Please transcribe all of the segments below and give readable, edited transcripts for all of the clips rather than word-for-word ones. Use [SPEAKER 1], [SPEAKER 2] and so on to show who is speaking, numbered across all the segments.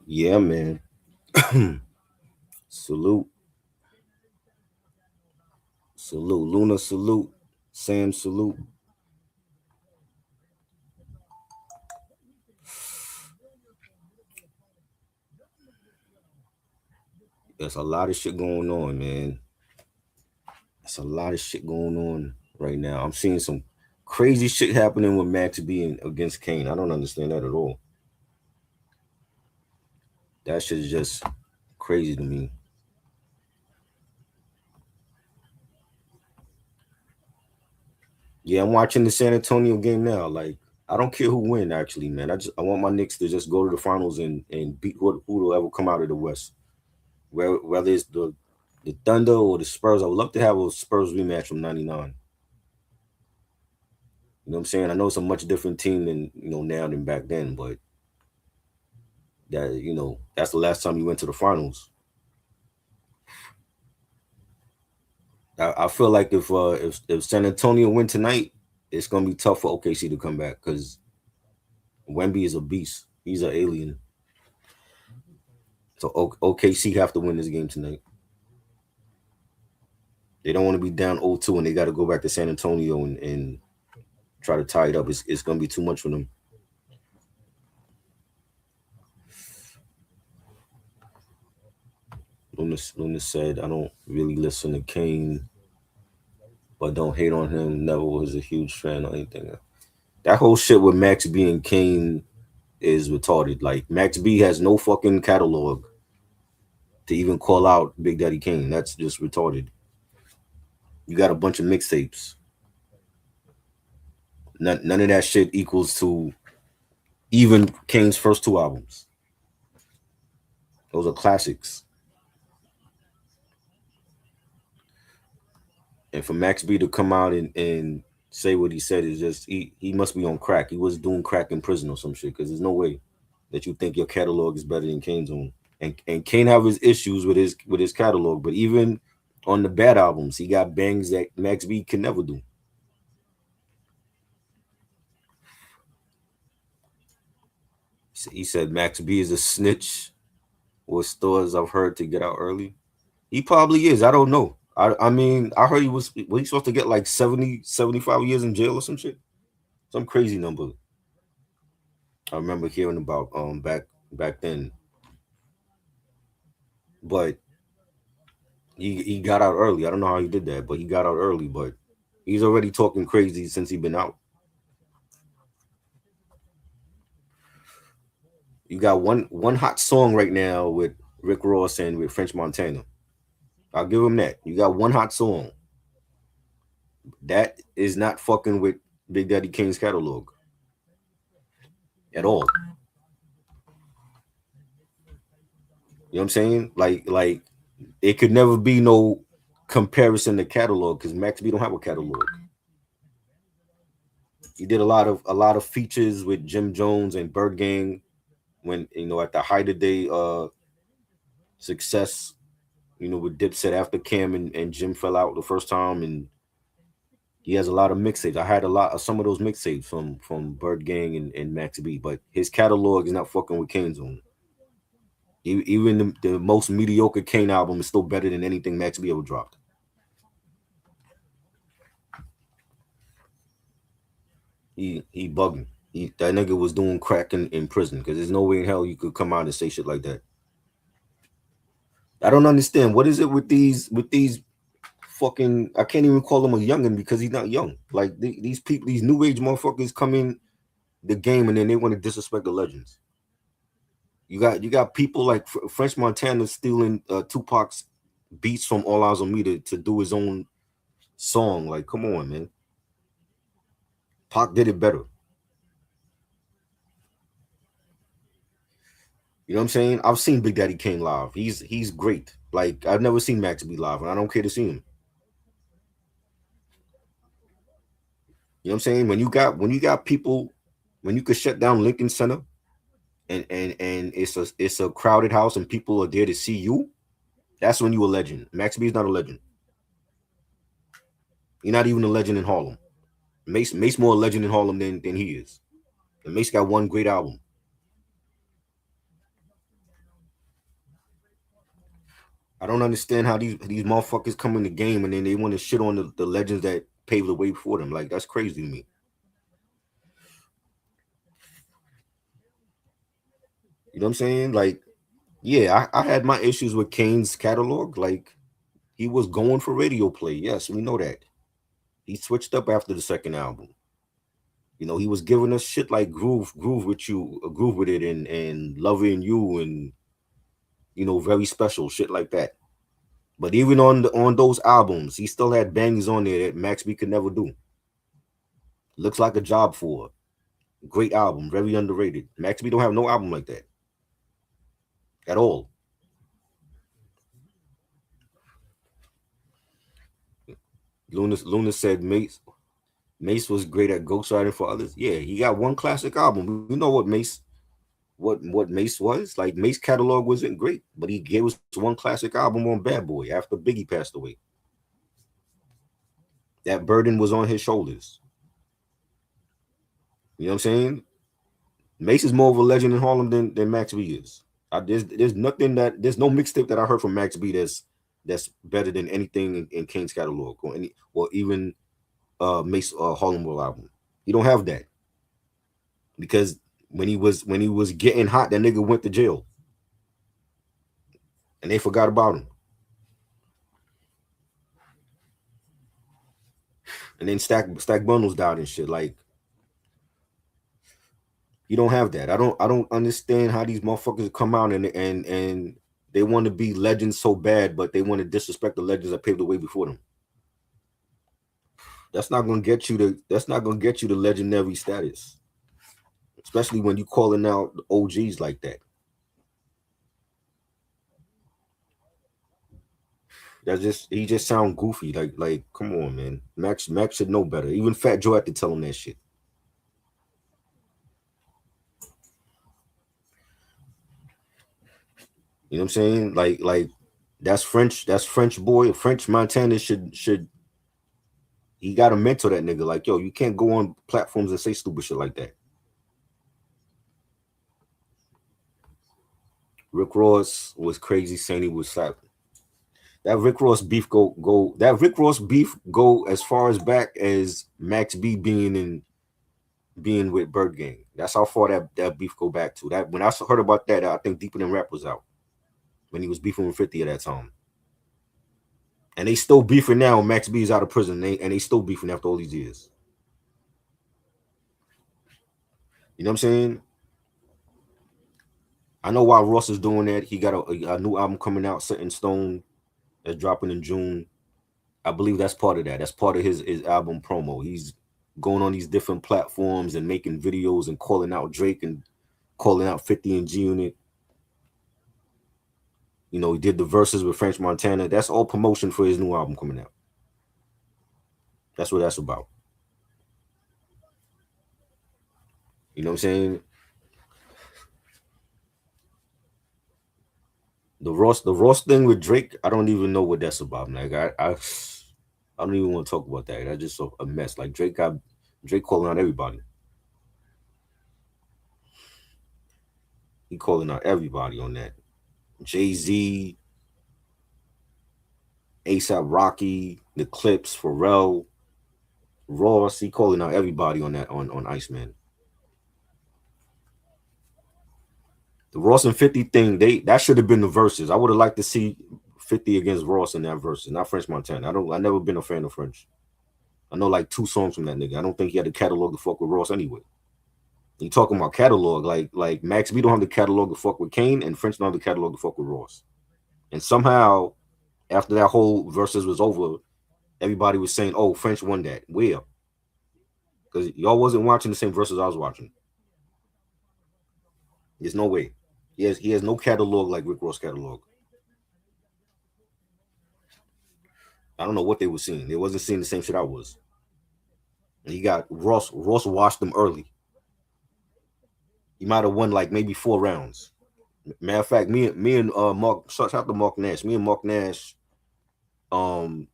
[SPEAKER 1] Yeah, man. Salute, salute, Luna, salute, Sam, salute. There's a lot of shit going on, man. There's a lot of shit going on right now. I'm seeing some crazy shit happening with Max being against Kane. I don't understand that at all. That shit is just crazy to me. Yeah, I'm watching the San Antonio game now. Like, I don't care who win, actually, man. I want my Knicks to just go to the finals and beat who will ever come out of the West. Whether it's the Thunder or the Spurs, I would love to have a Spurs rematch from '99. You know what I'm saying? I know it's a much different team than now than back then, but that's the last time you went to the finals. I feel like if San Antonio win tonight, it's gonna be tough for OKC to come back because Wemby is a beast. He's an alien. So OKC have to win this game tonight. They don't want to be down 0-2 and they got to go back to San Antonio and try to tie it up. It's gonna be too much for them. Luna said, I don't really listen to Kane, but don't hate on him. Never was a huge fan or anything. That whole shit with Max B and Kane is retarded. Like Max B has no fucking catalog to even call out Big Daddy Kane. That's just retarded. You got a bunch of mixtapes. None of that shit equals to even Kane's first two albums. Those are classics. And for Max B to come out and say what he said is just he must be on crack. He was doing crack in prison or some shit because there's no way that you think your catalog is better than Kane's own. And Kane have his issues with his catalog, but even on the bad albums, he got bangs that Max B can never do. He said Max B is a snitch with stores I've heard to get out early. He probably is. I don't know. I mean, I heard he supposed to get like 70, 75 years in jail or some shit. Some crazy number. I remember hearing about back then. But he got out early. I don't know how he did that, but he got out early. But he's already talking crazy since he been out. You got one hot song right now with Rick Ross and with French Montana. I'll give him that. You got one hot song. That is not fucking with Big Daddy Kane's catalog at all. You know what I'm saying? Like it could never be no comparison to catalog because Max B don't have a catalog. He did a lot of features with Jim Jones and Bird Gang when at the height of their success, with Dipset after Cam and Jim fell out the first time, and he has a lot of mixtapes. I had a lot of some of those mixtapes from Bird Gang and Max B, but his catalog is not fucking with Kane's own. Even the most mediocre Kane album is still better than anything Max B ever dropped. He bugging. That nigga was doing crack in prison because there's no way in hell you could come out and say shit like that. I don't understand what is it with these fucking. I can't even call him a youngin because he's not young. Like these people, these new age motherfuckers come in the game and then they want to disrespect the legends. You got people like French Montana stealing Tupac's beats from All Eyes on Me to do his own song. Like, come on, man. Pac did it better. You know what I'm saying? I've seen Big Daddy Kane live. He's great. Like I've never seen Max be live, and I don't care to see him. You know what I'm saying? When you got people, when you could shut down Lincoln Center, and it's a crowded house and people are there to see you, that's when you a legend. Max B is not a legend. You're not even a legend in Harlem. Mace more a legend in Harlem than he is. And Mace got one great album. I don't understand how these motherfuckers come in the game and then they want to shit on the legends that paved the way for them. Like that's crazy to me. You know what I'm saying? Like, yeah, I had my issues with Kane's catalog. Like, he was going for radio play. Yes, we know that. He switched up after the second album. You know, he was giving us shit like groove with you, groove with it, and loving you, and very special shit like that. But even on those albums, he still had bangers on there that Max B could never do. Looks like a job for. Great album, very underrated. Max B don't have no album like that at all. Luna said Mace was great at ghostwriting for others. Yeah, he got one classic album. We know what Mace was. Like Mace catalog wasn't great, but he gave us one classic album on Bad Boy after Biggie passed away. That burden was on his shoulders. You know what I'm saying? Mace is more of a legend in Harlem than Max B is. There's no mixtape that I heard from Max B that's better than anything in Kane's catalog or even Mace Harlem World album. He don't have that because when he was getting hot, that nigga went to jail and they forgot about him. And then Stack Bundles died and shit. Like you don't have that. I don't understand how these motherfuckers come out and they want to be legends so bad, but they want to disrespect the legends that paved the way before them. That's not gonna get you the legendary status, especially when you calling out the OGs like that. He just sound goofy. Like come on, man. Max should know better. Even Fat Joe had to tell him that shit. You know what I'm saying? Like that's French boy. French Montana should he got to mentor that nigga. Like, yo, you can't go on platforms and say stupid shit like that. Rick Ross was crazy saying he was slap. That Rick Ross beef go as far as back as Max B being with Bird Gang. That's how far that beef go back to. That when I heard about that, I think Deeper Than Rap was out when he was beefing with 50 at that time. And they still beefing now. Max B is out of prison. And they still beefing after all these years. You know what I'm saying? I know why Ross is doing that. He got a new album coming out, Set in Stone, that's dropping in June. I believe that's part of that. That's part of his album promo. He's going on these different platforms and making videos and calling out Drake and calling out 50 and G Unit. He did the verses with French Montana. That's all promotion for his new album coming out. That's what that's about. You know what I'm saying? The Ross thing with Drake, I don't even know what that's about. Like I don't even want to talk about that. That's just a mess. Like Drake calling out everybody. He calling out everybody on that. Jay-Z, ASAP Rocky, the Clips, Pharrell, Ross. He calling out everybody on that on Iceman. The Ross and 50 thing, that should have been the verses. I would have liked to see 50 against Ross in that verse, not French Montana. I never been a fan of French. I know like two songs from that nigga. I don't think he had the catalog to fuck with Ross anyway. You talking about catalog, like Max B don't have the catalog to fuck with Kane, and French don't have the catalog to fuck with Ross. And somehow, after that whole verses was over, everybody was saying, "Oh, French won that." Where? Because y'all wasn't watching the same verses I was watching. There's no way. He has no catalog like Rick Ross catalog. I don't know what they were seeing. They wasn't seeing the same shit I was. And he got Ross. Ross washed them early. He might have won like maybe 4 rounds. Matter of fact, me and Mark, shout out to Mark Nash. Me and Mark Nash, um,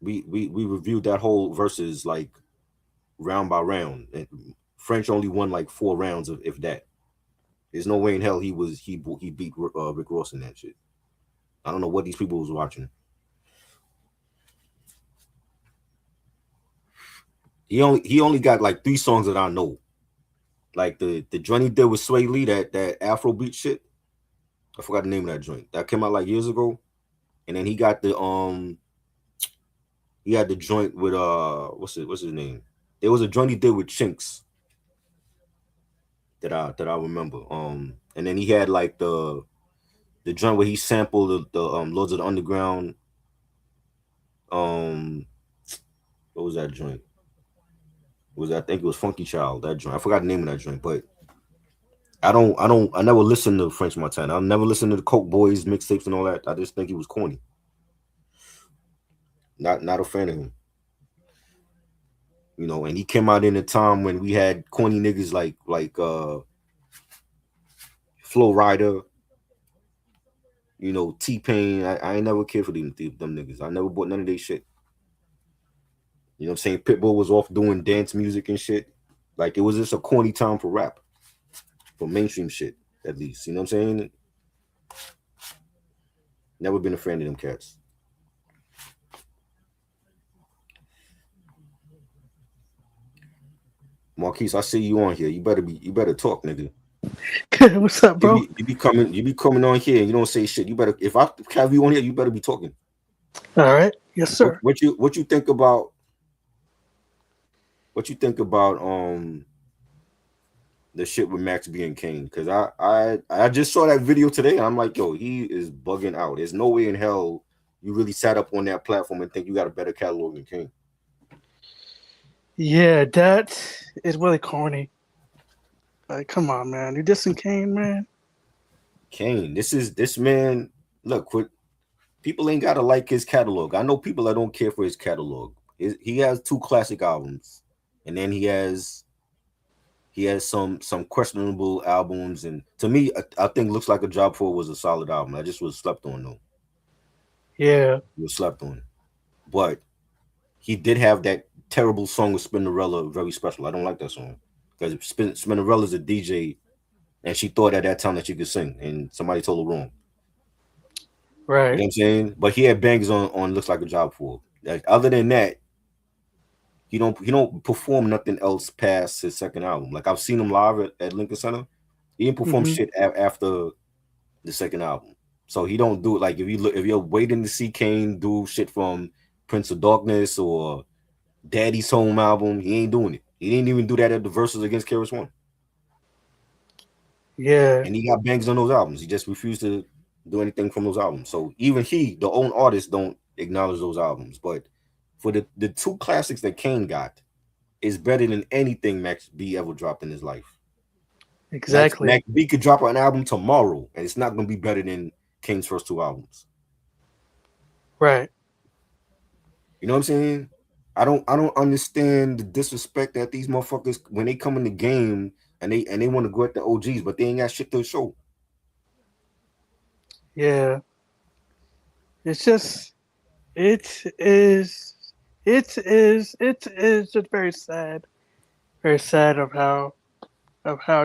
[SPEAKER 1] we reviewed that whole versus like round by round. And French only won like 4 rounds if that. There's no way in hell he beat Rick Ross in that shit. I don't know what these people was watching. He only got like 3 songs that I know. Like the joint he did with Sway Lee, that Afrobeat shit. I forgot the name of that joint. That came out like years ago. And then he had the joint with what's his name? There was a joint he did with Chinks that I remember. And then he had like the joint where he sampled the Lords of the Underground. Um, what was that joint? I think it was Funky Child, that joint. I forgot the name of that joint, but I never listened to French Montana. I never listened to the Coke Boys mixtapes and all that. I just think he was corny. Not a fan of him. And he came out in a time when we had corny niggas like Flow Rider, T Pain. I ain't never cared for them niggas. I never bought none of their shit. You know what I'm saying? Pitbull was off doing dance music and shit. Like it was just a corny time for rap, for mainstream shit, at least. You know what I'm saying? Never been a fan of them cats. Marquise, I see you on here. You better talk, nigga.
[SPEAKER 2] What's up, bro?
[SPEAKER 1] You be coming on here and you don't say shit. You better, if I have you on here, you better be talking.
[SPEAKER 2] All right. Yes,
[SPEAKER 1] What
[SPEAKER 2] sir.
[SPEAKER 1] what you what you think about what you think about the shit with Max B and Kane? Because I just saw that video today and I'm like, yo, he is bugging out. There's no way in hell you really sat up on that platform and think you got a better catalog than Kane.
[SPEAKER 2] Yeah, that is really corny. Like, come on, man. You dissing Kane, man?
[SPEAKER 1] Kane, this man. Look, people ain't gotta like his catalog. I know people that don't care for his catalog. He has 2 classic albums, and then he has some questionable albums. And to me, I think "Looks Like a Job for" was a solid album. I just was slept on though.
[SPEAKER 2] Yeah.
[SPEAKER 1] It was slept on, but he did have that terrible song with Spinderella, very special. I don't like that song because Spinderella's a DJ, and she thought at that time that she could sing, and somebody told her wrong. You know
[SPEAKER 2] Right.
[SPEAKER 1] what I'm saying? But he had bangers on "Looks Like a Job for." Like, other than that, he don't perform nothing else past his second album. Like I've seen him live at Lincoln Center. He didn't perform
[SPEAKER 2] Mm-hmm.
[SPEAKER 1] shit after the second album. So he don't do it. Like if you're waiting to see Kane do shit from Prince of Darkness or Daddy's Home album, he ain't doing it. He didn't even do that at the verses against Keras One.
[SPEAKER 2] Yeah.
[SPEAKER 1] And he got bangers on those albums. He just refused to do anything from those albums. So even the own artists, don't acknowledge those albums. But for the 2 classics that Kane got, is better than anything Max B ever dropped in his life. Max
[SPEAKER 2] Exactly.
[SPEAKER 1] B could drop an album tomorrow, and it's not gonna be better than Kane's first 2 albums.
[SPEAKER 2] Right.
[SPEAKER 1] You know what I'm saying? I don't understand the disrespect that these motherfuckers, when they come in the game and they want to go at the OGs, but they ain't got shit to show.
[SPEAKER 2] Yeah. It's just, it is, it is just very sad of how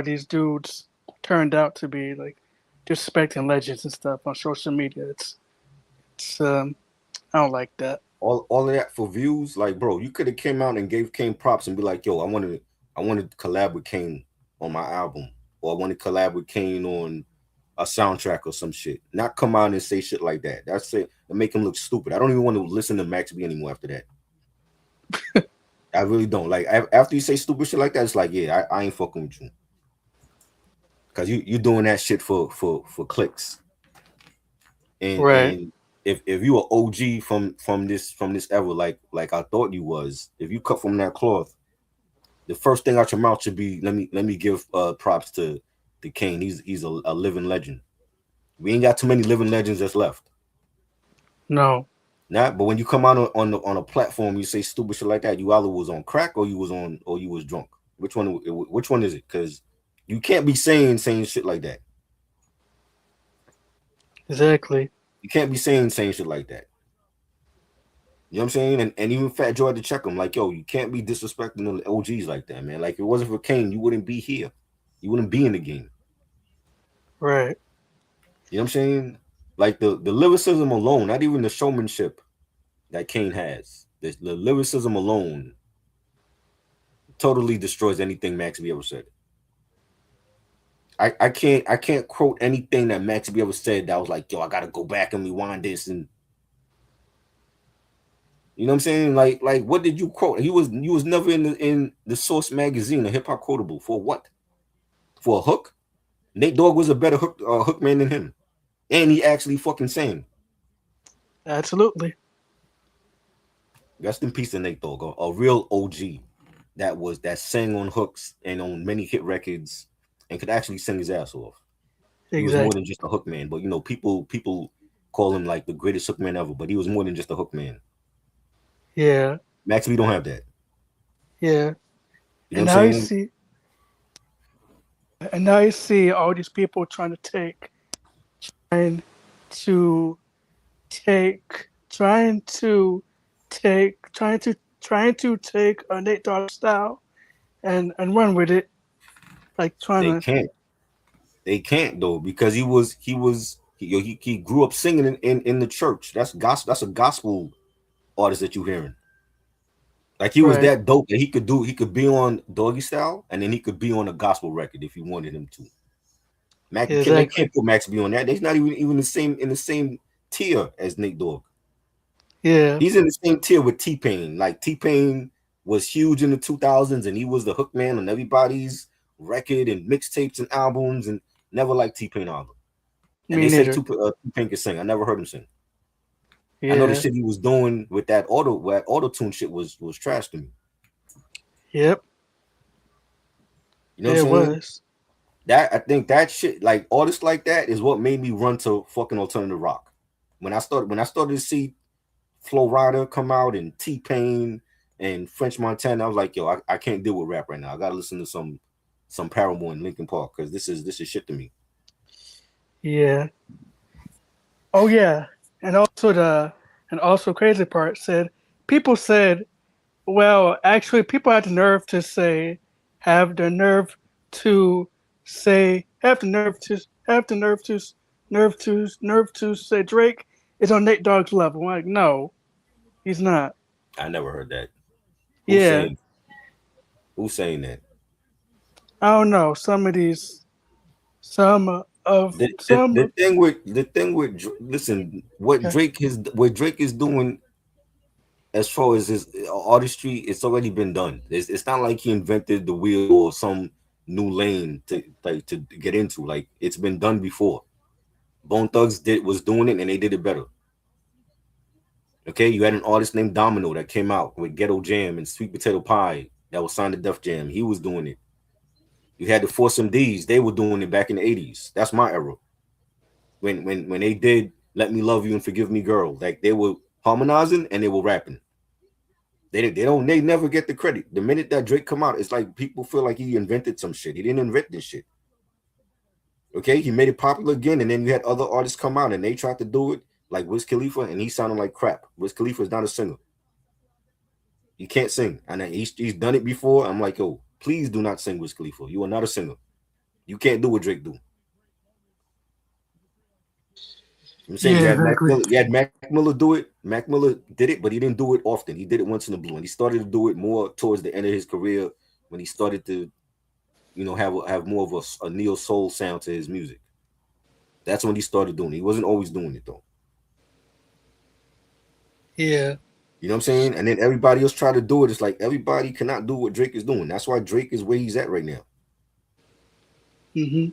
[SPEAKER 2] these dudes turned out to be like disrespecting legends and stuff on social media. It's I don't like that.
[SPEAKER 1] All of that for views, like bro, you could have came out and gave Kane props and be like, yo, I wanted to collab with Kane on my album, or I want to collab with Kane on a soundtrack or some shit. Not come out and say shit like that. That's it. To make him look stupid. I don't even want to listen to Max B anymore after that. I really don't. Like after you say stupid shit like that, it's like, yeah, I ain't fucking with you, because you doing that shit for clicks.
[SPEAKER 2] Right.
[SPEAKER 1] And if you are OG from this era, like I thought you was, if you cut from that cloth, the first thing out your mouth should be, let me give props to Kane. He's a living legend. We ain't got too many living legends that's left.
[SPEAKER 2] No.
[SPEAKER 1] Not, but when you come out on a platform, you say stupid shit like that. You either was on crack or you was drunk. Which one is it? Because you can't be saying shit like that.
[SPEAKER 2] Exactly.
[SPEAKER 1] You can't be saying shit like that. You know what I'm saying? And even Fat Joe had to check him, like, yo, you can't be disrespecting the OGs like that, man. Like, if it wasn't for Kane, you wouldn't be here. You wouldn't be in the game.
[SPEAKER 2] Right.
[SPEAKER 1] You know what I'm saying? Like the lyricism alone, not even the showmanship that Kane has. The lyricism alone totally destroys anything Max B ever said. I can't quote anything that Max B ever said that was like, yo, I gotta go back and rewind this and you know what I'm saying? Like what did you quote? He was never in the Source magazine, a hip hop quotable for what? For a hook? Nate Dogg was a better hook man than him, and he actually fucking sang.
[SPEAKER 2] Absolutely.
[SPEAKER 1] Rest in peace to Nate Dogg, a real OG that sang on hooks and on many hit records and could actually sing his ass off. He was more
[SPEAKER 2] Exactly.
[SPEAKER 1] than just a hook man, but you know people call him like the greatest hook man ever, but he was more than just a hook man.
[SPEAKER 2] Yeah.
[SPEAKER 1] Max, we don't have that.
[SPEAKER 2] Yeah.
[SPEAKER 1] You know
[SPEAKER 2] And
[SPEAKER 1] what I'm
[SPEAKER 2] now you
[SPEAKER 1] saying?
[SPEAKER 2] see, and now you see all these people trying to trying to trying to take a Nate Dogg style and run with it, like trying
[SPEAKER 1] They
[SPEAKER 2] to.
[SPEAKER 1] can't. They can't though because he grew up singing in the church. That's gospel. That's a gospel artist that you hearing. Like he was
[SPEAKER 2] Right.
[SPEAKER 1] that dope that he could be on Doggy Style and then he could be on a gospel record if you wanted him to. They
[SPEAKER 2] Exactly.
[SPEAKER 1] can't put Max B on that. They're not even the same tier as Nate Dogg.
[SPEAKER 2] Yeah.
[SPEAKER 1] He's in the same tier with T Pain. Like T Pain was huge in the 2000s and he was the hook man on everybody's record and mixtapes and albums and never liked T Pain album. And
[SPEAKER 2] Me
[SPEAKER 1] they say
[SPEAKER 2] neither.
[SPEAKER 1] T Pain can sing. I never heard him sing. I know the
[SPEAKER 2] Yeah.
[SPEAKER 1] shit he was doing with that auto tune shit was trash to me.
[SPEAKER 2] Yep.
[SPEAKER 1] You know what I'm
[SPEAKER 2] It
[SPEAKER 1] saying?
[SPEAKER 2] was.
[SPEAKER 1] That I think that shit, like artists like that, is what made me run to fucking alternative rock. When I started to see Flo Rida come out and T Pain and French Montana, I was like, yo, I can't deal with rap right now. I gotta listen to some Paramore and Linkin Park because this is shit to me.
[SPEAKER 2] Yeah. Oh yeah. And also crazy part said people said, well, actually people had the nerve to say, have the nerve to have the nerve to have the nerve to say Drake is on Nate Dogg's level. I'm like, no, he's not.
[SPEAKER 1] I never heard that. Who's
[SPEAKER 2] Yeah.
[SPEAKER 1] saying who's saying that?
[SPEAKER 2] I don't know. Some of
[SPEAKER 1] The thing with listen,
[SPEAKER 2] okay.
[SPEAKER 1] what Drake is doing as far as his artistry, it's already been done. It's not like he invented the wheel or some new lane to get into. Like it's been done before. Bone Thugs was doing it and they did it better. Okay, you had an artist named Domino that came out with Ghetto Jam and Sweet Potato Pie that was signed to Def Jam. He was doing it. You had the Force MDs, they were doing it back in the 80s. That's my era. When they did Let Me Love You and Forgive Me Girl, like they were harmonizing and they were rapping. They never get the credit. The minute that Drake come out, it's like people feel like he invented some shit. He didn't invent this shit. Okay, he made it popular again, and then you had other artists come out and they tried to do it, like Wiz Khalifa, and he sounded like crap. Wiz Khalifa is not a singer. He can't sing, and he's done it before. I'm like, yo, please do not sing Wiz Khalifa. You are not a singer. You can't do what Drake do. I'm saying
[SPEAKER 2] Yeah, exactly.
[SPEAKER 1] You had Mac Miller do it. Mac Miller did it, but he didn't do it often. He did it once in a blue, and he started to do it more towards the end of his career when he started to, have more of a neo soul sound to his music. That's when he started doing it. He wasn't always doing it though.
[SPEAKER 2] Yeah.
[SPEAKER 1] You know what I'm saying? And then everybody else tried to do it. It's like everybody cannot do what Drake is doing. That's why Drake is where he's at right now.
[SPEAKER 2] Mhm.
[SPEAKER 1] You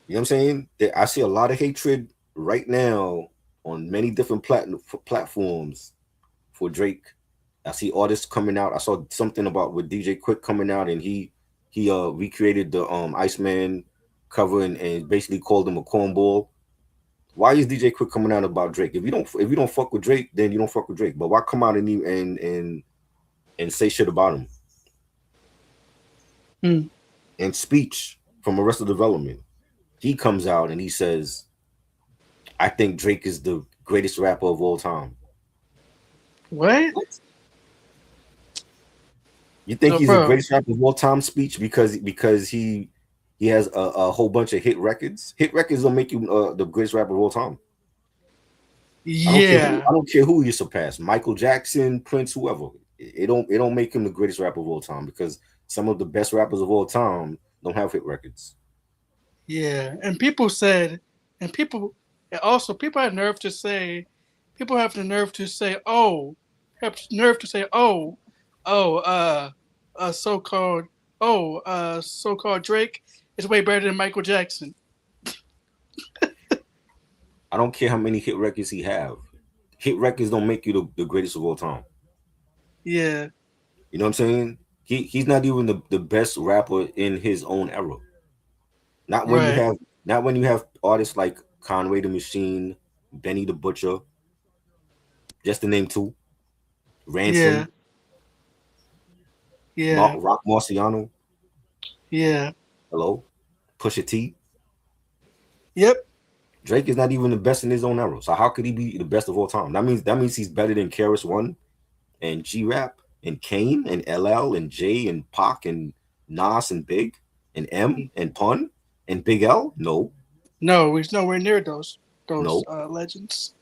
[SPEAKER 1] know what I'm saying? I see a lot of hatred right now on many different platforms for Drake. I see artists coming out. I saw something about with DJ Quick coming out, and he recreated the Iceman cover and basically called him a cornball. Why is DJ Quick coming out about Drake? If you don't fuck with Drake, then you don't fuck with Drake. But why come out and say shit about him
[SPEAKER 2] Mm.
[SPEAKER 1] and speech from Arrested Development? He comes out and he says, "I think Drake is the greatest rapper of all time."
[SPEAKER 2] What?
[SPEAKER 1] You think
[SPEAKER 2] Oh,
[SPEAKER 1] he's the
[SPEAKER 2] bro.
[SPEAKER 1] greatest rapper of all time? Speech because he he has a whole bunch of hit records. Hit records don't make you the greatest rapper of all time. I don't care who
[SPEAKER 2] Yeah,
[SPEAKER 1] I don't care who you surpass. Michael Jackson, Prince, whoever. It don't make him the greatest rapper of all time because some of the best rappers of all time don't have hit records.
[SPEAKER 2] yeah. And people said, and people, and also people had nerve to say, people have the nerve to say, oh, have nerve to say, oh, so-called, so-called Drake is way better than Michael Jackson.
[SPEAKER 1] I don't care how many hit records he have. Hit records don't make you the greatest of all time.
[SPEAKER 2] Yeah,
[SPEAKER 1] You know what I'm saying? He's not even the best rapper in his own era. Not when you
[SPEAKER 2] right.
[SPEAKER 1] have not when you have artists like Conway the Machine, Benny the Butcher, just to name two,
[SPEAKER 2] Yeah,
[SPEAKER 1] Ransom,
[SPEAKER 2] yeah,
[SPEAKER 1] Rock Marciano,
[SPEAKER 2] yeah.
[SPEAKER 1] hello, Pusha T.
[SPEAKER 2] Yep.
[SPEAKER 1] Drake is not even the best in his own era. So how could he be the best of all time? That means he's better than Karis One and G Rap and Kane and LL and Jay and Pac and Nas and Big and M and Pun and Big L. No,
[SPEAKER 2] No, he's nowhere near those
[SPEAKER 1] no.
[SPEAKER 2] legends.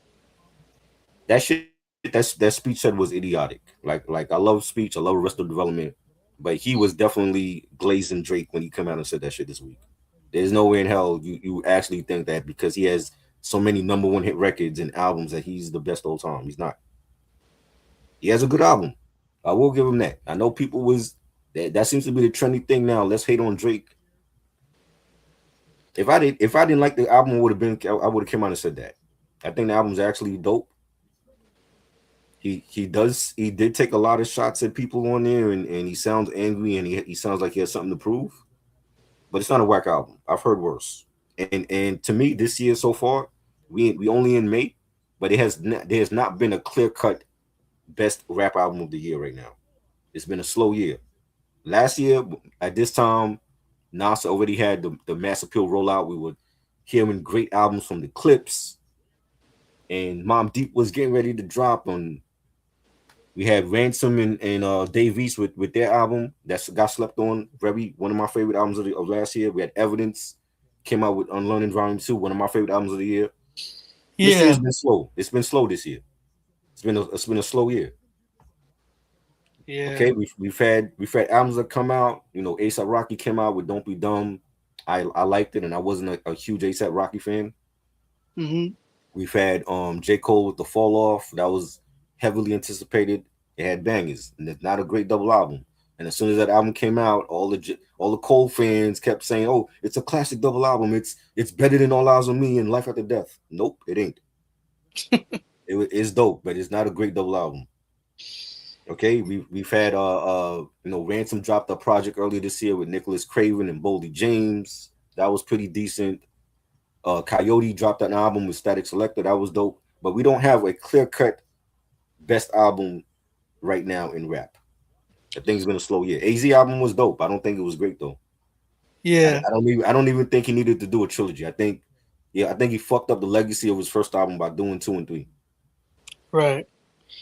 [SPEAKER 1] That speech said was idiotic. Like I love speech, I love Arrested Development, but he was definitely glazing Drake when he come out and said that shit this week. There's no way in hell you actually think that because he has so many number one hit records and albums that he's the best all time. He's not. He has a good album. I will give him that. I know people was that seems to be the trendy thing now. Let's hate on Drake. If I didn't like the album, I would have came out and said that. I think the album's actually dope. He did take a lot of shots at people on there, and he sounds angry, and he sounds like he has something to prove. But it's not a whack album. I've heard worse. And to me, this year so far, we only in May, but there has not been a clear cut best rap album of the year right now. It's been a slow year. Last year at this time, Nas already had the Mass Appeal rollout. We were hearing great albums from the Clips, and Mom Deep was getting ready to drop on. We had Ransom and Dave East with their album that got slept on. Very one of my favorite albums of last year. We had Evidence came out with Unlearning Volume 2, one of my favorite albums of the year. This
[SPEAKER 2] Yeah.
[SPEAKER 1] year's been slow. It's been slow this year. It's been a slow year.
[SPEAKER 2] Yeah.
[SPEAKER 1] Okay, we've had albums that come out. ASAP Rocky came out with Don't Be Dumb. I liked it, and I wasn't a huge ASAP Rocky fan.
[SPEAKER 2] Mhm.
[SPEAKER 1] We've had J. Cole with The Fall Off. That was heavily anticipated. It had bangers, and it's not a great double album. And as soon as that album came out, all the Cole fans kept saying, "Oh, it's a classic double album. It's better than All Eyes on Me and Life After Death." Nope, it ain't. It's dope, but it's not a great double album. Okay, we've had Ransom dropped a project earlier this year with Nicholas Craven and Boldy James. That was pretty decent. Coyote dropped an album with Static Selector. That was dope. But we don't have a clear cut best album right now in rap. I think it's been a slow year. AZ album was dope. I don't think it was great though. I,
[SPEAKER 2] Yeah.
[SPEAKER 1] I don't even think he needed to do a trilogy. I think he fucked up the legacy of his first album by doing 2 and 3.
[SPEAKER 2] Right.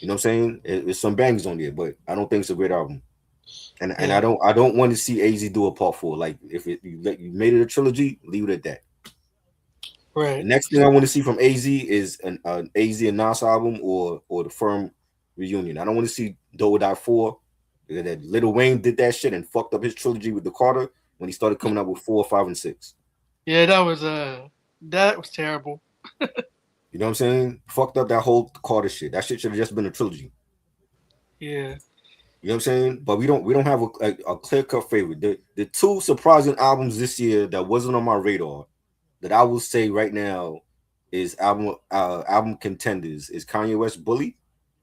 [SPEAKER 1] You know what I'm saying? It's some bangs on there, but I don't think it's a great album. And I
[SPEAKER 2] Yeah.
[SPEAKER 1] don't want to see AZ do a part 4. Like if you made it a trilogy, leave it at that. The
[SPEAKER 2] Right.
[SPEAKER 1] next thing I want to see from AZ is an AZ and Nas album or the Firm reunion. I don't want to see Do or Die 4. Because that Little Wayne did that shit and fucked up his trilogy with the Carter when he started coming out with 4, 5, and 6.
[SPEAKER 2] Yeah. That was terrible.
[SPEAKER 1] You know what I'm saying? Fucked up that whole Carter shit. That shit should have just been a trilogy.
[SPEAKER 2] Yeah.
[SPEAKER 1] You know what I'm saying? But we don't have a clear cut favorite. The two surprising albums this year that wasn't on my radar that I will say right now is album contenders is Kanye West Bully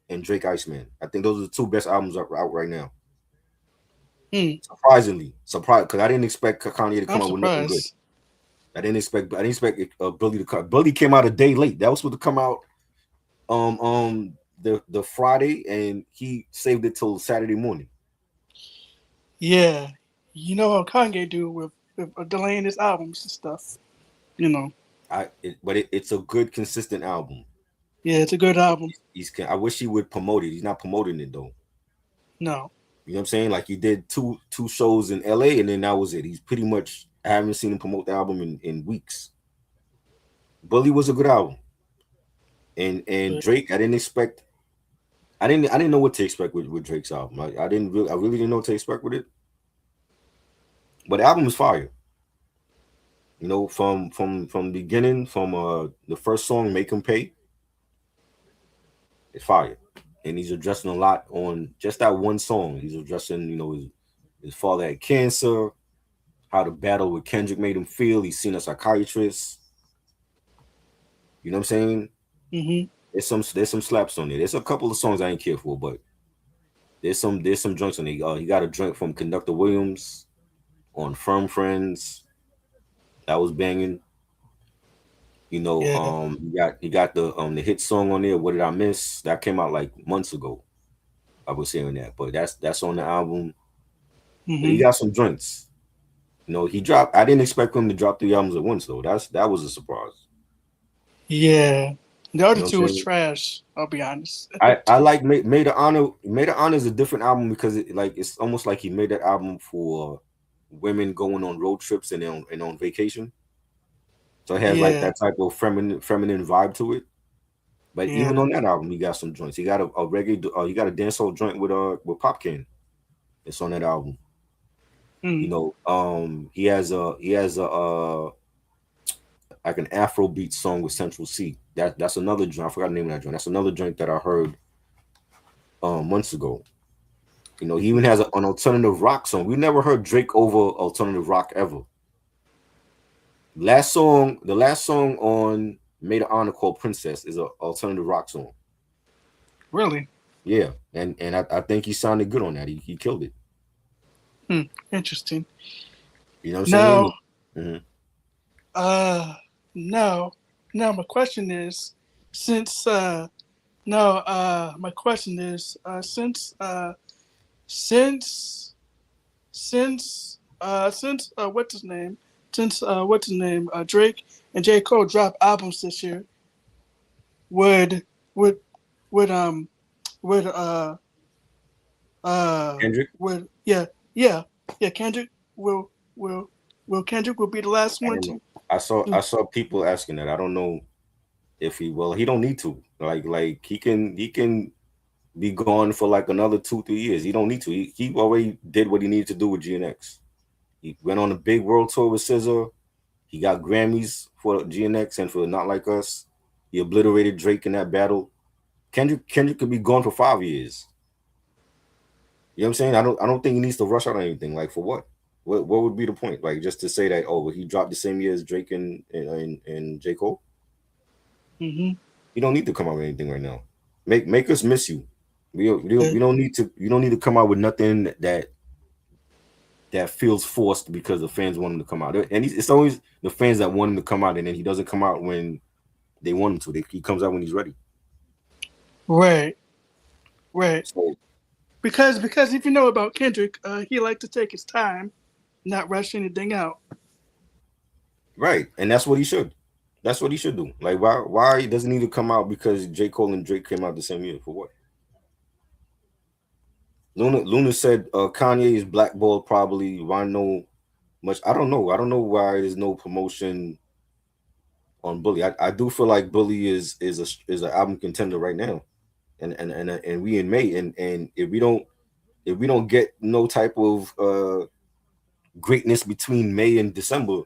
[SPEAKER 1] and Drake Iceman. I think those are the two best albums out right now.
[SPEAKER 2] Hmm.
[SPEAKER 1] Surprisingly, surprised because I didn't expect Kanye to
[SPEAKER 2] I'm
[SPEAKER 1] come out with nothing good.
[SPEAKER 2] surprised.
[SPEAKER 1] I didn't expect Bully to come. Bully came out a day late. That was supposed to come out the Friday, and he saved it till Saturday morning.
[SPEAKER 2] Yeah. You know how Kanye do with delaying his albums and stuff. You know.
[SPEAKER 1] But it's a good consistent album.
[SPEAKER 2] Yeah. It's a good album.
[SPEAKER 1] I wish he would promote it. He's not promoting it though.
[SPEAKER 2] No.
[SPEAKER 1] You know what I'm saying? Like he did two shows in LA and then that was it. He's pretty much I haven't seen him promote the album in weeks. Bully was a good album, and
[SPEAKER 2] But
[SPEAKER 1] Drake, I didn't know what to expect with Drake's album. I really didn't know what to expect with it. But the album was fire. You know, from the beginning, from the first song, "Make 'Em Pay," it's fire. And he's addressing a lot on just that one song. He's addressing, his father had cancer, how the battle with Kendrick made him feel. He's seen a psychiatrist. You know what I'm saying?
[SPEAKER 2] hmm
[SPEAKER 1] There's some slaps on there. There's a couple of songs I ain't care for, but there's some joints on there. He got a joint from Conductor Williams on Firm Friends that was banging.
[SPEAKER 2] yeah.
[SPEAKER 1] He got the hit song on there. What did I miss? That came out like months ago. I was hearing that, but that's on the album. But he
[SPEAKER 2] hmm
[SPEAKER 1] got some joints. He dropped. I didn't expect him to drop 3 albums at once though. That was a surprise.
[SPEAKER 2] Yeah. The
[SPEAKER 1] You
[SPEAKER 2] other
[SPEAKER 1] know what
[SPEAKER 2] two
[SPEAKER 1] I'm
[SPEAKER 2] was
[SPEAKER 1] saying?
[SPEAKER 2] trash. I'll be honest.
[SPEAKER 1] I like Made the Honor. Made the Honor is a different album because it's almost like he made that album for women going on road trips and on vacation. So it has like
[SPEAKER 2] Yeah.
[SPEAKER 1] that type of feminine vibe to it. But even
[SPEAKER 2] Yeah.
[SPEAKER 1] on that album, he got some joints. He got a reggae. He got a dancehall joint with Pop Can. It's on that album.
[SPEAKER 2] Mm.
[SPEAKER 1] He has a like an Afrobeat song with Central C. That's another joint. I forgot the name of that joint. That's another joint that I heard months ago. He even has an alternative rock song. We never heard Drake over alternative rock ever. The last song on Made of Honor called Princess is an alternative rock song.
[SPEAKER 2] Really?
[SPEAKER 1] Yeah, and I think he sounded good on that. He killed it.
[SPEAKER 2] Hmm. Interesting.
[SPEAKER 1] You know what I'm saying?
[SPEAKER 2] Now,
[SPEAKER 1] Hmm.
[SPEAKER 2] uh, now, now, my question is, since no, my question is, since what's his name? Drake and J. Cole drop albums this year. Would would would would
[SPEAKER 1] Kendrick.
[SPEAKER 2] would yeah yeah Kendrick will will Kendrick will be the last
[SPEAKER 1] I
[SPEAKER 2] one
[SPEAKER 1] don't know.
[SPEAKER 2] to
[SPEAKER 1] I saw people asking that. I don't know if he well he don't need to. Like he can be gone for like another 2 3 years. He don't need to. He already did what he needed to do with GNX. He went on a big world tour with SZA. He got Grammys for GNX and for Not Like Us. He obliterated Drake in that battle. Kendrick could be gone for 5 years. You know what I'm saying? I don't think he needs to rush out on anything. Like for what? What would be the point? Like just to say that well, he dropped the same year as Drake and J. Cole.
[SPEAKER 2] hmm
[SPEAKER 1] You don't need to come out with anything right now. Make us miss you.
[SPEAKER 2] yeah,
[SPEAKER 1] We don't need to. You don't need to come out with nothing that feels forced because the fans want him to come out. And it's always the fans that want him to come out, and then he doesn't come out when they want him to. He comes out when he's ready.
[SPEAKER 2] right right
[SPEAKER 1] So
[SPEAKER 2] because if you know about Kendrick, he liked to take his time, not rush anything out.
[SPEAKER 1] right, and that's what he should. That's what he should do. Like why doesn't he need to come out because J. Cole and Drake came out the same year for what? Luna said Kanye is blackballed probably. Why no much? I don't know. I don't know why there's no promotion on Bully. I do feel like Bully is an album contender right now, and we in May, and if we don't get no type of greatness between May and December,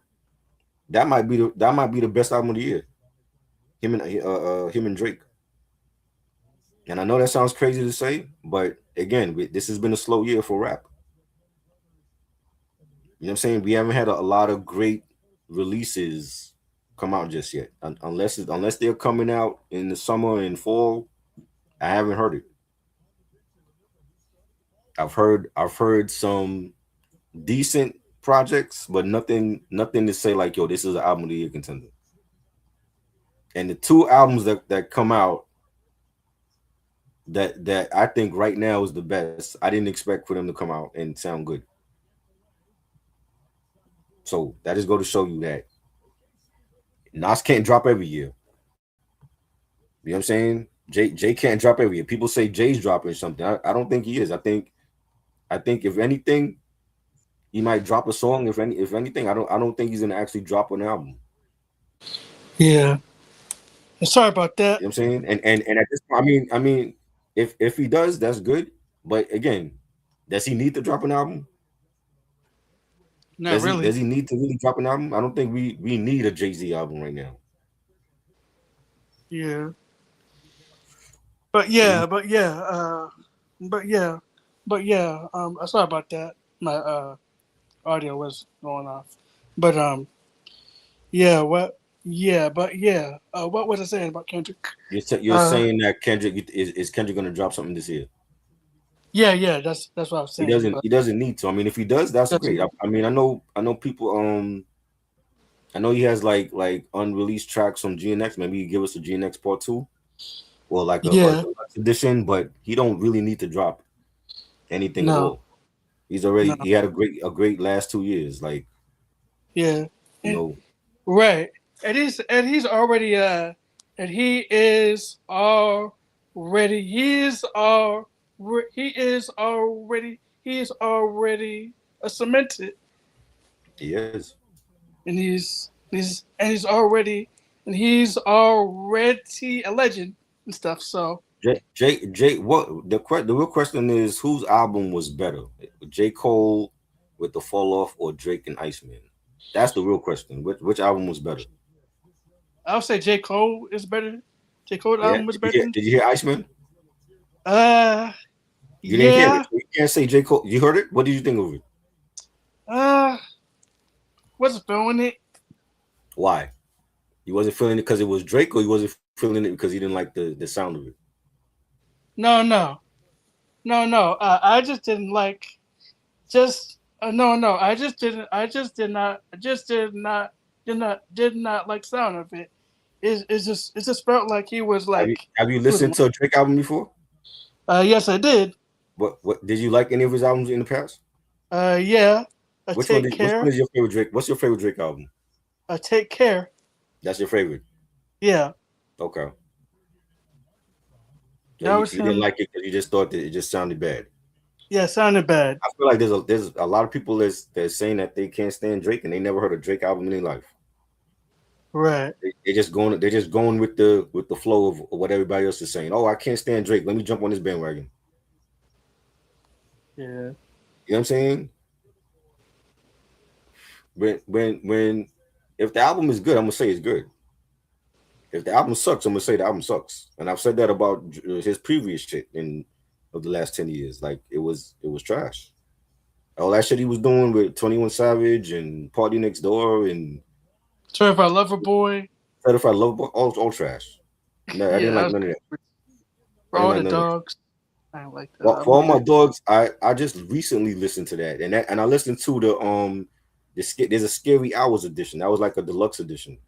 [SPEAKER 1] that might be the best album of the year. Him and Drake. And I know that sounds crazy to say, but again, this has been a slow year for rap. You know what I'm saying? We haven't had a lot of great releases come out just yet, unless they're coming out in the summer and fall. I haven't heard it. I've heard some decent projects, but nothing to say like yo, this is an album of the year contender. And the two albums that come out that I think right now is the best. I didn't expect for them to come out and sound good. So that just go to show you that Nas can't drop every year. You know what I'm saying? Jay can't drop every year. People say Jay's dropping something. I don't think he is. I think if anything, He might drop a song if anything. I don't think he's gonna actually drop an album.
[SPEAKER 2] Yeah. Sorry about that.
[SPEAKER 1] You know what I'm saying? And at this point, I mean, if he does, that's good. But again, does he need to drop an album?
[SPEAKER 2] Not
[SPEAKER 1] Does
[SPEAKER 2] really.
[SPEAKER 1] he need to really drop an album? I don't think we need a Jay-Z album right now.
[SPEAKER 2] Yeah. But
[SPEAKER 1] We
[SPEAKER 2] yeah, but yeah, but yeah, but yeah. Sorry about that. My audio was going off. But yeah. What? Yeah. But yeah. What was I saying about Kendrick?
[SPEAKER 1] you're
[SPEAKER 2] Uh,
[SPEAKER 1] saying that Kendrick is Kendrick gonna drop something this year?
[SPEAKER 2] yeah, yeah. That's what I was
[SPEAKER 1] He
[SPEAKER 2] saying.
[SPEAKER 1] doesn't
[SPEAKER 2] But
[SPEAKER 1] he doesn't need to. I mean, if he does, that's
[SPEAKER 2] doesn't
[SPEAKER 1] great.
[SPEAKER 2] he?
[SPEAKER 1] I mean, I know people. I know he has like unreleased tracks from GNX. Maybe he give us a GNX part two or like a
[SPEAKER 2] Yeah.
[SPEAKER 1] deluxe edition, but he don't really need to drop anything at
[SPEAKER 2] No.
[SPEAKER 1] all. He
[SPEAKER 2] No.
[SPEAKER 1] had a great last 2 years. Like,
[SPEAKER 2] Yeah.
[SPEAKER 1] you
[SPEAKER 2] And,
[SPEAKER 1] know,
[SPEAKER 2] right. And he's already and he is already cemented,
[SPEAKER 1] he is.
[SPEAKER 2] and he's already a legend and stuff. So
[SPEAKER 1] Jay, what the real question is, whose album was better, J. Cole with the Fall Off or Drake and Iceman? That's the real question. Which album was better?
[SPEAKER 2] I'll say J Cole is better. J Cole
[SPEAKER 1] Yeah,
[SPEAKER 2] album was
[SPEAKER 1] did you
[SPEAKER 2] better
[SPEAKER 1] hear?
[SPEAKER 2] than.
[SPEAKER 1] Did you hear Iceman?
[SPEAKER 2] Uh,
[SPEAKER 1] You didn't hear it.
[SPEAKER 2] yeah.
[SPEAKER 1] So you can't say J. Cole. You heard it. What did you think of it?
[SPEAKER 2] Uh, wasn't feeling it.
[SPEAKER 1] Why? You wasn't feeling it because it was Drake, or you wasn't feeling it because you didn't like the sound of it?
[SPEAKER 2] No, no, no. I just didn't like. Just no, no. I just didn't. I just did not. I just did not like sound of it. It just felt like he was
[SPEAKER 1] Have you
[SPEAKER 2] like
[SPEAKER 1] have you
[SPEAKER 2] he was.
[SPEAKER 1] listened to a Drake album before?
[SPEAKER 2] Yes, I did.
[SPEAKER 1] What did you like any of his albums in the past?
[SPEAKER 2] Yeah. Take
[SPEAKER 1] Which one
[SPEAKER 2] care.
[SPEAKER 1] is your favorite Drake? What's your favorite Drake album?
[SPEAKER 2] Take care.
[SPEAKER 1] That's your favorite.
[SPEAKER 2] Yeah,
[SPEAKER 1] Okay. So
[SPEAKER 2] that
[SPEAKER 1] you,
[SPEAKER 2] was
[SPEAKER 1] you didn't
[SPEAKER 2] him.
[SPEAKER 1] like it because you just thought that it just sounded bad.
[SPEAKER 2] Yeah, sounded bad.
[SPEAKER 1] I feel like there's a lot of people that's saying that they can't stand Drake and they never heard a Drake album in their life.
[SPEAKER 2] Right.
[SPEAKER 1] They're just going with the flow of what everybody else is saying. Oh, I can't stand Drake. Let me jump on this bandwagon.
[SPEAKER 2] Yeah.
[SPEAKER 1] You know what I'm saying? When if the album is good, I'm gonna say it's good. If the album sucks, I'm gonna say the album sucks. And I've said that about his previous shit in of the last 10 years. Like it was trash. All that shit he was doing with 21 Savage and Party Next Door and
[SPEAKER 2] Certified Lover Boy.
[SPEAKER 1] Certified Love Boy, all trash. No, I
[SPEAKER 2] Yeah,
[SPEAKER 1] didn't
[SPEAKER 2] that
[SPEAKER 1] like
[SPEAKER 2] was
[SPEAKER 1] none of that.
[SPEAKER 2] for
[SPEAKER 1] I didn't
[SPEAKER 2] all
[SPEAKER 1] like
[SPEAKER 2] the
[SPEAKER 1] none of that.
[SPEAKER 2] dogs. I don't like that
[SPEAKER 1] Well, for
[SPEAKER 2] album
[SPEAKER 1] all my
[SPEAKER 2] either.
[SPEAKER 1] dogs, I just recently listened to that, and I listened to there's a Scary Hours edition. That was like a deluxe edition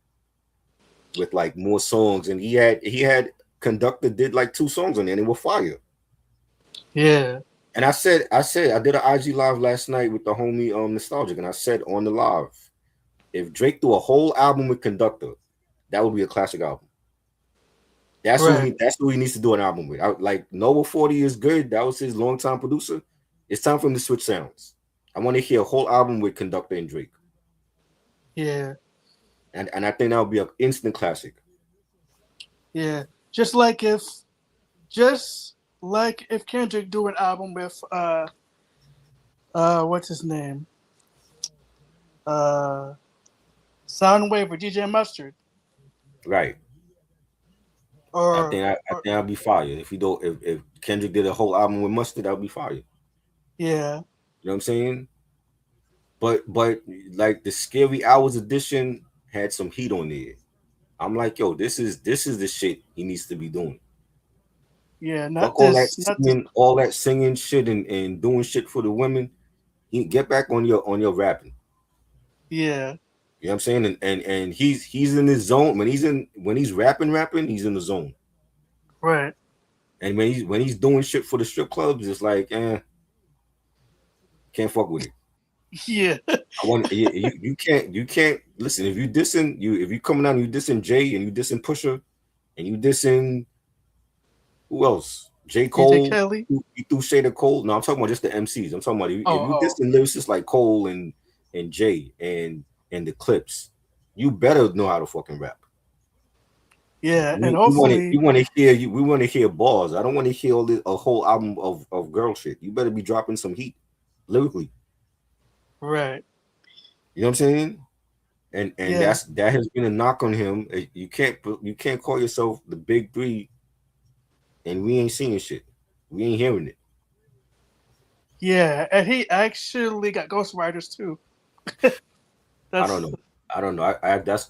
[SPEAKER 1] with like more songs, and he had Conductor did like 2 songs on there, and they were fire.
[SPEAKER 2] Yeah.
[SPEAKER 1] And I said I did an IG live last night with the homie Nostalgic, and I said on the live, if Drake do a whole album with Conductor, that would be a classic album.
[SPEAKER 2] Right.
[SPEAKER 1] That's who he needs to do an album with. Like Noah 40 is good. That was his longtime producer. It's time for him to switch sounds. I want to hear a whole album with Conductor and Drake.
[SPEAKER 2] Yeah.
[SPEAKER 1] And I think that would be an instant classic.
[SPEAKER 2] Yeah. Just like if just like if Kendrick do an album with what's his name? Uh Soundwave or DJ Mustard.
[SPEAKER 1] Right. I
[SPEAKER 2] Or,
[SPEAKER 1] think I, I
[SPEAKER 2] or
[SPEAKER 1] think I'd be fire. If Kendrick did a whole album with Mustard, that would be fire. You
[SPEAKER 2] yeah.
[SPEAKER 1] know what I'm saying? But like the Scary Hours edition had some heat on there. I'm like, yo, this is the shit he needs to be doing.
[SPEAKER 2] Yeah.
[SPEAKER 1] Fuck
[SPEAKER 2] Not this
[SPEAKER 1] all that singing shit and doing shit for the women. You get back on your rapping.
[SPEAKER 2] yeah.
[SPEAKER 1] You know what I'm saying? And he's in his zone when he's rapping, he's in the zone.
[SPEAKER 2] Right.
[SPEAKER 1] And when he's doing shit for the strip clubs, it's like, can't fuck with it.
[SPEAKER 2] Yeah.
[SPEAKER 1] I want you can't listen if you coming out and you dissing Jay and you dissing Pusher and you dissing who else? J.
[SPEAKER 2] DJ
[SPEAKER 1] Cole,
[SPEAKER 2] Kelly.
[SPEAKER 1] you threw shade of Cole. No, I'm talking about just the MCs. I'm talking about if you
[SPEAKER 2] Oh,
[SPEAKER 1] dissing lyricists like Cole and Jay and the Clips, you better know how to fucking rap.
[SPEAKER 2] yeah, and
[SPEAKER 1] We
[SPEAKER 2] hopefully,
[SPEAKER 1] want to hear you. We want to hear bars. I don't want to hear a whole album of girl shit. You better be dropping some heat lyrically.
[SPEAKER 2] right?
[SPEAKER 1] You know what I'm saying? And
[SPEAKER 2] Yeah,
[SPEAKER 1] that has been a knock on him. You can't call yourself the big three and we ain't seeing shit. We ain't hearing it.
[SPEAKER 2] yeah, and he actually got ghostwriters too.
[SPEAKER 1] I don't
[SPEAKER 2] That's
[SPEAKER 1] know. I don't know.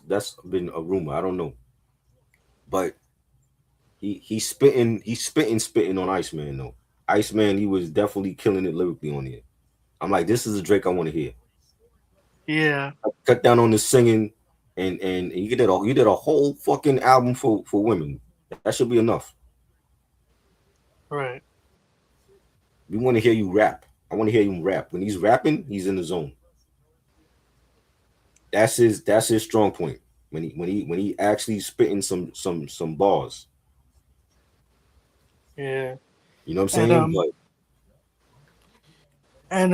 [SPEAKER 1] That's been a rumor. I don't know. But he's spitting on Iceman though. Iceman, he was definitely killing it lyrically on here. I'm like, this is a Drake I want to hear.
[SPEAKER 2] yeah,
[SPEAKER 1] Cut down on the singing, and you did a whole fucking album for women. That should be enough.
[SPEAKER 2] right.
[SPEAKER 1] We want to hear you rap. I want to hear him rap. When he's rapping, he's in the zone. That's his strong point. When he actually spitting some bars.
[SPEAKER 2] Yeah,
[SPEAKER 1] You know what I'm
[SPEAKER 2] and
[SPEAKER 1] saying? But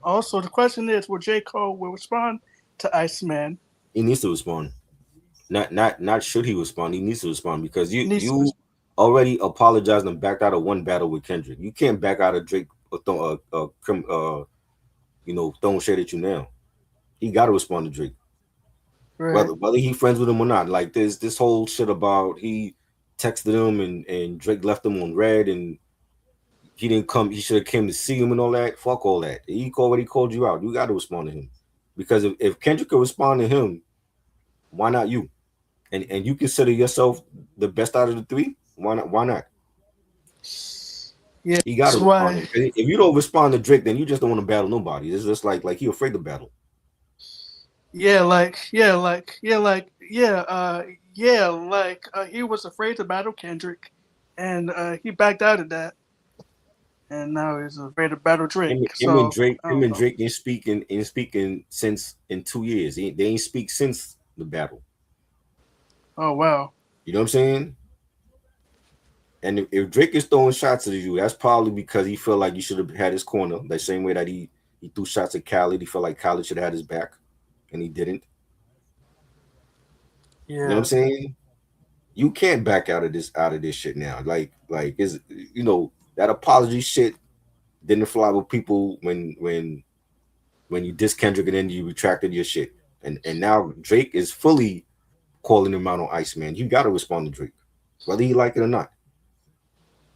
[SPEAKER 2] also the question is, will J Cole will respond to Iceman?
[SPEAKER 1] he needs to respond. Not should he respond. He needs to respond because you
[SPEAKER 2] Needs to
[SPEAKER 1] you already apologized and backed out of one battle with Kendrick. You can't back out of Drake throwing shade at you now. He got to respond to Drake,
[SPEAKER 2] right.
[SPEAKER 1] whether he friends with him or not. Like this whole shit about he texted him and Drake left him on red and he didn't come. He should have came to see him and all that. Fuck all that. He already called you out. You got to respond to him because if Kendrick could respond to him, why not you? And you consider yourself the best out of the three. Why not? Why not?
[SPEAKER 2] Yeah,
[SPEAKER 1] He got to
[SPEAKER 2] that's
[SPEAKER 1] respond
[SPEAKER 2] why.
[SPEAKER 1] to him. If you don't respond to Drake, then you just don't want to battle nobody. It's just like he afraid to battle.
[SPEAKER 2] He was afraid to battle Kendrick, and he backed out of that, and now he's afraid to battle
[SPEAKER 1] Him,
[SPEAKER 2] Drake.
[SPEAKER 1] him and
[SPEAKER 2] So
[SPEAKER 1] Drake,
[SPEAKER 2] I
[SPEAKER 1] him
[SPEAKER 2] don't
[SPEAKER 1] and
[SPEAKER 2] know.
[SPEAKER 1] Drake ain't speaking since in 2 years. They ain't speak since the battle.
[SPEAKER 2] Oh wow.
[SPEAKER 1] You know what I'm saying? And if Drake is throwing shots at you, that's probably because he felt like you should have had his corner. The same way that he threw shots at Khaled. He felt like Khaled should have had his back, and he didn't. You know what I'm
[SPEAKER 2] Yeah.
[SPEAKER 1] saying? You can't back out of this shit now. Like is that apology shit didn't fly with people when you diss Kendrick and then you retracted your shit. And now Drake is fully calling him out on Ice Man. You gotta respond to Drake. Whether he like it or not.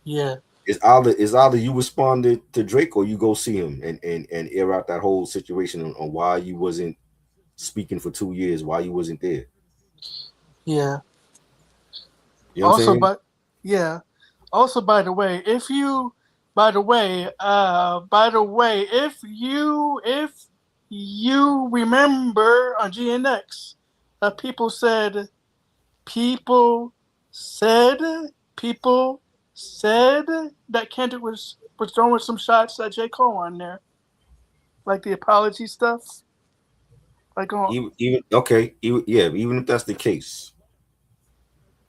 [SPEAKER 2] Yeah.
[SPEAKER 1] It's either you responded to Drake or you go see him and air out that whole situation on why you wasn't speaking for 2 years, why you wasn't there.
[SPEAKER 2] Yeah.
[SPEAKER 1] You know what I'm
[SPEAKER 2] Also,
[SPEAKER 1] saying?
[SPEAKER 2] but yeah. Also, by the way, if you remember on GNX, people said, people said, people said that Kendrick was throwing some shots at J Cole on there, like the apology stuff, like on.
[SPEAKER 1] Even okay, even if that's the case,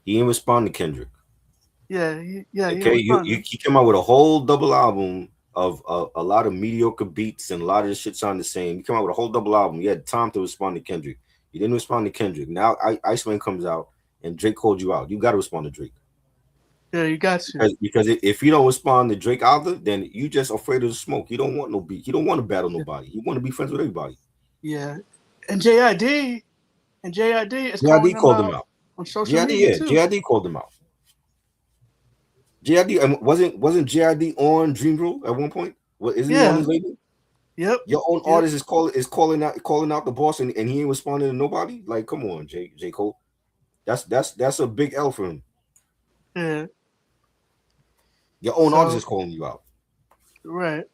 [SPEAKER 1] he didn't respond to Kendrick.
[SPEAKER 2] Yeah, he
[SPEAKER 1] Okay,
[SPEAKER 2] responded.
[SPEAKER 1] he came out with a whole double album of a lot of mediocre beats and a lot of the shit sound the same. He came out with a whole double album. You had time to respond to Kendrick. You didn't respond to Kendrick. Now Iceman comes out and Drake called you out. You got to respond to Drake
[SPEAKER 2] Yeah, you got to.
[SPEAKER 1] because if you don't respond to Drake either, then you just afraid of the smoke. You don't want no beat. You don't want to battle
[SPEAKER 2] Yeah,
[SPEAKER 1] nobody. You want to be friends with everybody.
[SPEAKER 2] yeah. And JID is calling
[SPEAKER 1] JID
[SPEAKER 2] him
[SPEAKER 1] called him
[SPEAKER 2] out
[SPEAKER 1] out.
[SPEAKER 2] on social
[SPEAKER 1] JID,
[SPEAKER 2] media
[SPEAKER 1] yeah,
[SPEAKER 2] too.
[SPEAKER 1] JID called him out. JID wasn't JID on Dream Rule at one point? What isn't he on
[SPEAKER 2] Yeah.
[SPEAKER 1] his label?
[SPEAKER 2] Yep.
[SPEAKER 1] Your own
[SPEAKER 2] Yep.
[SPEAKER 1] artist is calling out the boss and he ain't responding to nobody. Like, come on, J Cole. That's a big L for him.
[SPEAKER 2] Yeah.
[SPEAKER 1] Your own artist
[SPEAKER 2] So
[SPEAKER 1] is calling you out.
[SPEAKER 2] right.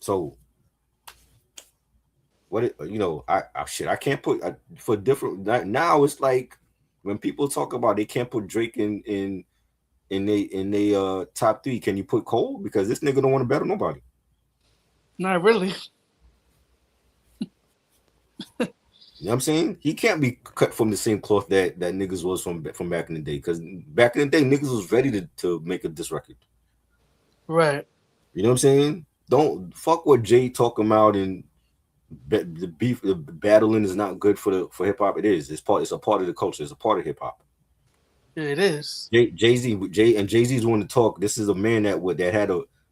[SPEAKER 1] So I shit. I can't put for different now. It's like when people talk about they can't put Drake in they top three. Can you put Cole because this nigga don't want to battle nobody?
[SPEAKER 2] Not really.
[SPEAKER 1] You know what I'm saying? He can't be cut from the same cloth that niggas was from back in the day. Because back in the day, niggas was ready to make a diss record.
[SPEAKER 2] Right.
[SPEAKER 1] You know what I'm saying? Don't fuck what Jay talking about and the beef, the battling is not good for hip hop. It is. It's part. It's a part of the culture. It's a part of hip hop.
[SPEAKER 2] Yeah, it is.
[SPEAKER 1] Jay Z's want to talk. This is a man that had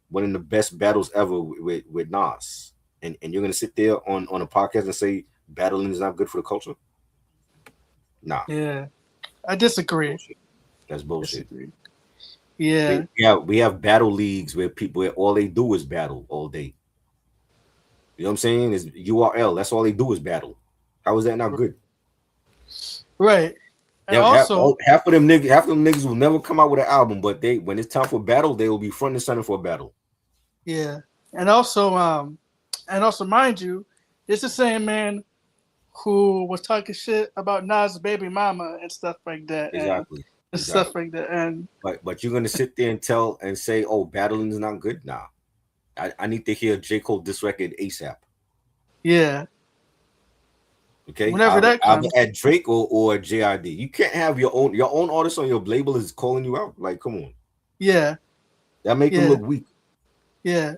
[SPEAKER 1] one of the best battles ever with Nas, and you're gonna sit there on a podcast and say battling is not good for the culture. Nah,
[SPEAKER 2] Yeah, I disagree.
[SPEAKER 1] bullshit. That's bullshit.
[SPEAKER 2] Disagree. Yeah,
[SPEAKER 1] We have battle leagues where people where all they do is battle all day. You know what I'm saying? Is URL. That's all they do is battle. How is that not good?
[SPEAKER 2] right. And
[SPEAKER 1] Yeah,
[SPEAKER 2] also,
[SPEAKER 1] half of them niggas will never come out with an album, but they when it's time for battle, they will be front and center for a battle.
[SPEAKER 2] yeah, and also, mind you, it's the same man who was talking shit about Nas' baby mama and stuff like that, and
[SPEAKER 1] Exactly.
[SPEAKER 2] stuff
[SPEAKER 1] Exactly.
[SPEAKER 2] like that, and
[SPEAKER 1] But you're gonna sit there and tell and say, oh, battling is not good? Nah. I need to hear J. Cole this record ASAP.
[SPEAKER 2] yeah,
[SPEAKER 1] Okay.
[SPEAKER 2] whenever that
[SPEAKER 1] Either
[SPEAKER 2] comes,
[SPEAKER 1] at Drake or JID. You can't have your own artist on your label is calling you out. Like, come on.
[SPEAKER 2] yeah,
[SPEAKER 1] That make him
[SPEAKER 2] yeah,
[SPEAKER 1] look weak.
[SPEAKER 2] yeah.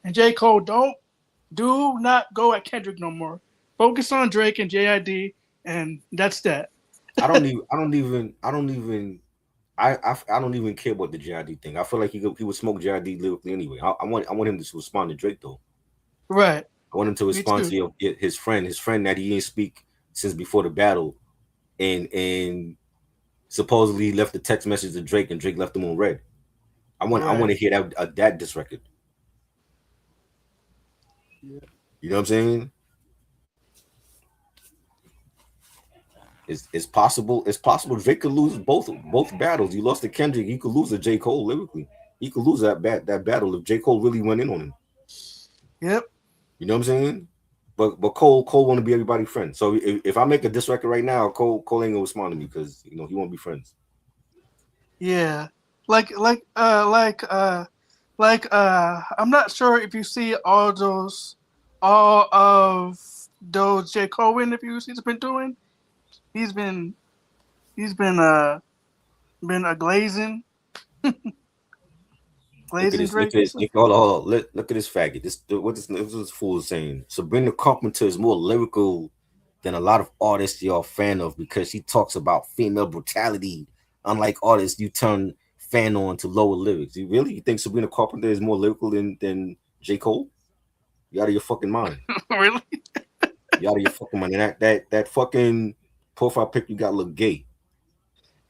[SPEAKER 2] And J. Cole, do not go at Kendrick no more. Focus on Drake and JID, and that's that.
[SPEAKER 1] I don't even care about the JID thing. I feel like he would smoke JID lyrically anyway. I want him to respond to Drake though.
[SPEAKER 2] Right.
[SPEAKER 1] I want him to
[SPEAKER 2] Me
[SPEAKER 1] respond
[SPEAKER 2] too.
[SPEAKER 1] to his friend that he didn't speak since before the battle, and supposedly he left the text message to Drake, and Drake left him on red. I want
[SPEAKER 2] Right.
[SPEAKER 1] to hear that diss record.
[SPEAKER 2] Yeah.
[SPEAKER 1] You know what I'm saying? It's possible. It's possible Drake could lose both battles. He lost to Kendrick. He could lose to J. Cole lyrically. He could lose that battle if J. Cole really went in on him.
[SPEAKER 2] Yep.
[SPEAKER 1] You know what I'm saying? But Cole want to be everybody's friend. So if I make a diss record right now, Cole ain't gonna respond to me because he won't be friends.
[SPEAKER 2] Yeah. Like like I'm not sure if you see all of those J. Cole interviews he's been doing. He's been he's been a
[SPEAKER 1] Look at
[SPEAKER 2] glazing
[SPEAKER 1] this. Look
[SPEAKER 2] Drake
[SPEAKER 1] at
[SPEAKER 2] and
[SPEAKER 1] this.
[SPEAKER 2] stuff.
[SPEAKER 1] Hold on. Look at this faggot. This fool is saying. Sabrina Carpenter is more lyrical than a lot of artists you're a fan of because she talks about female brutality. Unlike artists, you turn fan on to lower lyrics. You think Sabrina Carpenter is more lyrical than J. Cole? You out of your fucking mind.
[SPEAKER 2] Really?
[SPEAKER 1] You out of your fucking mind. And that fucking profile pic you got look gay.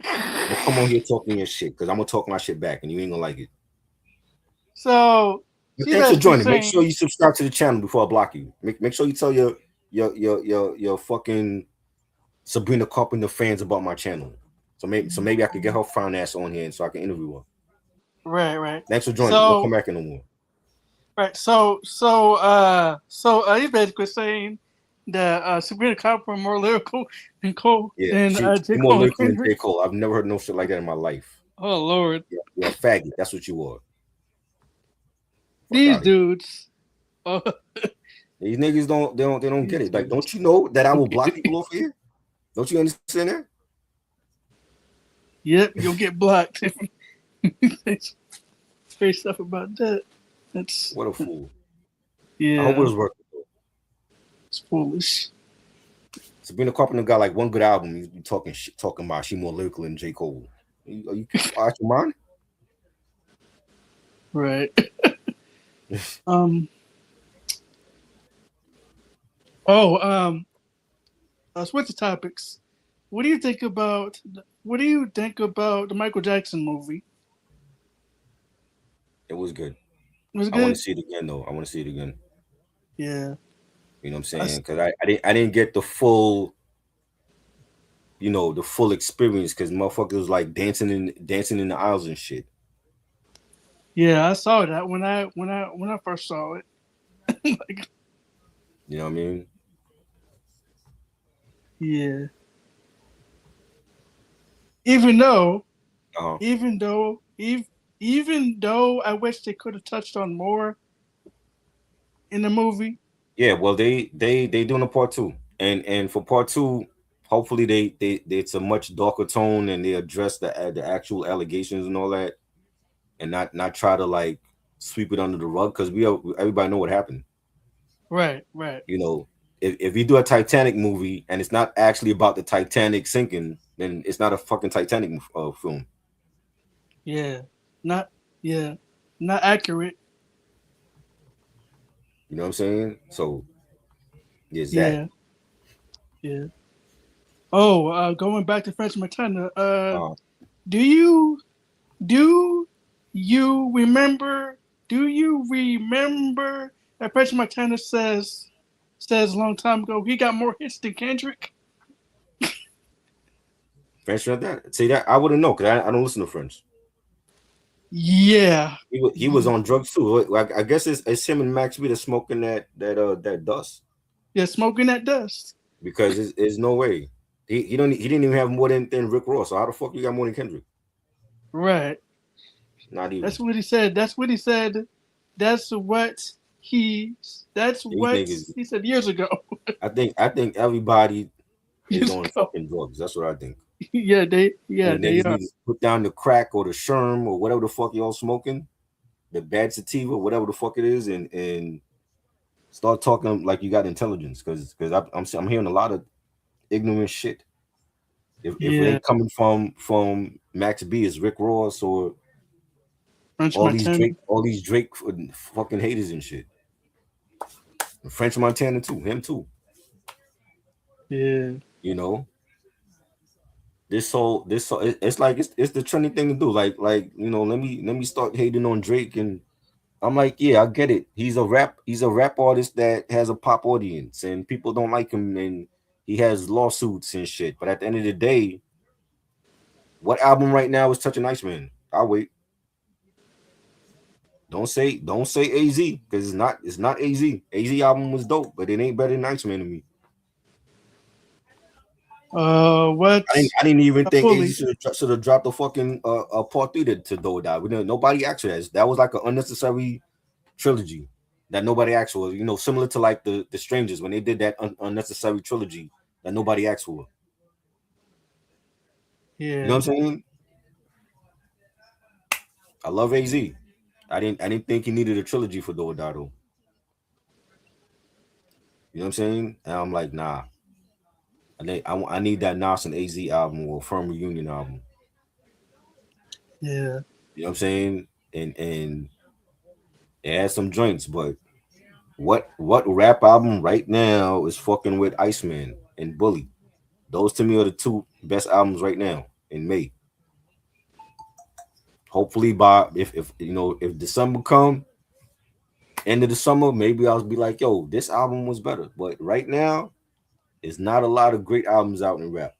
[SPEAKER 1] Don't come on here talking your shit because I'm gonna talk my shit back and you ain't gonna like it.
[SPEAKER 2] So
[SPEAKER 1] But
[SPEAKER 2] she's
[SPEAKER 1] thanks for
[SPEAKER 2] actually
[SPEAKER 1] joining. Make sure
[SPEAKER 2] saying,
[SPEAKER 1] you subscribe to the channel before I block you. Make sure you tell your fucking Sabrina Carpenter fans about my channel. So maybe I could get her fine ass on here so I can interview her.
[SPEAKER 2] right, right.
[SPEAKER 1] Thanks for joining. Don't come
[SPEAKER 2] So
[SPEAKER 1] back in no more.
[SPEAKER 2] right, he's basically saying that Sabrina Carpenter more lyrical
[SPEAKER 1] Yeah,
[SPEAKER 2] than
[SPEAKER 1] she
[SPEAKER 2] J.
[SPEAKER 1] more
[SPEAKER 2] Cole and
[SPEAKER 1] lyrical than
[SPEAKER 2] Kendrick.
[SPEAKER 1] J. Cole. I've never heard no shit like that in my life.
[SPEAKER 2] Oh Lord,
[SPEAKER 1] You're a faggot. That's what you are. Fuck
[SPEAKER 2] these
[SPEAKER 1] out of here.
[SPEAKER 2] dudes. Oh,
[SPEAKER 1] These niggas they don't get
[SPEAKER 2] these
[SPEAKER 1] it. Like,
[SPEAKER 2] dudes.
[SPEAKER 1] don't you know that I will block people off here? Don't you understand that?
[SPEAKER 2] Yep, you'll get blocked if you say stuff about that. That's
[SPEAKER 1] What a fool. I hope it
[SPEAKER 2] yeah,
[SPEAKER 1] was working.
[SPEAKER 2] it's foolish.
[SPEAKER 1] Sabrina Carpenter got like one good album. You talking shit, talking about she more lyrical than J. Cole. Are you out your mind?
[SPEAKER 2] Right. Um. Oh. Switch the topics. What do you think about What do you think about the Michael Jackson movie?
[SPEAKER 1] It was good.
[SPEAKER 2] Was it
[SPEAKER 1] I want to
[SPEAKER 2] good?
[SPEAKER 1] see it again though. I want to see it again.
[SPEAKER 2] Yeah.
[SPEAKER 1] You know what I'm
[SPEAKER 2] I
[SPEAKER 1] saying?
[SPEAKER 2] s
[SPEAKER 1] Because I didn't get the full experience because motherfuckers was like dancing in the aisles and shit.
[SPEAKER 2] yeah, I saw that when I first saw it. Like,
[SPEAKER 1] You know what I mean?
[SPEAKER 2] yeah. Even though,
[SPEAKER 1] Uh-huh.
[SPEAKER 2] even though, even even though I wish they could have touched on more in the movie.
[SPEAKER 1] Yeah. Well, they doing a part two, And for part two, hopefully they it's a much darker tone and they address the actual allegations and all that, and not try to like sweep it under the rug because everybody know what happened.
[SPEAKER 2] Right, right.
[SPEAKER 1] You know, if you do a Titanic movie and it's not actually about the Titanic sinking, then it's not a fucking Titanic film.
[SPEAKER 2] Yeah. Not yeah. Not accurate.
[SPEAKER 1] You know what I'm saying? So there's that.
[SPEAKER 2] Yeah. Yeah. Oh, going back to French Montana,
[SPEAKER 1] Uh,
[SPEAKER 2] do you do you remember do you remember that French Montana says a long time ago he got more hits than Kendrick?
[SPEAKER 1] French like that. See that I wouldn't know because I don't listen to French.
[SPEAKER 2] Yeah.
[SPEAKER 1] He was on drugs too. I guess it's him and Max B that's smoking that dust
[SPEAKER 2] Yeah, smoking that dust.
[SPEAKER 1] because it's no way he didn't even have more than Rick Ross. So how the fuck you got more than Kendrick?
[SPEAKER 2] Right.
[SPEAKER 1] Not even.
[SPEAKER 2] That's what he said. That's what he said. That's what he that's
[SPEAKER 1] These
[SPEAKER 2] what
[SPEAKER 1] niggas.
[SPEAKER 2] he said years ago.
[SPEAKER 1] I think everybody is
[SPEAKER 2] Years
[SPEAKER 1] on
[SPEAKER 2] ago.
[SPEAKER 1] fucking drugs. That's what I think.
[SPEAKER 2] Yeah,
[SPEAKER 1] And the
[SPEAKER 2] they
[SPEAKER 1] niggas
[SPEAKER 2] are.
[SPEAKER 1] need to put down the crack or the sherm or whatever the fuck y'all smoking, the bad sativa, whatever the fuck it is, and start talking like you got intelligence. Because I'm hearing a lot of ignorant shit. If it
[SPEAKER 2] Yeah.
[SPEAKER 1] ain't coming from Max B, it's Rick Ross or
[SPEAKER 2] French Montana.
[SPEAKER 1] all these Drake fucking haters and shit. French Montana too, him too.
[SPEAKER 2] Yeah.
[SPEAKER 1] You know, it's like it's the trending thing to do. Like let me start hating on Drake, and I'm like, yeah, I get it. He's a rap artist that has a pop audience, and people don't like him, and he has lawsuits and shit. But at the end of the day, what album right now is touching Iceman? I'll wait. Don't say AZ because it's not AZ. AZ album was dope, but it ain't better than Iceman to me.
[SPEAKER 2] What?
[SPEAKER 1] I didn't even think AZ
[SPEAKER 2] Fully.
[SPEAKER 1] should have dropped the fucking part three to Do or Die. Nobody asked for that. That was like an unnecessary trilogy that nobody asked for. Similar to like the Strangers when they did that unnecessary trilogy that nobody asked for. You know
[SPEAKER 2] Yeah.
[SPEAKER 1] what I'm saying? I love AZ. I didn't think he needed a trilogy for Do or Die though. You know what I'm saying? And I'm like, nah. I need that Nas and AZ album or Firm Reunion album.
[SPEAKER 2] Yeah.
[SPEAKER 1] You know what I'm saying? And it has some joints, but what rap album right now is fucking with Iceman and Bully? Those to me are the two best albums right now in May. Hopefully by if December come, end of the summer, maybe I'll be like, yo, this album was better. But right now, it's not a lot of great albums out in rap.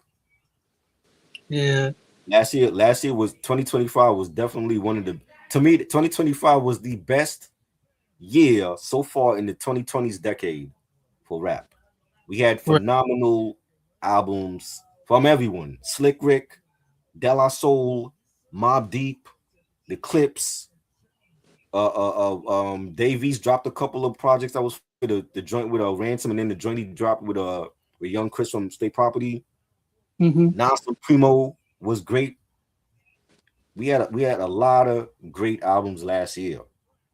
[SPEAKER 2] Yeah.
[SPEAKER 1] Last year was 2025 was definitely one of the to me 2025 was the best year so far in the 2020s decade for rap. We had
[SPEAKER 2] Right.
[SPEAKER 1] phenomenal albums from everyone: Slick Rick, De La Soul, Mob Deep, The Clips. Davies dropped a couple of projects that was the joint with a ransom, and then the joint he dropped with Young Chris from State Property.
[SPEAKER 2] Mm-hmm.
[SPEAKER 1] Nas Primo was great. We had a lot of great albums last year.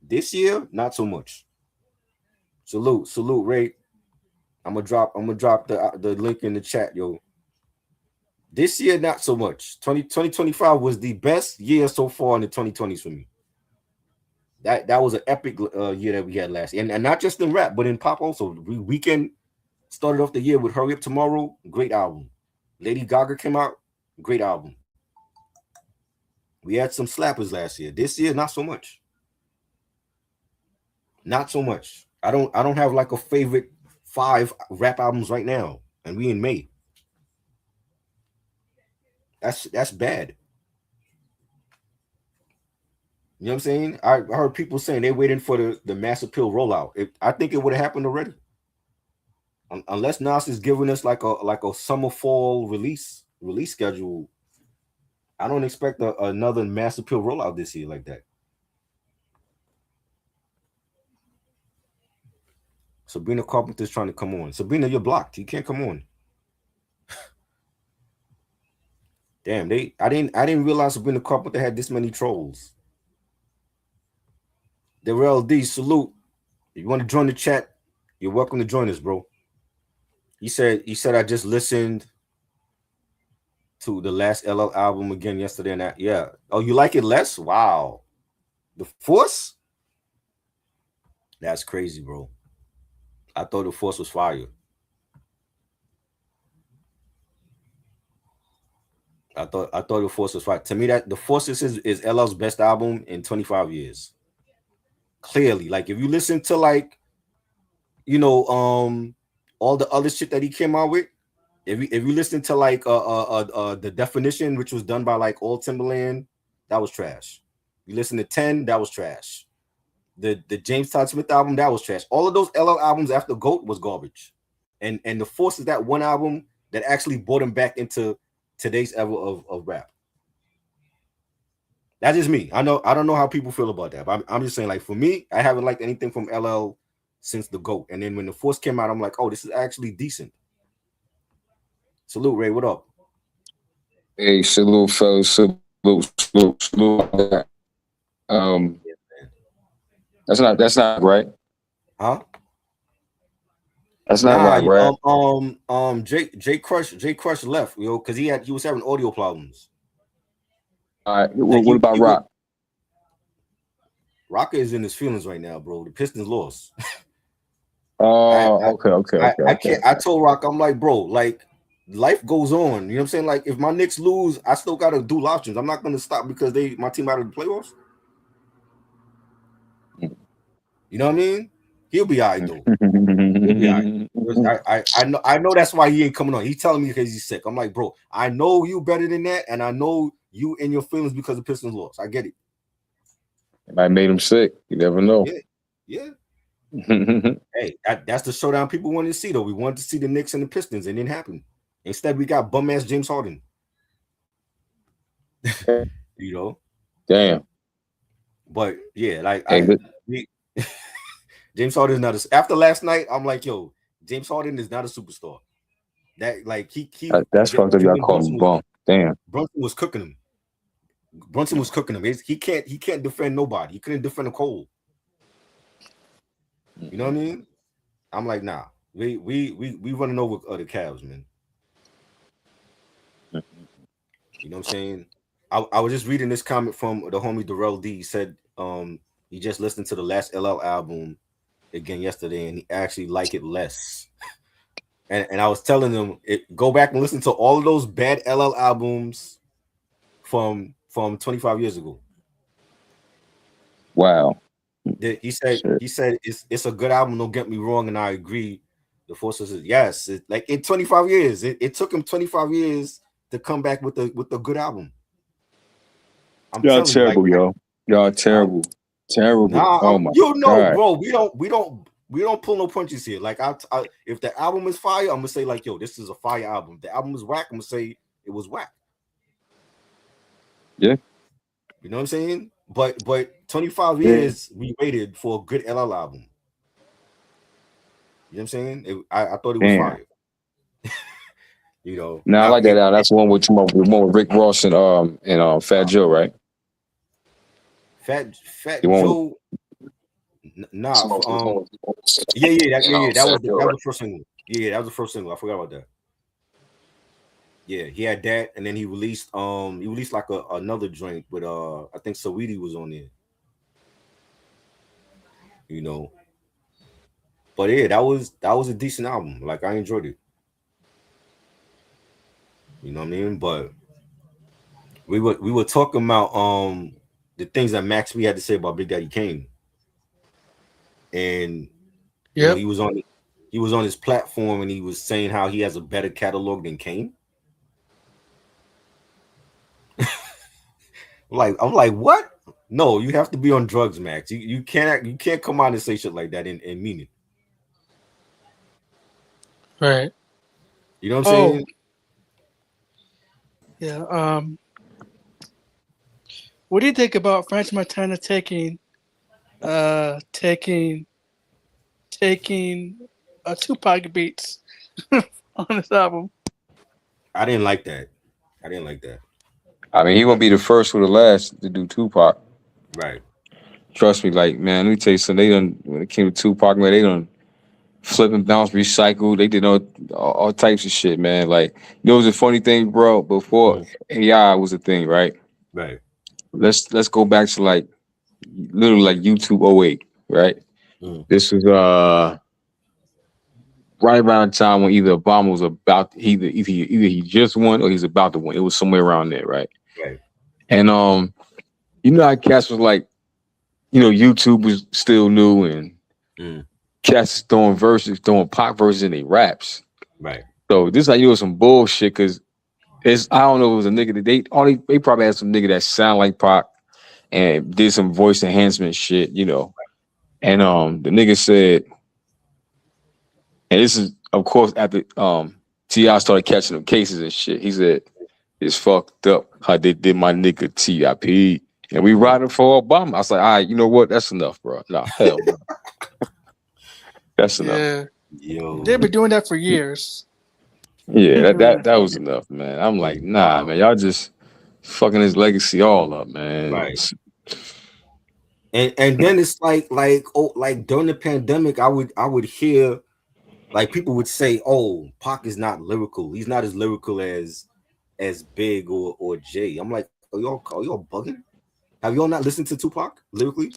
[SPEAKER 1] This year, not so much. Salute, Ray. I'm gonna drop the link in the chat, yo. This year, not so much. 2025 was the best year so far in the 2020s for me. That was an epic year that we had last year, and not just in rap, but in pop also. Weekend started off the year with "Hurry Up Tomorrow," great album. Lady Gaga came out, great album. We had some slappers last year. This year, not so much. Not so much. I don't have like a favorite five rap albums right now, and we in May. That's bad. You know what I'm saying? I heard people saying they're waiting for the mass appeal rollout. I think it would have happened already. Unless Nas is giving us like a summer fall release schedule, I don't expect another mass appeal rollout this year like that. Sabrina Carpenter's trying to come on. Sabrina, you're blocked. You can't come on. Damn, I didn't realize Sabrina Carpenter had this many trolls. Darrell D, salute. If you want to join the chat, you're welcome to join us, bro. He said I just listened to the last LL album again yesterday, and yeah. Oh, you like it less? Wow. The Force? That's crazy, bro. I thought the Force was fire. I thought the Force was fire. To me, that the Force is LL's best album in 25 years. Clearly, like if you listen to like all the other shit that he came out with, if you listen to like the definition, which was done by like Old Timberland, that was trash. You listen to 10, that was trash. The James Todd Smith album, that was trash. All of those LL albums after GOAT was garbage. And the Force is that one album that actually brought him back into today's era of rap. That's just me. I don't know how people feel about that, but I'm just saying, like, for me, I haven't liked anything from LL since the GOAT. And then when the Force came out, I'm like, oh, this is actually decent. Salute, Ray. What up?
[SPEAKER 3] Hey, salute, fellas. Salute. That's not right.
[SPEAKER 1] Huh?
[SPEAKER 3] That's not right, Brad.
[SPEAKER 1] Jay Crush left, because he was having audio problems.
[SPEAKER 3] All right. What about Rock?
[SPEAKER 1] Rocker is in his feelings right now, bro. The Pistons lost.
[SPEAKER 3] Okay.
[SPEAKER 1] I told Rock, I'm like, bro, like life goes on. You know what I'm saying? Like if my Knicks lose, I still gotta do live streams. I'm not gonna stop because my team out of the playoffs. You know what I mean? He'll be all right though. He'll be all right. I know that's why he ain't coming on. He's telling me because he's sick. I'm like, bro, I know you better than that, and I know you in your feelings because the Pistons lost. I get it.
[SPEAKER 3] It might made him sick. You never know.
[SPEAKER 1] Yeah. Hey, that's the showdown people wanted to see, though. We wanted to see the Knicks and the Pistons, and it didn't happen. Instead, we got bum ass James Harden.
[SPEAKER 3] Damn.
[SPEAKER 1] But yeah, like James Harden is not after last night. I'm like, yo, James Harden is not a superstar. That like he
[SPEAKER 3] that's fucked up. Y'all call him bum. Damn.
[SPEAKER 1] Brunson was cooking him. He can't defend nobody. He couldn't defend a Cole. You know what I mean? I'm like, nah. We running over the Cavs, man. You know what I'm saying? I was just reading this comment from the homie Darrell D. He said he just listened to the last LL album again yesterday, and he actually liked it less. And I was telling him, go back and listen to all of those bad LL albums from 25 years ago.
[SPEAKER 3] Wow.
[SPEAKER 1] He said it's a good album. Don't get me wrong, and I agree. The Force says yes. Like in 25 years, it took him 25 years to come back with a good album.
[SPEAKER 3] Y'all terrible, yo. Y'all terrible. Terrible.
[SPEAKER 1] Nah,
[SPEAKER 3] oh my
[SPEAKER 1] God. Bro, we don't pull no punches here. Like if the album is fire, I'm gonna say like, yo, this is a fire album. If the album is whack, I'm gonna say it was whack.
[SPEAKER 3] Yeah.
[SPEAKER 1] You know what I'm saying? But 25 years we waited for a good LL album. You know what I'm saying? I thought it was fire.
[SPEAKER 3] Now I like that album. That's one with Rick Ross and Fat Joe, right?
[SPEAKER 1] Fat Joe. Nah. That was the first single. Yeah, that was the first single. I forgot about that. Yeah, he had that, and then he released like another joint with I think Saweetie was on there. But yeah, that was a decent album. Like I enjoyed it. You know what I mean? But we were talking about the things that Max B had to say about Big Daddy Kane. And he was on his platform and he was saying how he has a better catalog than Kane. I'm like, what? No, you have to be on drugs, Max. You can't come out and say shit like that and mean it.
[SPEAKER 2] Right.
[SPEAKER 1] You know what I'm saying?
[SPEAKER 2] Yeah. What do you think about French Montana taking taking Tupac beats on this album.
[SPEAKER 1] I didn't like that. I didn't like that.
[SPEAKER 3] I mean, he won't be the first or the last to do Tupac.
[SPEAKER 1] Right.
[SPEAKER 3] Trust me, like man, let me tell you something. They done when it came to Tupac, man, they done flip and bounce, recycle. They did all types of shit, man. Like it was a funny thing, bro. Before
[SPEAKER 1] Mm.
[SPEAKER 3] AI was a thing, right?
[SPEAKER 1] Right.
[SPEAKER 3] Let's go back to like literally like YouTube '08, right?
[SPEAKER 1] Mm.
[SPEAKER 3] This was right around the time when either Obama was about either he just won or he's about to win. It was somewhere around there, right?
[SPEAKER 1] Right.
[SPEAKER 3] And you know how cats was like, you know, YouTube was still new and
[SPEAKER 1] Mm.
[SPEAKER 3] cats throwing pop verses in their raps.
[SPEAKER 1] Right.
[SPEAKER 3] So this how you know some bullshit because it's I don't know if it was a nigga that they probably had some nigga that sound like Pac and did some voice enhancement shit, you know. And the nigga said, and this is of course after T.I. started catching them cases and shit. He said, it's fucked up how they did my nigga T.I.P. And we riding for Obama. I was like, all right, you know what? That's enough, bro. Nah, hell no. That's enough.
[SPEAKER 2] Yeah,
[SPEAKER 1] Yo.
[SPEAKER 2] they've been doing that for years.
[SPEAKER 3] Yeah, that was enough, man. I'm like, nah, man, y'all just fucking his legacy all up, man.
[SPEAKER 1] Right. And then it's like during the pandemic, I would hear like people would say, "Oh, Pac is not lyrical. He's not as lyrical as Big or Jay." I'm like, are y'all bugging? Have y'all not listened to Tupac lyrically?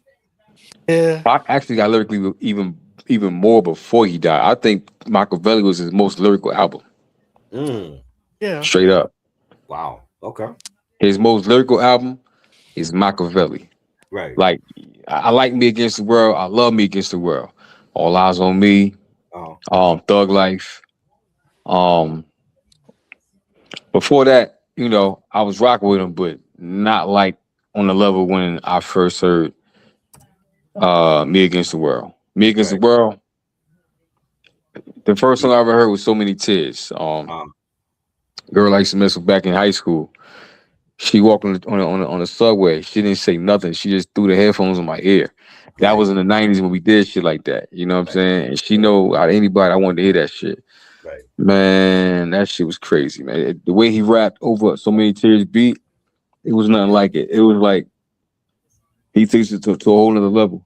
[SPEAKER 2] Yeah,
[SPEAKER 3] Pac actually got lyrically even more before he died. I think Machiavelli was his most lyrical album.
[SPEAKER 1] Mm.
[SPEAKER 2] yeah.
[SPEAKER 3] Straight up.
[SPEAKER 1] Wow. Okay.
[SPEAKER 3] His most lyrical album is Machiavelli.
[SPEAKER 1] Right.
[SPEAKER 3] Like, I like Me Against the World. I love Me Against the World. All Eyes on Me. Thug Life. Before that, you know, I was rocking with him, but not like on the level when I first heard Me Against the World. Me Against the World. The first song I ever heard was So Many Tears. Girl I used to mess with back in high school. She walked on the subway. She didn't say nothing. She just threw the headphones in my ear. That was in the 90s when we did shit like that. You know what I'm saying? And she know out of anybody I wanted to hear that shit.
[SPEAKER 1] Right.
[SPEAKER 3] Man, that shit was crazy, man. The way he rapped over So Many Tears beat, it was nothing like it. It was like he takes it to a whole nother level.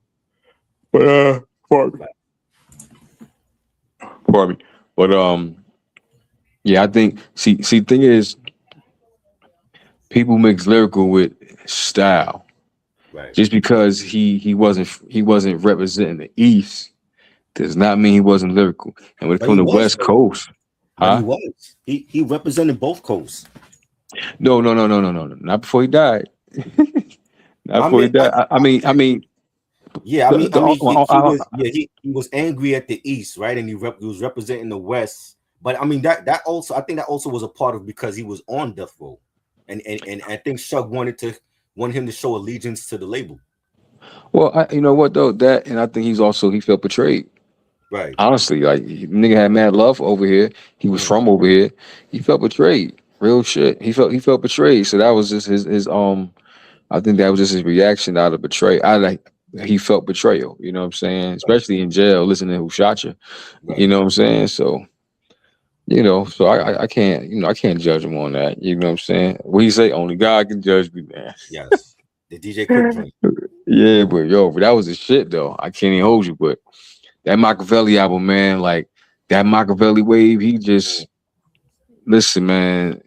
[SPEAKER 3] But pardon me. But yeah, I think see thing is people mix lyrical with style.
[SPEAKER 1] Right.
[SPEAKER 3] Just because he wasn't representing the East does not mean he wasn't lyrical. And when it comes to West Coast,
[SPEAKER 1] he was. He represented both coasts.
[SPEAKER 3] No. Not before he died. Not before he died. I mean.
[SPEAKER 1] Yeah, he was angry at the East, right? And he was representing the West. But I mean that also, I think that also was a part of because he was on death row, and I think Shug wanted him to show allegiance to the label.
[SPEAKER 3] Well, you know what though, that and I think he felt betrayed.
[SPEAKER 1] Right.
[SPEAKER 3] Honestly, like nigga had mad love over here. He was from over here. He felt betrayed. Real shit. He felt betrayed. So that was just his I think that was just his reaction out of betrayal. He felt betrayal, you know what I'm saying? Especially in jail, listening to Who Shot You. Right. You know what I'm saying? So, you know, so I can't, I can't judge him on that. You know what I'm saying? What he say? Only God can judge me, man.
[SPEAKER 1] Yes. The DJ Quik joint.
[SPEAKER 3] Yeah, but that was the shit though. I can't even hold you, but that Machiavelli album, man, like that Machiavelli wave, he just listen, man,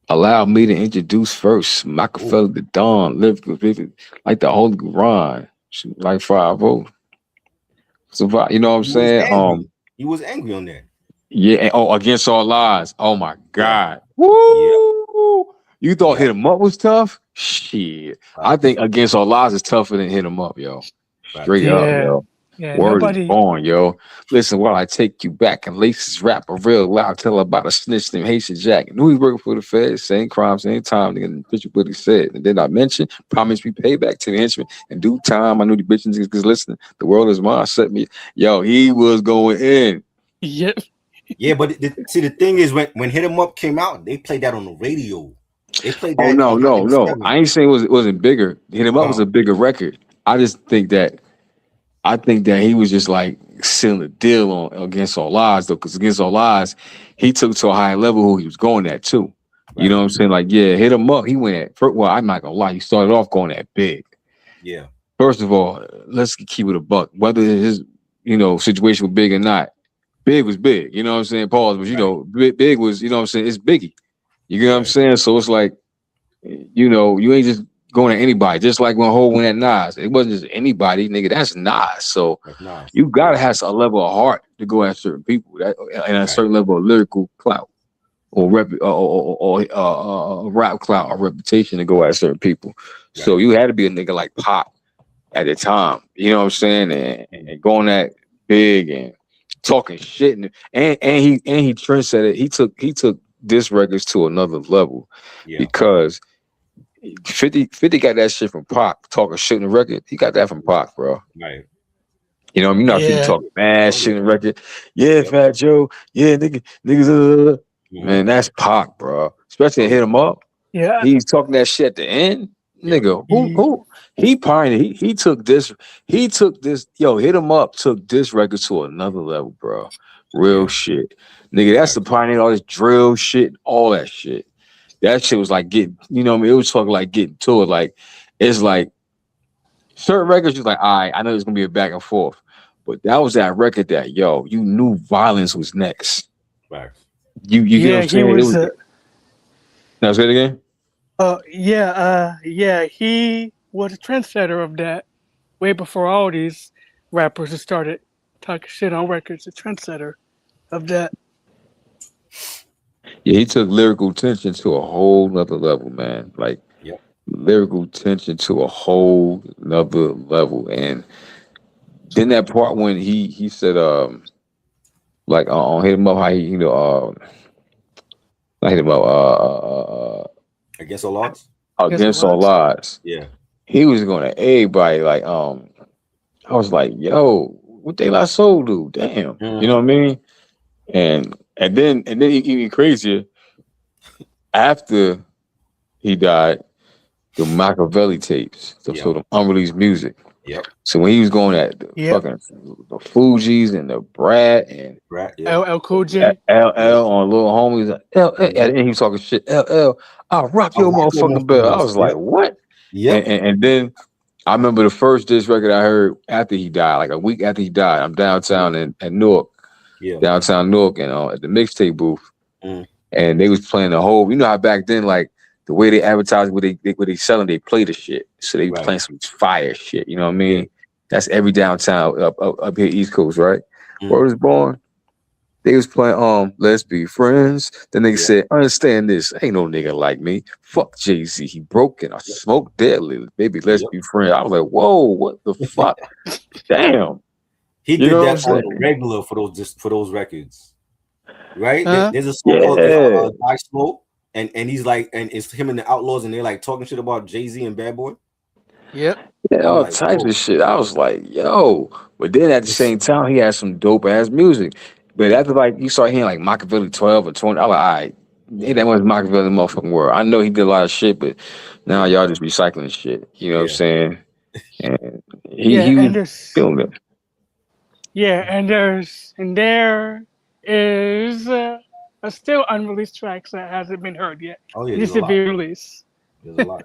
[SPEAKER 3] allow me to introduce first Machiavelli the Dawn, live like the Holy Quran, like 5-0. So you know what I'm saying?
[SPEAKER 1] He was angry on that.
[SPEAKER 3] Yeah, Against All Lies. Oh my God. Yeah. Woo! Yeah. You thought Hit 'Em Up was tough? Shit. I think Against All Lies is tougher than Hit 'Em Up, yo. Straight up, yo.
[SPEAKER 2] Yeah,
[SPEAKER 3] Word is born, yo. Listen, while I take you back and laces rap a real loud, tell about a snitch named Haitian Jack. Knew he working for the Fed, same crime, same time, nigga, picture what he said. And then I mentioned, promise me payback to the henchman. In due time, I knew the bitches niggas listening. The world is mine, set me. Yo, he was going in.
[SPEAKER 2] Yep.
[SPEAKER 1] Yeah, but the thing is, when Hit 'Em Up came out, they played that on the radio. They played that.
[SPEAKER 3] Oh, no. I ain't saying it wasn't bigger. Hit 'Em Up was a bigger record. I just think that I think that he was just like sealing the deal on Against All Odds though, because Against All Odds, he took to a higher level who he was going at too. You know
[SPEAKER 1] Right.
[SPEAKER 3] what I'm saying? Like, yeah, hit him up. He went at first. Well, I'm not gonna lie. He started off going at big.
[SPEAKER 1] Yeah.
[SPEAKER 3] First of all, let's keep it a buck. Whether his situation was big or not, big was big. You know what I'm saying? Pause. But
[SPEAKER 1] Right.
[SPEAKER 3] big was what I'm saying. It's Biggie. You get what I'm
[SPEAKER 1] Right.
[SPEAKER 3] saying? So it's like you ain't just going at anybody. Just like when Hov went at Nas, it wasn't just anybody, nigga. That's Nas. So
[SPEAKER 1] That's nice.
[SPEAKER 3] you gotta
[SPEAKER 1] Yeah.
[SPEAKER 3] have a level of heart to go at certain people, that and a
[SPEAKER 1] Right.
[SPEAKER 3] certain level of lyrical clout or rap clout or reputation to go at certain people. So
[SPEAKER 1] Right.
[SPEAKER 3] you had to be a nigga like Pop at the time. You know what I'm saying? And going at big and talking shit and he trendsetted. He took disc records to another level
[SPEAKER 1] Yeah.
[SPEAKER 3] because 50 got that shit from Pac, talking shit in the record. He got that from Pac, bro.
[SPEAKER 1] Right.
[SPEAKER 3] You know what I mean? You know, 50
[SPEAKER 2] Yeah.
[SPEAKER 3] talking mad
[SPEAKER 1] Oh
[SPEAKER 3] shit
[SPEAKER 1] yeah.
[SPEAKER 3] in the record. Yeah,
[SPEAKER 1] Yep.
[SPEAKER 3] Fat Joe. Yeah, niggas.
[SPEAKER 1] Hmm.
[SPEAKER 3] Man, that's Pac, bro. Especially
[SPEAKER 1] Oh
[SPEAKER 3] in Hit
[SPEAKER 1] yeah.
[SPEAKER 3] 'Em Up.
[SPEAKER 2] Yeah.
[SPEAKER 3] He's talking that shit at the end.
[SPEAKER 1] Yep.
[SPEAKER 3] Nigga,
[SPEAKER 2] He,
[SPEAKER 3] who he pioneered. He took this, Hit 'Em Up took this record to another level, bro. Real
[SPEAKER 1] Yeah.
[SPEAKER 3] shit. Nigga, that's the
[SPEAKER 1] Facts.
[SPEAKER 3] pioneer, all this drill shit, all that shit. That shit was like getting, what I mean? It was talking like getting to it. Like, it's like certain records, you're like, all right, I know there's gonna be a back and forth. But that was that record that, you knew violence was next.
[SPEAKER 1] Facts.
[SPEAKER 3] You get what
[SPEAKER 2] yeah,
[SPEAKER 3] I'm
[SPEAKER 2] he
[SPEAKER 3] saying? It
[SPEAKER 2] was
[SPEAKER 3] was now say it again.
[SPEAKER 2] yeah, he was a trendsetter of that way before all these rappers that started talking shit on records. A trendsetter of that.
[SPEAKER 3] Yeah, he took lyrical tension to a whole nother level, man. Like
[SPEAKER 1] Yep.
[SPEAKER 3] lyrical tension to a whole nother level. And then that part when he said like on hit him up how he not hit him up
[SPEAKER 1] I guess all odds.
[SPEAKER 2] Guess
[SPEAKER 3] against
[SPEAKER 2] what?
[SPEAKER 3] all odds.
[SPEAKER 1] Yeah.
[SPEAKER 3] He was going to everybody like I was like, yo, what they La Soul do? Damn. You know
[SPEAKER 1] Hmm.
[SPEAKER 3] what I mean? And then even crazier, after he died, the Machiavelli tapes, so
[SPEAKER 1] Yep.
[SPEAKER 3] the unreleased music.
[SPEAKER 1] Yep.
[SPEAKER 3] So when he was going at the
[SPEAKER 2] Yep.
[SPEAKER 3] fucking the Fugees and the Brat and
[SPEAKER 1] Right. Yeah.
[SPEAKER 2] LL Cool J.
[SPEAKER 1] Yep.
[SPEAKER 3] LL on Little Homies,
[SPEAKER 1] Hmm.
[SPEAKER 3] and he was talking shit. LL, I'll rock
[SPEAKER 1] I'll
[SPEAKER 3] your
[SPEAKER 1] rock your
[SPEAKER 3] motherfucking bell.
[SPEAKER 1] motherfucking
[SPEAKER 3] I
[SPEAKER 1] best.
[SPEAKER 3] was like,
[SPEAKER 1] Yep.
[SPEAKER 3] what?
[SPEAKER 1] Yep.
[SPEAKER 3] And then I remember the first disc record I heard after he died, like a week after he died. I'm
[SPEAKER 1] Yeah.
[SPEAKER 3] downtown in Newark,
[SPEAKER 1] Yeah.
[SPEAKER 3] and at the mixtape booth,
[SPEAKER 1] Mm.
[SPEAKER 3] and they was playing the whole. You know how back then, like the way they advertised, what they selling, they play the shit. So they
[SPEAKER 1] Right.
[SPEAKER 3] playing some fire shit. You know what I
[SPEAKER 1] Yeah.
[SPEAKER 3] mean? That's every downtown up here East Coast, right? Where
[SPEAKER 1] Mm.
[SPEAKER 3] was born? They was playing Let's Be Friends. Then they
[SPEAKER 1] Yeah.
[SPEAKER 3] said, understand this, ain't no nigga like me. Fuck Jay-Z. He broke and I
[SPEAKER 1] Yep.
[SPEAKER 3] smoked deadly. Baby, let's
[SPEAKER 1] Yep.
[SPEAKER 3] be friends. I was like, whoa, what the fuck? Damn.
[SPEAKER 1] He
[SPEAKER 3] You
[SPEAKER 1] did
[SPEAKER 3] know what I'm
[SPEAKER 1] that on
[SPEAKER 3] saying?
[SPEAKER 1] the regular for those records, right?
[SPEAKER 2] Huh?
[SPEAKER 1] There's a song called
[SPEAKER 3] Yeah.
[SPEAKER 1] "Die Slow," and he's like, and it's him and the Outlaws, and they're like talking shit about Jay-Z and Bad Boy.
[SPEAKER 2] Yep.
[SPEAKER 3] Yeah,
[SPEAKER 1] I'm
[SPEAKER 3] all
[SPEAKER 1] like,
[SPEAKER 3] types of
[SPEAKER 1] whoa.
[SPEAKER 3] shit. I was like, yo. But then at the same time, he had some dope ass music. But
[SPEAKER 1] Yeah.
[SPEAKER 3] after like you start hearing like Machiavelli 12 or 20, I was like, all right, ain't that
[SPEAKER 1] Mhm.
[SPEAKER 3] much Machiavelli in the motherfucking world. I know he did a lot of shit, but now
[SPEAKER 1] Yeah.
[SPEAKER 3] y'all just recycling shit. You know what I'm
[SPEAKER 1] Yeah.
[SPEAKER 3] saying? And he
[SPEAKER 2] Yeah,
[SPEAKER 3] he was
[SPEAKER 2] and there's
[SPEAKER 3] feeling it.
[SPEAKER 2] and there is a still unreleased tracks that hasn't been heard yet.
[SPEAKER 1] Oh yeah,
[SPEAKER 2] It
[SPEAKER 1] there's
[SPEAKER 2] needs
[SPEAKER 1] a
[SPEAKER 2] to
[SPEAKER 1] lot.
[SPEAKER 2] be released.
[SPEAKER 1] There's a lot.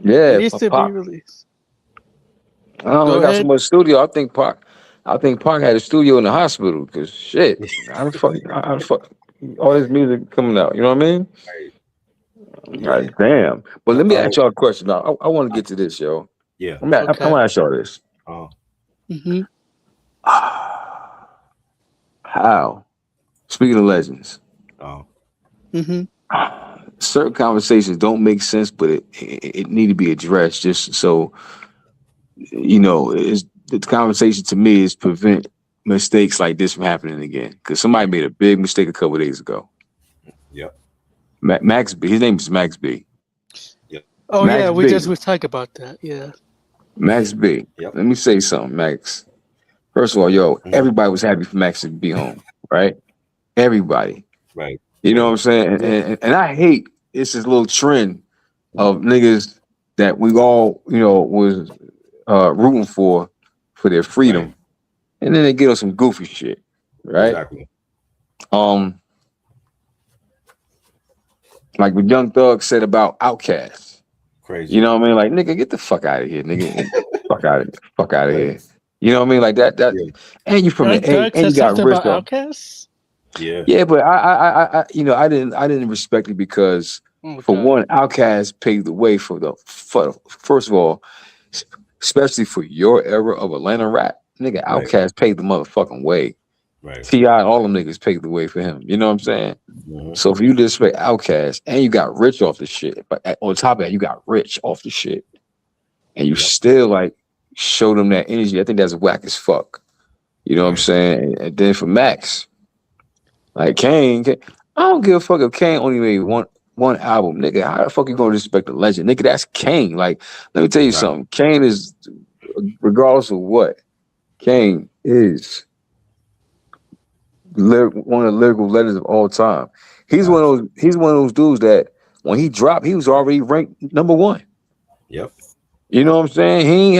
[SPEAKER 2] It
[SPEAKER 3] Yeah,
[SPEAKER 2] needs to be
[SPEAKER 3] Pac.
[SPEAKER 2] released.
[SPEAKER 3] I don't know,
[SPEAKER 2] Go
[SPEAKER 3] they got so
[SPEAKER 2] ahead.
[SPEAKER 3] much studio. I think Pac had a studio in the hospital because shit. How the fuck all this music coming out? You know what I mean?
[SPEAKER 1] Right. Yeah.
[SPEAKER 3] God damn. But
[SPEAKER 1] Uh,
[SPEAKER 3] let me
[SPEAKER 1] uh,
[SPEAKER 3] ask y'all a question now. I want to get to this, yo.
[SPEAKER 1] yeah.
[SPEAKER 3] I'm
[SPEAKER 2] Okay.
[SPEAKER 3] gonna ask y'all this.
[SPEAKER 1] Uh,
[SPEAKER 2] Mm-hmm.
[SPEAKER 3] How? Speaking of legends,
[SPEAKER 1] uh,
[SPEAKER 2] Mm-hmm.
[SPEAKER 3] certain conversations don't make sense, but it need to be addressed just so it's the conversation to me is prevent mistakes like this from happening again. Because somebody
[SPEAKER 1] right.
[SPEAKER 3] made a big mistake a couple days ago.
[SPEAKER 1] Yep.
[SPEAKER 3] Max B, his name is Max B.
[SPEAKER 1] Yep.
[SPEAKER 2] Oh yeah,
[SPEAKER 3] Max
[SPEAKER 2] we
[SPEAKER 3] B.
[SPEAKER 2] just was talking about that. Yeah.
[SPEAKER 3] Max B.
[SPEAKER 1] Yep.
[SPEAKER 3] Let me say something, Max. First of all, yo,
[SPEAKER 1] Mhm.
[SPEAKER 3] everybody was happy for Max to be home, right? Everybody.
[SPEAKER 1] Right.
[SPEAKER 3] You know what
[SPEAKER 1] Right.
[SPEAKER 3] I'm saying? And,
[SPEAKER 1] Yeah.
[SPEAKER 3] and I hate it's this little trend of niggas that we all, was rooting for for their freedom,
[SPEAKER 1] Right.
[SPEAKER 3] and then they get on some goofy shit, right?
[SPEAKER 1] Exactly.
[SPEAKER 3] Um, like what Young Thug said about Outkast. You
[SPEAKER 1] Crazy.
[SPEAKER 3] know what I mean? Like, nigga, get the fuck out of here, nigga. Fuck out of
[SPEAKER 1] Right.
[SPEAKER 3] here. You know what I mean? Like that,
[SPEAKER 1] Yeah.
[SPEAKER 3] and you from
[SPEAKER 2] Young
[SPEAKER 3] the A,
[SPEAKER 2] Thug
[SPEAKER 3] and
[SPEAKER 2] said
[SPEAKER 3] you got
[SPEAKER 2] something
[SPEAKER 3] rich
[SPEAKER 2] about
[SPEAKER 3] off.
[SPEAKER 2] Outkast.
[SPEAKER 1] Yeah.
[SPEAKER 3] Yeah, but you know, I didn't respect it because,
[SPEAKER 2] Oh
[SPEAKER 3] for
[SPEAKER 2] God.
[SPEAKER 3] one, Outkast paved the way for first of all, s- especially for your era of Atlanta rap, nigga.
[SPEAKER 1] Right.
[SPEAKER 3] Outkast paved the motherfucking way.
[SPEAKER 1] Right.
[SPEAKER 3] T.I. and all them niggas paved the way for him. You know what I'm saying?
[SPEAKER 1] Hmm.
[SPEAKER 3] So if you disrespect Outkast and you got rich off the shit, but on top of that, you got rich off the shit, and you
[SPEAKER 1] Yep.
[SPEAKER 3] still like show them that energy, I think that's whack as fuck. You know what I'm
[SPEAKER 1] Right.
[SPEAKER 3] saying? And then for Max, like I don't give a fuck if Kane only made one album, nigga. How the fuck you gonna respect the legend, nigga? That's Kane. Like, let me tell you
[SPEAKER 1] Exactly.
[SPEAKER 3] something. Kane is, regardless of what, Kane is one of the lyrical legends of all time. He's one
[SPEAKER 1] Facts.
[SPEAKER 3] of those. He's one of those dudes that when he dropped, he was already ranked number one.
[SPEAKER 1] Yep.
[SPEAKER 3] You know what I'm saying? He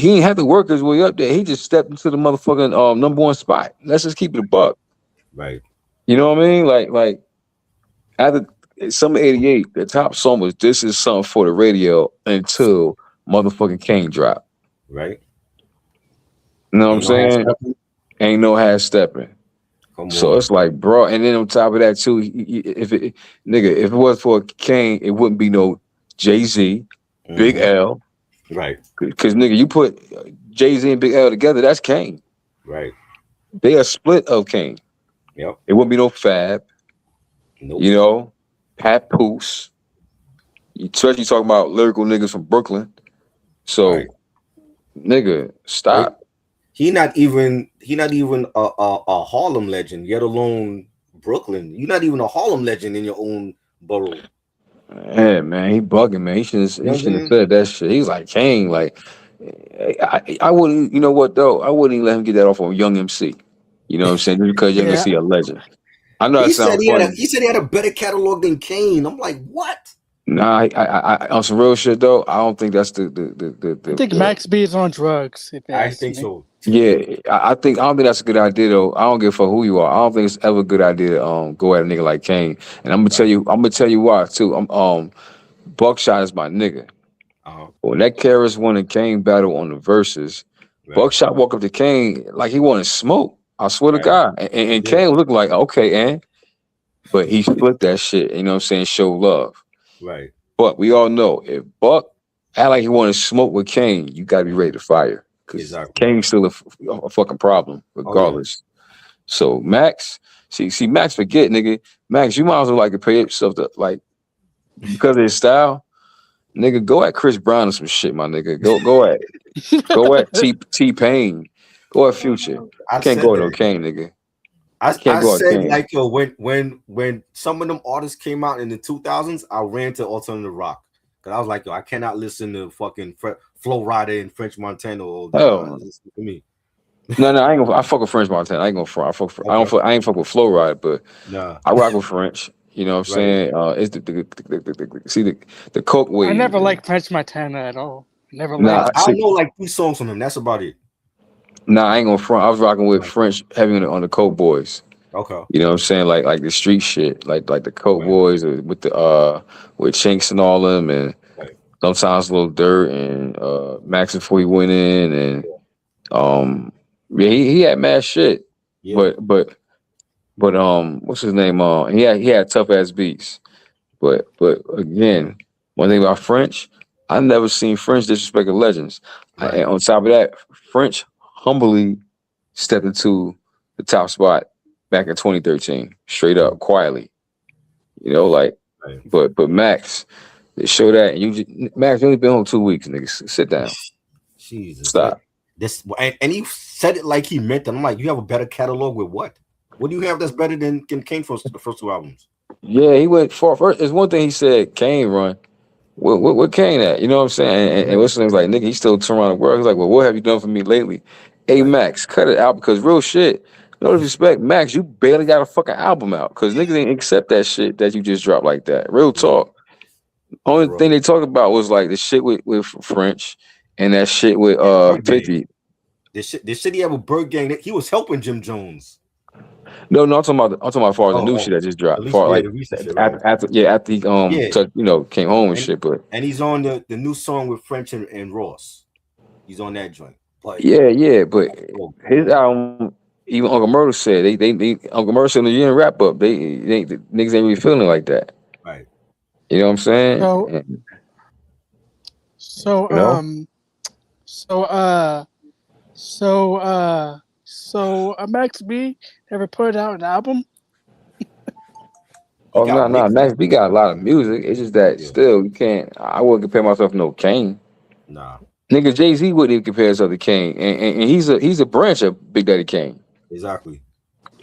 [SPEAKER 3] ain't had to work his way up there. He just stepped into the motherfucking number one spot. Let's just keep it a buck.
[SPEAKER 1] Right.
[SPEAKER 3] You know what I mean? Like after Summer '88, the top song was "This Is Something for the Radio" until motherfucking Kane dropped.
[SPEAKER 1] Right.
[SPEAKER 3] You know what I'm
[SPEAKER 1] Ain't no half
[SPEAKER 3] saying?
[SPEAKER 1] stepping.
[SPEAKER 3] Ain't no half stepping.
[SPEAKER 1] Come
[SPEAKER 3] So
[SPEAKER 1] on.
[SPEAKER 3] it's like, bro, and then on top of that too, if it was for Kane, it wouldn't be no Jay-Z, Big
[SPEAKER 1] Hmm.
[SPEAKER 3] L,
[SPEAKER 1] Right.
[SPEAKER 3] because nigga, you put Jay-Z and Big L together, that's Kane.
[SPEAKER 1] Right.
[SPEAKER 3] They are split of Kane.
[SPEAKER 1] Yep.
[SPEAKER 3] It wouldn't be no Fab,
[SPEAKER 1] Nope.
[SPEAKER 3] you know, Pat Poose. Especially talking about lyrical niggas from Brooklyn.
[SPEAKER 1] Right.
[SPEAKER 3] So, nigga,
[SPEAKER 1] Right.
[SPEAKER 3] stop.
[SPEAKER 1] He not even a Harlem legend, yet alone Brooklyn. You're not even a Harlem legend in your own borough.
[SPEAKER 3] Yeah, man, he bugging, man. He shouldn't.
[SPEAKER 1] You know
[SPEAKER 3] He
[SPEAKER 1] what I'm
[SPEAKER 3] shouldn't have
[SPEAKER 1] saying?
[SPEAKER 3] said that shit. He's like Kane. Like, I wouldn't. You know what though? I wouldn't even let him get that off on Young MC. You know what I'm saying? Just because Young
[SPEAKER 2] Yeah.
[SPEAKER 3] MC a legend. I know that
[SPEAKER 1] He said
[SPEAKER 3] sounds
[SPEAKER 1] he had a
[SPEAKER 3] funny.
[SPEAKER 1] he said he had a better catalog than Kane. I'm like, what?
[SPEAKER 3] Nah, on some real shit though. I don't think that's
[SPEAKER 2] I think
[SPEAKER 3] the
[SPEAKER 2] Max B is on drugs. If you
[SPEAKER 1] I
[SPEAKER 2] ask
[SPEAKER 1] think
[SPEAKER 2] me.
[SPEAKER 1] so
[SPEAKER 3] yeah.
[SPEAKER 1] too.
[SPEAKER 3] I don't think that's a good idea though. I don't give a fuck who you are. I don't think it's ever a good idea to go at a nigga like Kane. And
[SPEAKER 1] Right.
[SPEAKER 3] I'm gonna tell you why too. Buckshot is my nigga.
[SPEAKER 1] Uh-huh.
[SPEAKER 3] When that Karis won and Kane battle on the verses,
[SPEAKER 1] Right.
[SPEAKER 3] Buckshot walked up to Kane like he wanted smoke. I swear to
[SPEAKER 1] Right.
[SPEAKER 3] God.
[SPEAKER 1] He
[SPEAKER 3] And
[SPEAKER 1] did.
[SPEAKER 3] Kane was looking like, okay, and but he flipped that shit, you know what I'm saying, show love.
[SPEAKER 1] Right.
[SPEAKER 3] But we all know if Buck act like he wanted smoke with Kane, you gotta be ready to fire. Cause
[SPEAKER 1] Exactly.
[SPEAKER 3] Kane's still a fucking problem,
[SPEAKER 1] Oh yeah.
[SPEAKER 3] regardless. So Max, see Max forget, nigga. Max, you might as well like to pay yourself to like because of his style, nigga, go at Chris Brown or some shit, my nigga. Go at T Pain. Go at Future.
[SPEAKER 1] I
[SPEAKER 3] Can't
[SPEAKER 1] said
[SPEAKER 3] go at no
[SPEAKER 1] that.
[SPEAKER 3] Kane, nigga.
[SPEAKER 1] I
[SPEAKER 3] Can't go at
[SPEAKER 1] said
[SPEAKER 3] Kane.
[SPEAKER 1] like yo when some of them artists came out in the 2000s, I ran to alternative rock because I was like yo, I cannot listen to fucking Flow Rider and French Montana all day.
[SPEAKER 3] Oh
[SPEAKER 1] Listen to me.
[SPEAKER 3] no, I ain't gonna. I fuck with French Montana. I ain't gonna front.
[SPEAKER 1] Okay.
[SPEAKER 3] I ain't fuck with Flow Ride, but
[SPEAKER 1] Nah.
[SPEAKER 3] I rock with French. You know what I'm
[SPEAKER 1] Right.
[SPEAKER 3] saying? It's see the Coke
[SPEAKER 2] I
[SPEAKER 3] wave.
[SPEAKER 2] never liked French Montana at all. I never
[SPEAKER 3] Nah,
[SPEAKER 2] liked.
[SPEAKER 1] I
[SPEAKER 3] see,
[SPEAKER 1] know like 2 songs from him. That's about it.
[SPEAKER 3] I ain't gonna front. I was rocking with
[SPEAKER 1] Right.
[SPEAKER 3] French heavy on the Coke Boys.
[SPEAKER 1] Okay.
[SPEAKER 3] You know what I'm saying? Like the street shit, like the Coke
[SPEAKER 1] Right.
[SPEAKER 3] Boys with the with Chinks and all them, and
[SPEAKER 1] Right.
[SPEAKER 3] sometimes a little Dirt and Max before he went in, and um yeah, he had mad shit,
[SPEAKER 1] Yeah.
[SPEAKER 3] but what's his name? He had tough ass beats, but again, one thing about French, I never seen French disrespect the legends.
[SPEAKER 1] Right.
[SPEAKER 3] And on top of that, French humbly stepped into the top spot back in 2013, straight up, quietly. You know, like,
[SPEAKER 1] Right.
[SPEAKER 3] but Max, they show that, and Max, you only been home 2 weeks, nigga. Sit down,
[SPEAKER 1] Jesus. Like
[SPEAKER 3] stop.
[SPEAKER 1] this and he said it like he meant it. I'm like, you have a better catalog with what? What do you have that's better than Kane for the first 2 albums?
[SPEAKER 3] Yeah, he went far first. It's one thing he said, Kane run. What Kane at? You know what I'm saying? And what's his name's like, nigga, he still turn around the world. He's like, well, what have you done for me lately? Hey,
[SPEAKER 1] Right.
[SPEAKER 3] Max, cut it out because real shit. No disrespect, Max, you barely got a fucking album out because niggas didn't accept that shit that you just dropped like that. Real
[SPEAKER 1] Yeah.
[SPEAKER 3] talk. Only
[SPEAKER 1] Bro.
[SPEAKER 3] thing they talked about was like the shit with French and that shit with
[SPEAKER 1] And Freebase.
[SPEAKER 3] 50.
[SPEAKER 1] This shit he had with Bird Gang. He was helping Jim Jones.
[SPEAKER 3] No, I'm talking about as far as the new
[SPEAKER 1] Oh,
[SPEAKER 3] shit that just
[SPEAKER 1] at
[SPEAKER 3] dropped.
[SPEAKER 1] least
[SPEAKER 3] Far
[SPEAKER 1] yeah,
[SPEAKER 3] like
[SPEAKER 1] the recent shit, right?
[SPEAKER 3] after he
[SPEAKER 1] Yeah,
[SPEAKER 3] came home and
[SPEAKER 1] and
[SPEAKER 3] shit. But
[SPEAKER 1] and he's on the new song with French and Ross. He's on that joint. But
[SPEAKER 3] yeah. But
[SPEAKER 1] oh,
[SPEAKER 3] his album, even Uncle Murder said they Uncle Murder said in the year wrap up, the niggas ain't really feeling it like that.
[SPEAKER 1] right.
[SPEAKER 3] You know what I'm saying?
[SPEAKER 2] So
[SPEAKER 3] And,
[SPEAKER 2] so
[SPEAKER 3] you know.
[SPEAKER 2] so so Max B ever put out an album?
[SPEAKER 1] He
[SPEAKER 3] Oh
[SPEAKER 1] got
[SPEAKER 3] no,
[SPEAKER 1] mixes.
[SPEAKER 3] Max B got a lot of music. It's just that
[SPEAKER 1] Yeah.
[SPEAKER 3] still you can't. I wouldn't compare myself to no Kane.
[SPEAKER 1] Nah.
[SPEAKER 3] Nigga, Jay-Z wouldn't even compare himself to Kane, and he's a branch of Big Daddy Kane.
[SPEAKER 1] Exactly.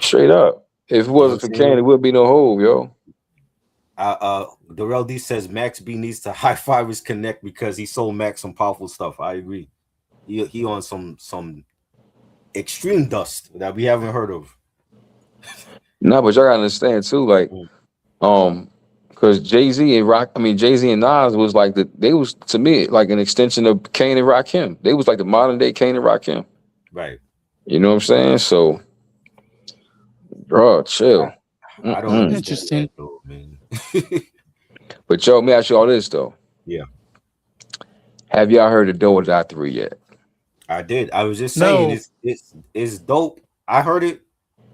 [SPEAKER 3] Straight up. If it
[SPEAKER 1] You know what
[SPEAKER 3] wasn't
[SPEAKER 1] I'm
[SPEAKER 3] for Kane,
[SPEAKER 1] saying?
[SPEAKER 3] there wouldn't be no hove, yo.
[SPEAKER 1] Darrell D says Max B needs to high five his connect because he sold Max some powerful stuff. I agree. He on some extreme dust that we haven't heard of.
[SPEAKER 3] No, but y'all gotta understand too, like,
[SPEAKER 1] Mm.
[SPEAKER 3] because Jay Z and Nas was like they was to me like an extension of Kane and Rakim. They was like the modern day Kane and Rakim.
[SPEAKER 1] Right.
[SPEAKER 3] You know what I'm saying? So, bro, chill.
[SPEAKER 1] I don't
[SPEAKER 3] Mm-mm.
[SPEAKER 1] understand that
[SPEAKER 2] Interesting.
[SPEAKER 1] though, man.
[SPEAKER 3] But yo, let me ask you all this though.
[SPEAKER 1] Yeah,
[SPEAKER 3] Have y'all heard of Do or Die 3 yet?
[SPEAKER 1] I did. I was just saying
[SPEAKER 2] No.
[SPEAKER 1] it's dope. I heard it.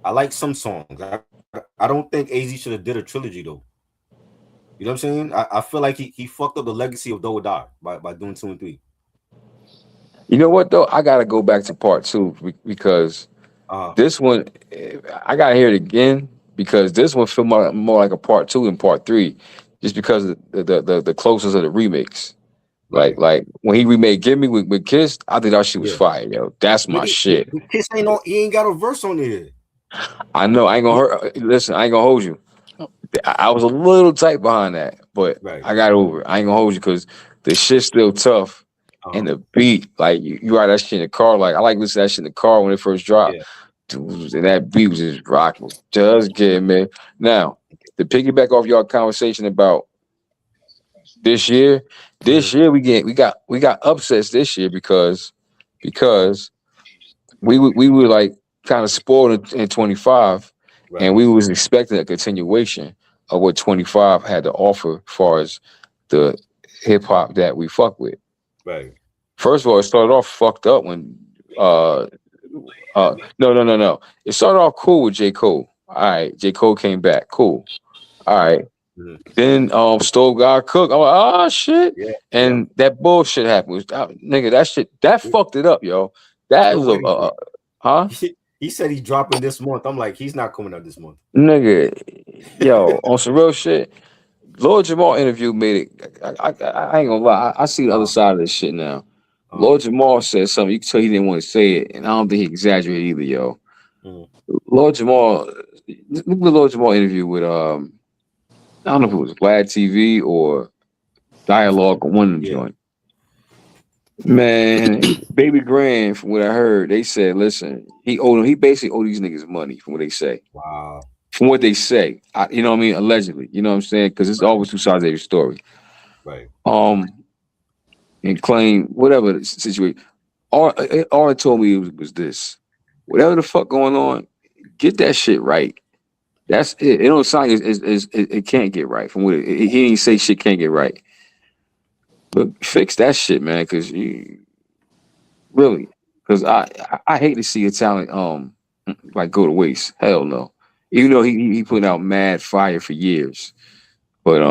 [SPEAKER 1] I like some songs. I don't think AZ should have did a trilogy though. You know what I'm saying? I feel like he fucked up the legacy of Do or Die by doing 2 and 3.
[SPEAKER 3] You know what though? I gotta go back to part two because
[SPEAKER 1] Uh
[SPEAKER 3] this one, I gotta hear it again because this one feel more like a part two than part three, just because of the closeness of the remakes.
[SPEAKER 1] right.
[SPEAKER 3] Like when he remade "Give Me" with Kiss, I think that shit was
[SPEAKER 1] Yeah.
[SPEAKER 3] fire, yo. That's
[SPEAKER 1] But
[SPEAKER 3] my shit.
[SPEAKER 1] Kiss ain't no he ain't got a verse on there.
[SPEAKER 3] I know I ain't gonna hurt. Listen, I ain't gonna hold you.
[SPEAKER 2] Oh,
[SPEAKER 3] I was a little tight behind that, but
[SPEAKER 1] Right.
[SPEAKER 3] I got over it. I ain't gonna hold you because the shit's still tough.
[SPEAKER 1] Uh-huh.
[SPEAKER 3] And the beat, like you ride that shit in the car. Like I like listening to that shit in the car when it first dropped.
[SPEAKER 1] Yeah.
[SPEAKER 3] Dude, and that beat was just rocking. Just good, man. Now, to piggyback off your conversation about this year,
[SPEAKER 1] Mhm.
[SPEAKER 3] we got upsets this year because we were like kind of spoiled in 25, and
[SPEAKER 1] Right.
[SPEAKER 3] we was expecting a continuation of what 25 had to offer as far as the hip hop that we fuck with.
[SPEAKER 1] Right.
[SPEAKER 3] First of all, it started off fucked up when no. It started off cool with J. Cole. All right, J. Cole came back. Cool. All right.
[SPEAKER 1] Mhm.
[SPEAKER 3] Then Stove got cooked. I'm like, oh shit.
[SPEAKER 1] Yeah. Yeah.
[SPEAKER 3] And that bullshit happened. Nigga, that shit that fucked it up, yo. That
[SPEAKER 1] So
[SPEAKER 3] was
[SPEAKER 1] wait a minute.
[SPEAKER 3] huh?
[SPEAKER 1] He said he's dropping this month. I'm like, he's not coming out this month.
[SPEAKER 3] Nigga, yo, on some real shit. Lord Jamal interview made it. I ain't gonna lie. I see the other
[SPEAKER 1] Uh,
[SPEAKER 3] side of this shit now.
[SPEAKER 1] uh,
[SPEAKER 3] Lord Jamal said something. You can tell he didn't want to say it, and I don't think he exaggerated either, yo.
[SPEAKER 1] mm,
[SPEAKER 3] Lord Jamal, look at the Lord Jamal interview with I don't know if it was Vlad TV or Dialogue or one of them
[SPEAKER 1] yeah.
[SPEAKER 3] joint. Man, Baby Grand, from what I heard, they said, listen, he basically owed these niggas money from what they say.
[SPEAKER 1] Wow.
[SPEAKER 3] From what they say. You know what I mean? Allegedly. You know what I'm saying? Because it's
[SPEAKER 1] Right.
[SPEAKER 3] always two sides of every story.
[SPEAKER 1] Right.
[SPEAKER 3] Um, and claim whatever the situation. All it told me was this. Whatever the fuck going on, get that shit right. That's it. It don't sound like it can't get right. From what he didn't say shit can't get right. But fix that shit, man, because you really, because I hate to see a talent like go to waste. Hell no. Even though he put out mad fire for years, but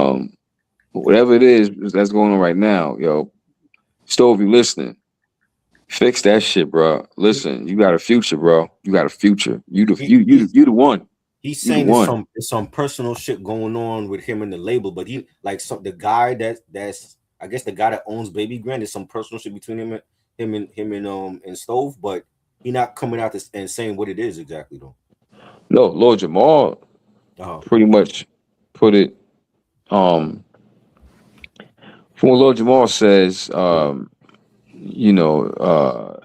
[SPEAKER 3] whatever it is that's going on right now, yo, Stove, you listening? Fix that shit, bro.
[SPEAKER 1] He,
[SPEAKER 3] Listen, you got a future, bro. You got a future.
[SPEAKER 1] he he's
[SPEAKER 3] You the one.
[SPEAKER 1] he's
[SPEAKER 3] You the
[SPEAKER 1] saying
[SPEAKER 3] one.
[SPEAKER 1] there's some personal shit going on with him and the label, but he like the guy that's I guess the guy that owns Baby Grand is some personal shit between him and Stove, but he not coming out and saying what it is exactly though.
[SPEAKER 3] No, Lord Jamal
[SPEAKER 1] Uh-huh.
[SPEAKER 3] pretty much put it um from what Lord Jamal says,
[SPEAKER 1] Mm,
[SPEAKER 3] you know,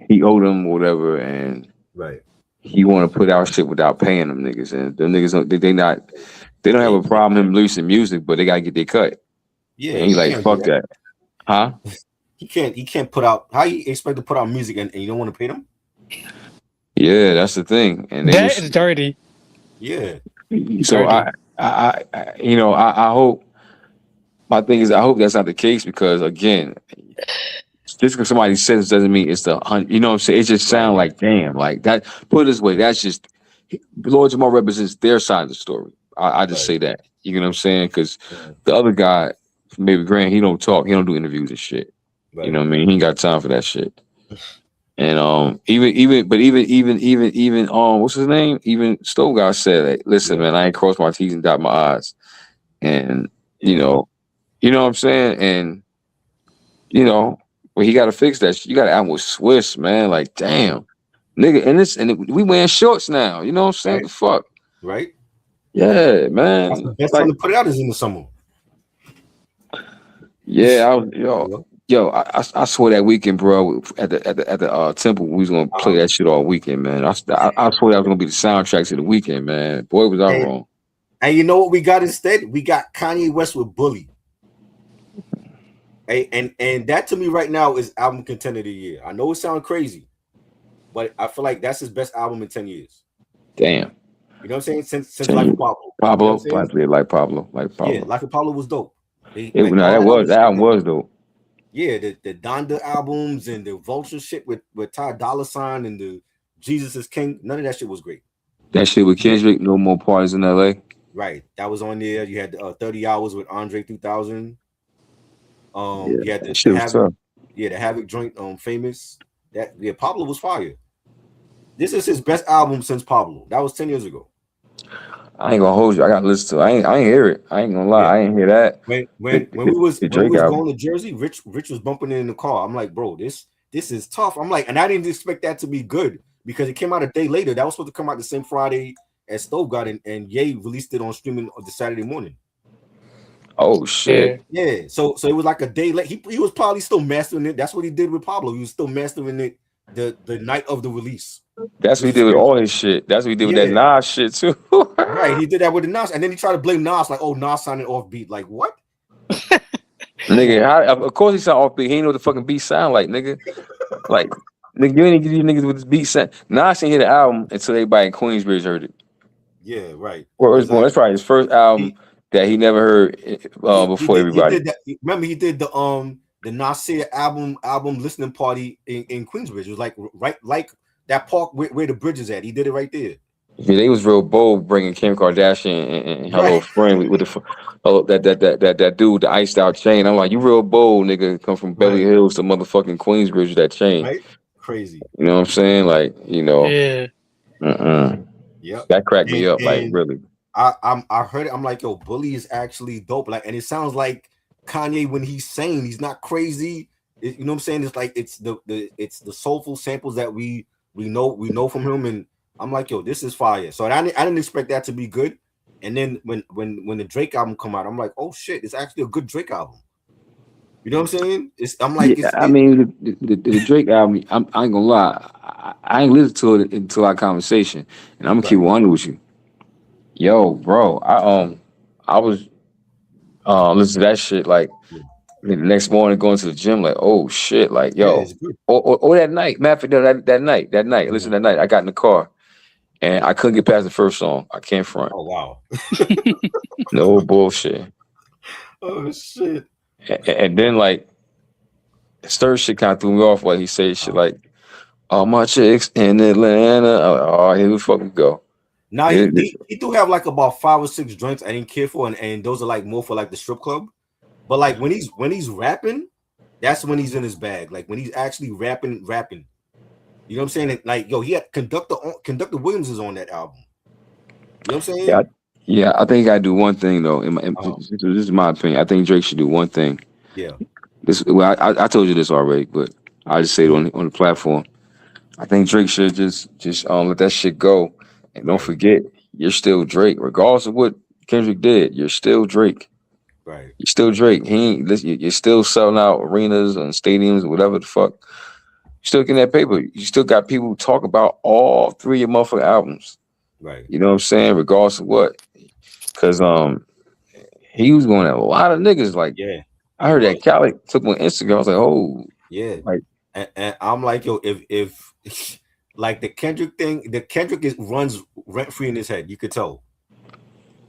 [SPEAKER 3] he owed them whatever, and
[SPEAKER 1] right.
[SPEAKER 3] he want to put out shit without paying them niggas, and them niggas they don't have
[SPEAKER 1] Yeah,
[SPEAKER 3] a problem him releasing music, but they gotta get their cut,
[SPEAKER 1] yeah,
[SPEAKER 3] and he
[SPEAKER 1] he
[SPEAKER 3] like
[SPEAKER 1] can't do
[SPEAKER 3] fuck
[SPEAKER 1] that.
[SPEAKER 3] that, huh?
[SPEAKER 1] he can't put out. How you expect to put out music and you don't want to pay them?
[SPEAKER 3] Yeah, that's the thing. And they
[SPEAKER 2] That
[SPEAKER 3] was
[SPEAKER 2] is dirty.
[SPEAKER 1] Yeah,
[SPEAKER 3] so
[SPEAKER 2] Dirty.
[SPEAKER 3] I hope my thing is I hope that's not the case because again, just because somebody says it doesn't mean it's you know what I'm saying? It just
[SPEAKER 1] right,
[SPEAKER 3] sounds
[SPEAKER 1] right,
[SPEAKER 3] like damn, like that. Put it this way, that's just Lord Jamal represents their side of the story. I just
[SPEAKER 1] right,
[SPEAKER 3] say that. You know what I'm saying? Because
[SPEAKER 1] yeah,
[SPEAKER 3] the other guy, maybe Grant, he don't talk, he don't do interviews and shit. You know
[SPEAKER 1] right,
[SPEAKER 3] what I mean? He ain't got time for that shit. And even what's his name? Even Stove guy said, like, listen,
[SPEAKER 1] yeah,
[SPEAKER 3] man, I ain't crossed my T's and dot my I's. And you
[SPEAKER 1] yeah.
[SPEAKER 3] know, you know what I'm saying? And you know, well, he got to fix that. You got to album with Swiss, man. Like,
[SPEAKER 1] Right,
[SPEAKER 3] damn, nigga, we wearing shorts now. You know what I'm saying? What
[SPEAKER 1] right,
[SPEAKER 3] the fuck?
[SPEAKER 1] right.
[SPEAKER 3] Yeah,
[SPEAKER 1] That's the
[SPEAKER 3] man.
[SPEAKER 1] best time
[SPEAKER 3] Like,
[SPEAKER 1] to put it out is in the summer.
[SPEAKER 3] yeah, I was,
[SPEAKER 1] You know?
[SPEAKER 3] I swear that weekend, bro, at the temple, we was gonna play
[SPEAKER 1] Uh-huh.
[SPEAKER 3] that shit all weekend, man. I swear that was gonna be the soundtrack to the weekend, man. Boy, was I
[SPEAKER 1] And
[SPEAKER 3] wrong.
[SPEAKER 1] and you know what we got instead? We got Kanye West with Bully. And that to me right now is album contender of the year. I know it sounds crazy, but I feel like that's his best album in 10 years.
[SPEAKER 3] Damn.
[SPEAKER 1] You know what I'm saying? Since Life of
[SPEAKER 3] Damn.
[SPEAKER 1] Pablo. You know what
[SPEAKER 3] Pablo,
[SPEAKER 1] I'm saying?
[SPEAKER 3] Like
[SPEAKER 1] Yeah,
[SPEAKER 3] Pablo.
[SPEAKER 1] Life of Pablo was dope.
[SPEAKER 3] It,
[SPEAKER 1] Like
[SPEAKER 3] no,
[SPEAKER 1] all that other
[SPEAKER 3] that
[SPEAKER 1] shit,
[SPEAKER 3] album
[SPEAKER 1] man.
[SPEAKER 3] was though.
[SPEAKER 1] Yeah, the Donda albums and the Vulture shit with Ty Dolla Sign and the Jesus is King. None of that shit was great.
[SPEAKER 3] That shit with Kendrick, no more parties in LA.
[SPEAKER 1] Right. That was on there. You had 30 hours with Andre 3000.
[SPEAKER 3] Yeah,
[SPEAKER 1] You had
[SPEAKER 3] that
[SPEAKER 1] the
[SPEAKER 3] shit was
[SPEAKER 1] Havoc,
[SPEAKER 3] tough.
[SPEAKER 1] yeah, the Havoc joint, famous. That yeah, Pablo was fire. This is his best album since Pablo. That was 10 years ago.
[SPEAKER 3] I ain't gonna hold you. I gotta listen to it. I ain't hear it. I ain't gonna lie.
[SPEAKER 1] Yeah.
[SPEAKER 3] I ain't hear that.
[SPEAKER 1] When we was
[SPEAKER 3] The
[SPEAKER 1] when we
[SPEAKER 3] Drake
[SPEAKER 1] was
[SPEAKER 3] album.
[SPEAKER 1] going to Jersey, Rich was bumping it in the car. I'm like, bro, this is tough. I'm like, and I didn't expect that to be good because it came out a day later. That was supposed to come out the same Friday as Stove got and Ye released it on streaming on the Saturday morning.
[SPEAKER 3] Oh shit.
[SPEAKER 2] Yeah.
[SPEAKER 1] Yeah, so it was like a day late. He was probably still mastering it. That's what he did with Pablo. He was still mastering it the night of the release,
[SPEAKER 3] That's what he
[SPEAKER 1] which is
[SPEAKER 3] did with
[SPEAKER 1] crazy.
[SPEAKER 3] all his shit. That's what he did with that
[SPEAKER 1] Yeah,
[SPEAKER 3] Nas shit too.
[SPEAKER 1] right. He did that with the Nas, and then he tried to blame Nas, like, oh, Nas sounded off beat. Like, what? Come
[SPEAKER 3] Nigga,
[SPEAKER 1] on.
[SPEAKER 3] of course he sound off beat. He ain't know what the fucking beat sound like, nigga. Like, nigga, you ain't give you niggas with this beat sound. Nas didn't hear the album until everybody in Queensbridge heard it.
[SPEAKER 1] Yeah, right.
[SPEAKER 3] Or it was born. That's
[SPEAKER 1] Exactly.
[SPEAKER 3] probably his first album
[SPEAKER 1] He
[SPEAKER 3] that he never heard
[SPEAKER 1] he
[SPEAKER 3] before
[SPEAKER 1] did he
[SPEAKER 3] everybody.
[SPEAKER 1] did that. Remember, he did the Nasir album listening party in Queensbridge. It was like right like that park where the bridge is at. He did it right there.
[SPEAKER 3] Yeah, they was real bold bringing Kim Kardashian and her
[SPEAKER 1] Right,
[SPEAKER 3] little friend with that dude with the iced out chain. I'm like, you real bold, nigga. Come from Beverly
[SPEAKER 1] right,
[SPEAKER 3] Hills to motherfucking Queensbridge with that chain.
[SPEAKER 1] right. Crazy.
[SPEAKER 3] You know what I'm saying? Like,
[SPEAKER 2] Yeah.
[SPEAKER 3] uh-uh.
[SPEAKER 1] Yep.
[SPEAKER 3] That cracked me up. Like,
[SPEAKER 1] And
[SPEAKER 3] really.
[SPEAKER 1] I heard it. I'm like, yo, Bully is actually dope. Like, and it sounds like Kanye when he's sane. He's not crazy. You know what I'm saying? It's like it's the soulful samples that we know from him. And I'm like, yo, this is fire. So I didn't expect that to be good. And then when the Drake album come out, I'm like, oh shit, it's actually a good Drake album. You know what I'm saying? I'm like,
[SPEAKER 3] Yeah, I mean, the Drake album, I ain't gonna lie. I ain't listened to it until our conversation. And I'm gonna keep
[SPEAKER 1] right.
[SPEAKER 3] one with you. Yo, bro, I was listening to that shit like
[SPEAKER 1] Yeah,
[SPEAKER 3] the next morning going to the gym, like, oh shit, like
[SPEAKER 1] yeah,
[SPEAKER 3] yo.
[SPEAKER 1] it's good.
[SPEAKER 3] Or that night, matter of fact, no, that night, listen,
[SPEAKER 1] Mhm.
[SPEAKER 3] that night, I got in the car and I couldn't get past the first song. I can't front.
[SPEAKER 1] Oh wow.
[SPEAKER 3] No bullshit.
[SPEAKER 1] Oh shit.
[SPEAKER 3] And then like stir shit kind of threw me off while he said shit
[SPEAKER 1] Uh,
[SPEAKER 3] like, all my chicks in Atlanta. Oh, here we fucking go.
[SPEAKER 1] Now
[SPEAKER 3] Here-
[SPEAKER 1] he do have like about 5 or 6 joints I didn't care for, and those are like more for like the strip club. But like when he's rapping, that's when he's in his bag. Like when he's actually rapping. You know what I'm saying? Like yo, he had Conductor Williams is on that album. You know what I'm
[SPEAKER 3] yeah,
[SPEAKER 1] saying?
[SPEAKER 3] yeah. I think he got to do one thing though.
[SPEAKER 1] Uh-huh.
[SPEAKER 3] This is my opinion. I think Drake should do one thing.
[SPEAKER 1] Yeah.
[SPEAKER 3] Well, I told you this already, but I just say it
[SPEAKER 1] Mhm.
[SPEAKER 3] on the platform. I think Drake should just let that shit go, and don't
[SPEAKER 1] Right.
[SPEAKER 3] forget you're still Drake, regardless of what Kendrick did. You're still Drake.
[SPEAKER 1] Right.
[SPEAKER 3] You're still Drake. He ain't, listen, you're still selling out arenas and stadiums, whatever the fuck. You still getting that paper. You still got people who talk about all three of your motherfucking albums.
[SPEAKER 1] Right.
[SPEAKER 3] You know what I'm saying? Regardless of what, because he was going at a lot of niggas like
[SPEAKER 1] Yeah.
[SPEAKER 3] I heard that Cali took on Instagram. I was like, oh,
[SPEAKER 1] Yeah.
[SPEAKER 3] like
[SPEAKER 1] And I'm like, yo, if like the Kendrick is runs rent free in his head. You could tell.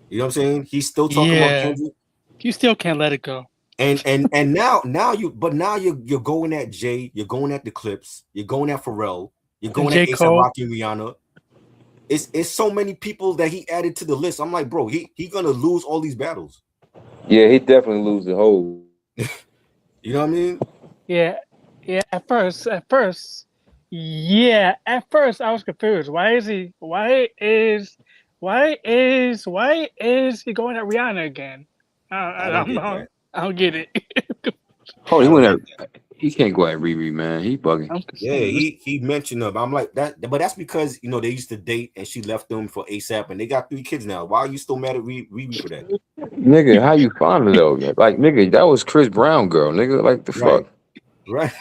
[SPEAKER 1] You know what I'm saying? He's still talking about
[SPEAKER 2] Yeah.
[SPEAKER 1] Kendrick.
[SPEAKER 2] You still can't let it go.
[SPEAKER 1] And now you're going at Jay, you're going at the Clips, you're going at Pharrell, you're
[SPEAKER 2] And
[SPEAKER 1] going
[SPEAKER 2] J.
[SPEAKER 1] at ASAP
[SPEAKER 2] Cole.
[SPEAKER 1] Rocky and Rihanna. It's so many people that he added to the list. I'm like, bro, he gonna lose all these battles.
[SPEAKER 3] yeah, he definitely lose the whole.
[SPEAKER 1] You know what I mean?
[SPEAKER 2] Yeah. Yeah. At first I was confused. Why is he going at Rihanna again?
[SPEAKER 1] I don't get that.
[SPEAKER 2] I don't get it.
[SPEAKER 3] Oh, he
[SPEAKER 1] I
[SPEAKER 3] went
[SPEAKER 1] don't
[SPEAKER 3] at.
[SPEAKER 1] get that.
[SPEAKER 3] He can't go at Riri, man. He bugging.
[SPEAKER 2] I'm
[SPEAKER 1] Yeah,
[SPEAKER 2] confused.
[SPEAKER 1] he mentioned her. But I'm like that, but that's because they used to date and she left them for ASAP and they got 3 kids now. Why are you still mad at Riri for that?
[SPEAKER 3] Nigga, how you find her though? Like, nigga, that was Chris Brown girl, nigga. Like the
[SPEAKER 1] Right,
[SPEAKER 3] fuck.
[SPEAKER 1] right.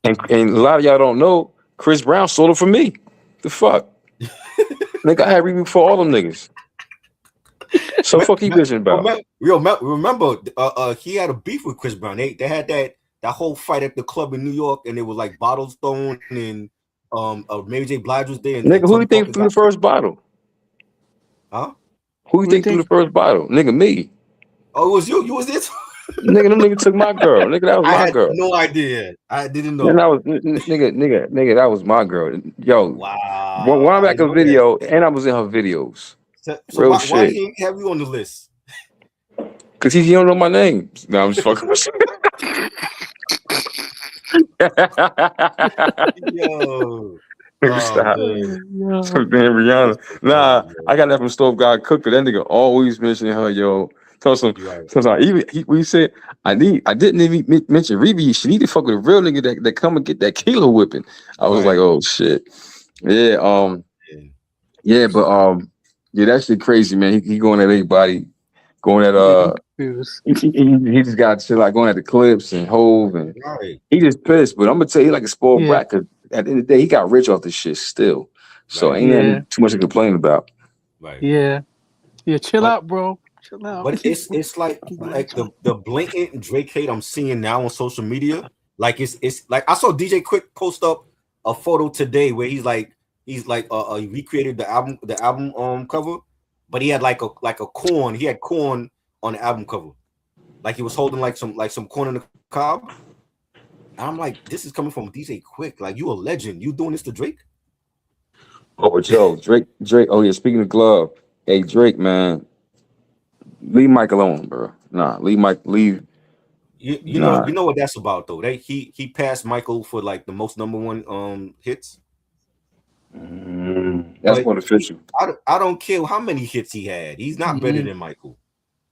[SPEAKER 3] And a lot of y'all don't know, Chris Brown stole it from me. The fuck, nigga, I had Riri for all them niggas. So fuck he bitching about.
[SPEAKER 1] Remember, he had a beef with Chris Brown. They had that whole fight at the club in New York, and it was like bottles thrown, and Mary J. Blige was there, and
[SPEAKER 3] Nigga, who
[SPEAKER 1] Tony
[SPEAKER 3] you think
[SPEAKER 1] Parker
[SPEAKER 3] threw the
[SPEAKER 1] got
[SPEAKER 3] first bottle?
[SPEAKER 1] huh?
[SPEAKER 3] Who you think threw the first bottle? Nigga, me.
[SPEAKER 1] Oh, it was you. You was there.
[SPEAKER 3] Nigga, them nigga took my girl. Nigga, that was
[SPEAKER 1] I
[SPEAKER 3] my
[SPEAKER 1] had
[SPEAKER 3] girl.
[SPEAKER 1] no idea. I didn't
[SPEAKER 3] Man,
[SPEAKER 1] know.
[SPEAKER 3] that was nigga, that was my girl. Yo,
[SPEAKER 1] Wow,
[SPEAKER 3] one
[SPEAKER 1] I
[SPEAKER 3] back
[SPEAKER 1] didn't
[SPEAKER 3] a
[SPEAKER 1] know that.
[SPEAKER 3] video, and I was in her videos.
[SPEAKER 1] So
[SPEAKER 3] Real
[SPEAKER 1] why
[SPEAKER 3] shit.
[SPEAKER 1] he ain't have you on the list?
[SPEAKER 3] Cause he don't know my name. No, I'm just fucking with you.
[SPEAKER 1] Yo,
[SPEAKER 3] Nigga,
[SPEAKER 1] oh
[SPEAKER 3] stop.
[SPEAKER 1] man,
[SPEAKER 3] So damn Rihanna.
[SPEAKER 1] that's so
[SPEAKER 3] Nah,
[SPEAKER 1] funny, yo.
[SPEAKER 3] I got that from Stove God Cooker. That nigga always mentioning her, yo.
[SPEAKER 1] You right.
[SPEAKER 3] Even we said I didn't even mention Riri. She need to fuck with a real nigga that come and get that kilo whipping. I was like,
[SPEAKER 1] Right.
[SPEAKER 3] oh shit. Yeah,
[SPEAKER 1] Yeah.
[SPEAKER 3] yeah, but yeah, that shit crazy, man. He going at everybody, going at
[SPEAKER 2] Yeah, I'm confused.
[SPEAKER 3] he just got shit like going at the Clips and Hove and
[SPEAKER 1] Right.
[SPEAKER 3] he just pissed. But I'm gonna tell you, like a spoiled
[SPEAKER 2] Yeah,
[SPEAKER 3] brat, 'cause at the end of the day, he got rich off this shit still. So
[SPEAKER 1] Right.
[SPEAKER 3] ain't
[SPEAKER 2] yeah,
[SPEAKER 3] nothing too much to complain about.
[SPEAKER 1] Right.
[SPEAKER 2] yeah, yeah. Chill
[SPEAKER 1] But
[SPEAKER 2] out, bro. Chill out.
[SPEAKER 1] but it's like the blatant Drake hate I'm seeing now on social media. Like it's like I saw DJ Quick post up a photo today where he recreated the album cover, but he had like a corn. He had corn on the album cover. Like he was holding like some corn in the cob. And I'm like, this is coming from DJ Quick. Like you a legend. You doing this to Drake?
[SPEAKER 3] Oh, but yo, Drake. Oh yeah, speaking of glove, hey Drake, man, leave Mike alone, bro. Nah, leave.
[SPEAKER 1] You
[SPEAKER 3] Nah,
[SPEAKER 1] know what that's about though. He passed Michael for like the most number one hits.
[SPEAKER 3] that's
[SPEAKER 1] But
[SPEAKER 3] more official.
[SPEAKER 1] I don't care how many hits he had. He's not better
[SPEAKER 2] Mhm.
[SPEAKER 1] than Michael,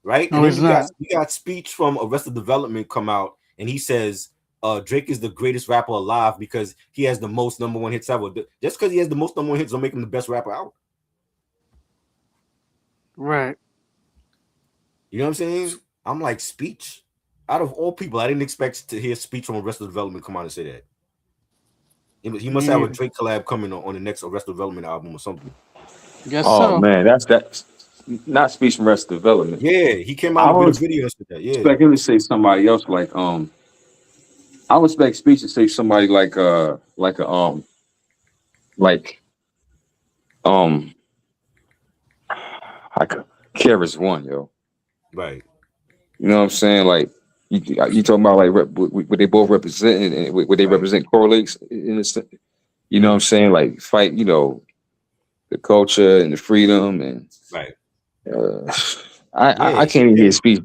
[SPEAKER 1] right? And
[SPEAKER 2] No,
[SPEAKER 1] then
[SPEAKER 2] it's not.
[SPEAKER 1] you got speech from Arrested Development come out, and he says Drake is the greatest rapper alive because he has the most number one hits ever. Just because he has the most number one hits don't make him the best rapper out.
[SPEAKER 2] Right.
[SPEAKER 1] You know what I'm saying? I'm like speech. Out of all people, I didn't expect to hear speech from Arrested Development come out and say that. He must
[SPEAKER 2] Me
[SPEAKER 1] have a
[SPEAKER 2] neither.
[SPEAKER 1] Drake collab coming on the next Arrested Development album or something.
[SPEAKER 2] Guess
[SPEAKER 3] Oh
[SPEAKER 2] so.
[SPEAKER 3] man, that's not speech from Rest Development.
[SPEAKER 1] Yeah, he came
[SPEAKER 3] I
[SPEAKER 1] out with a
[SPEAKER 3] would
[SPEAKER 1] video and said that. Yeah,
[SPEAKER 3] expect him to say somebody else I would expect speech to say somebody like um like Keras one, yo.
[SPEAKER 1] right.
[SPEAKER 3] You know what I'm saying? Like you talking about like what they both represent and what they
[SPEAKER 1] Right.
[SPEAKER 3] represent correlates in a sense. You know what I'm
[SPEAKER 1] Mm,
[SPEAKER 3] saying? Like fight, the culture and the freedom and
[SPEAKER 1] right.
[SPEAKER 3] uh, I
[SPEAKER 1] Yeah,
[SPEAKER 3] can't even hear speech.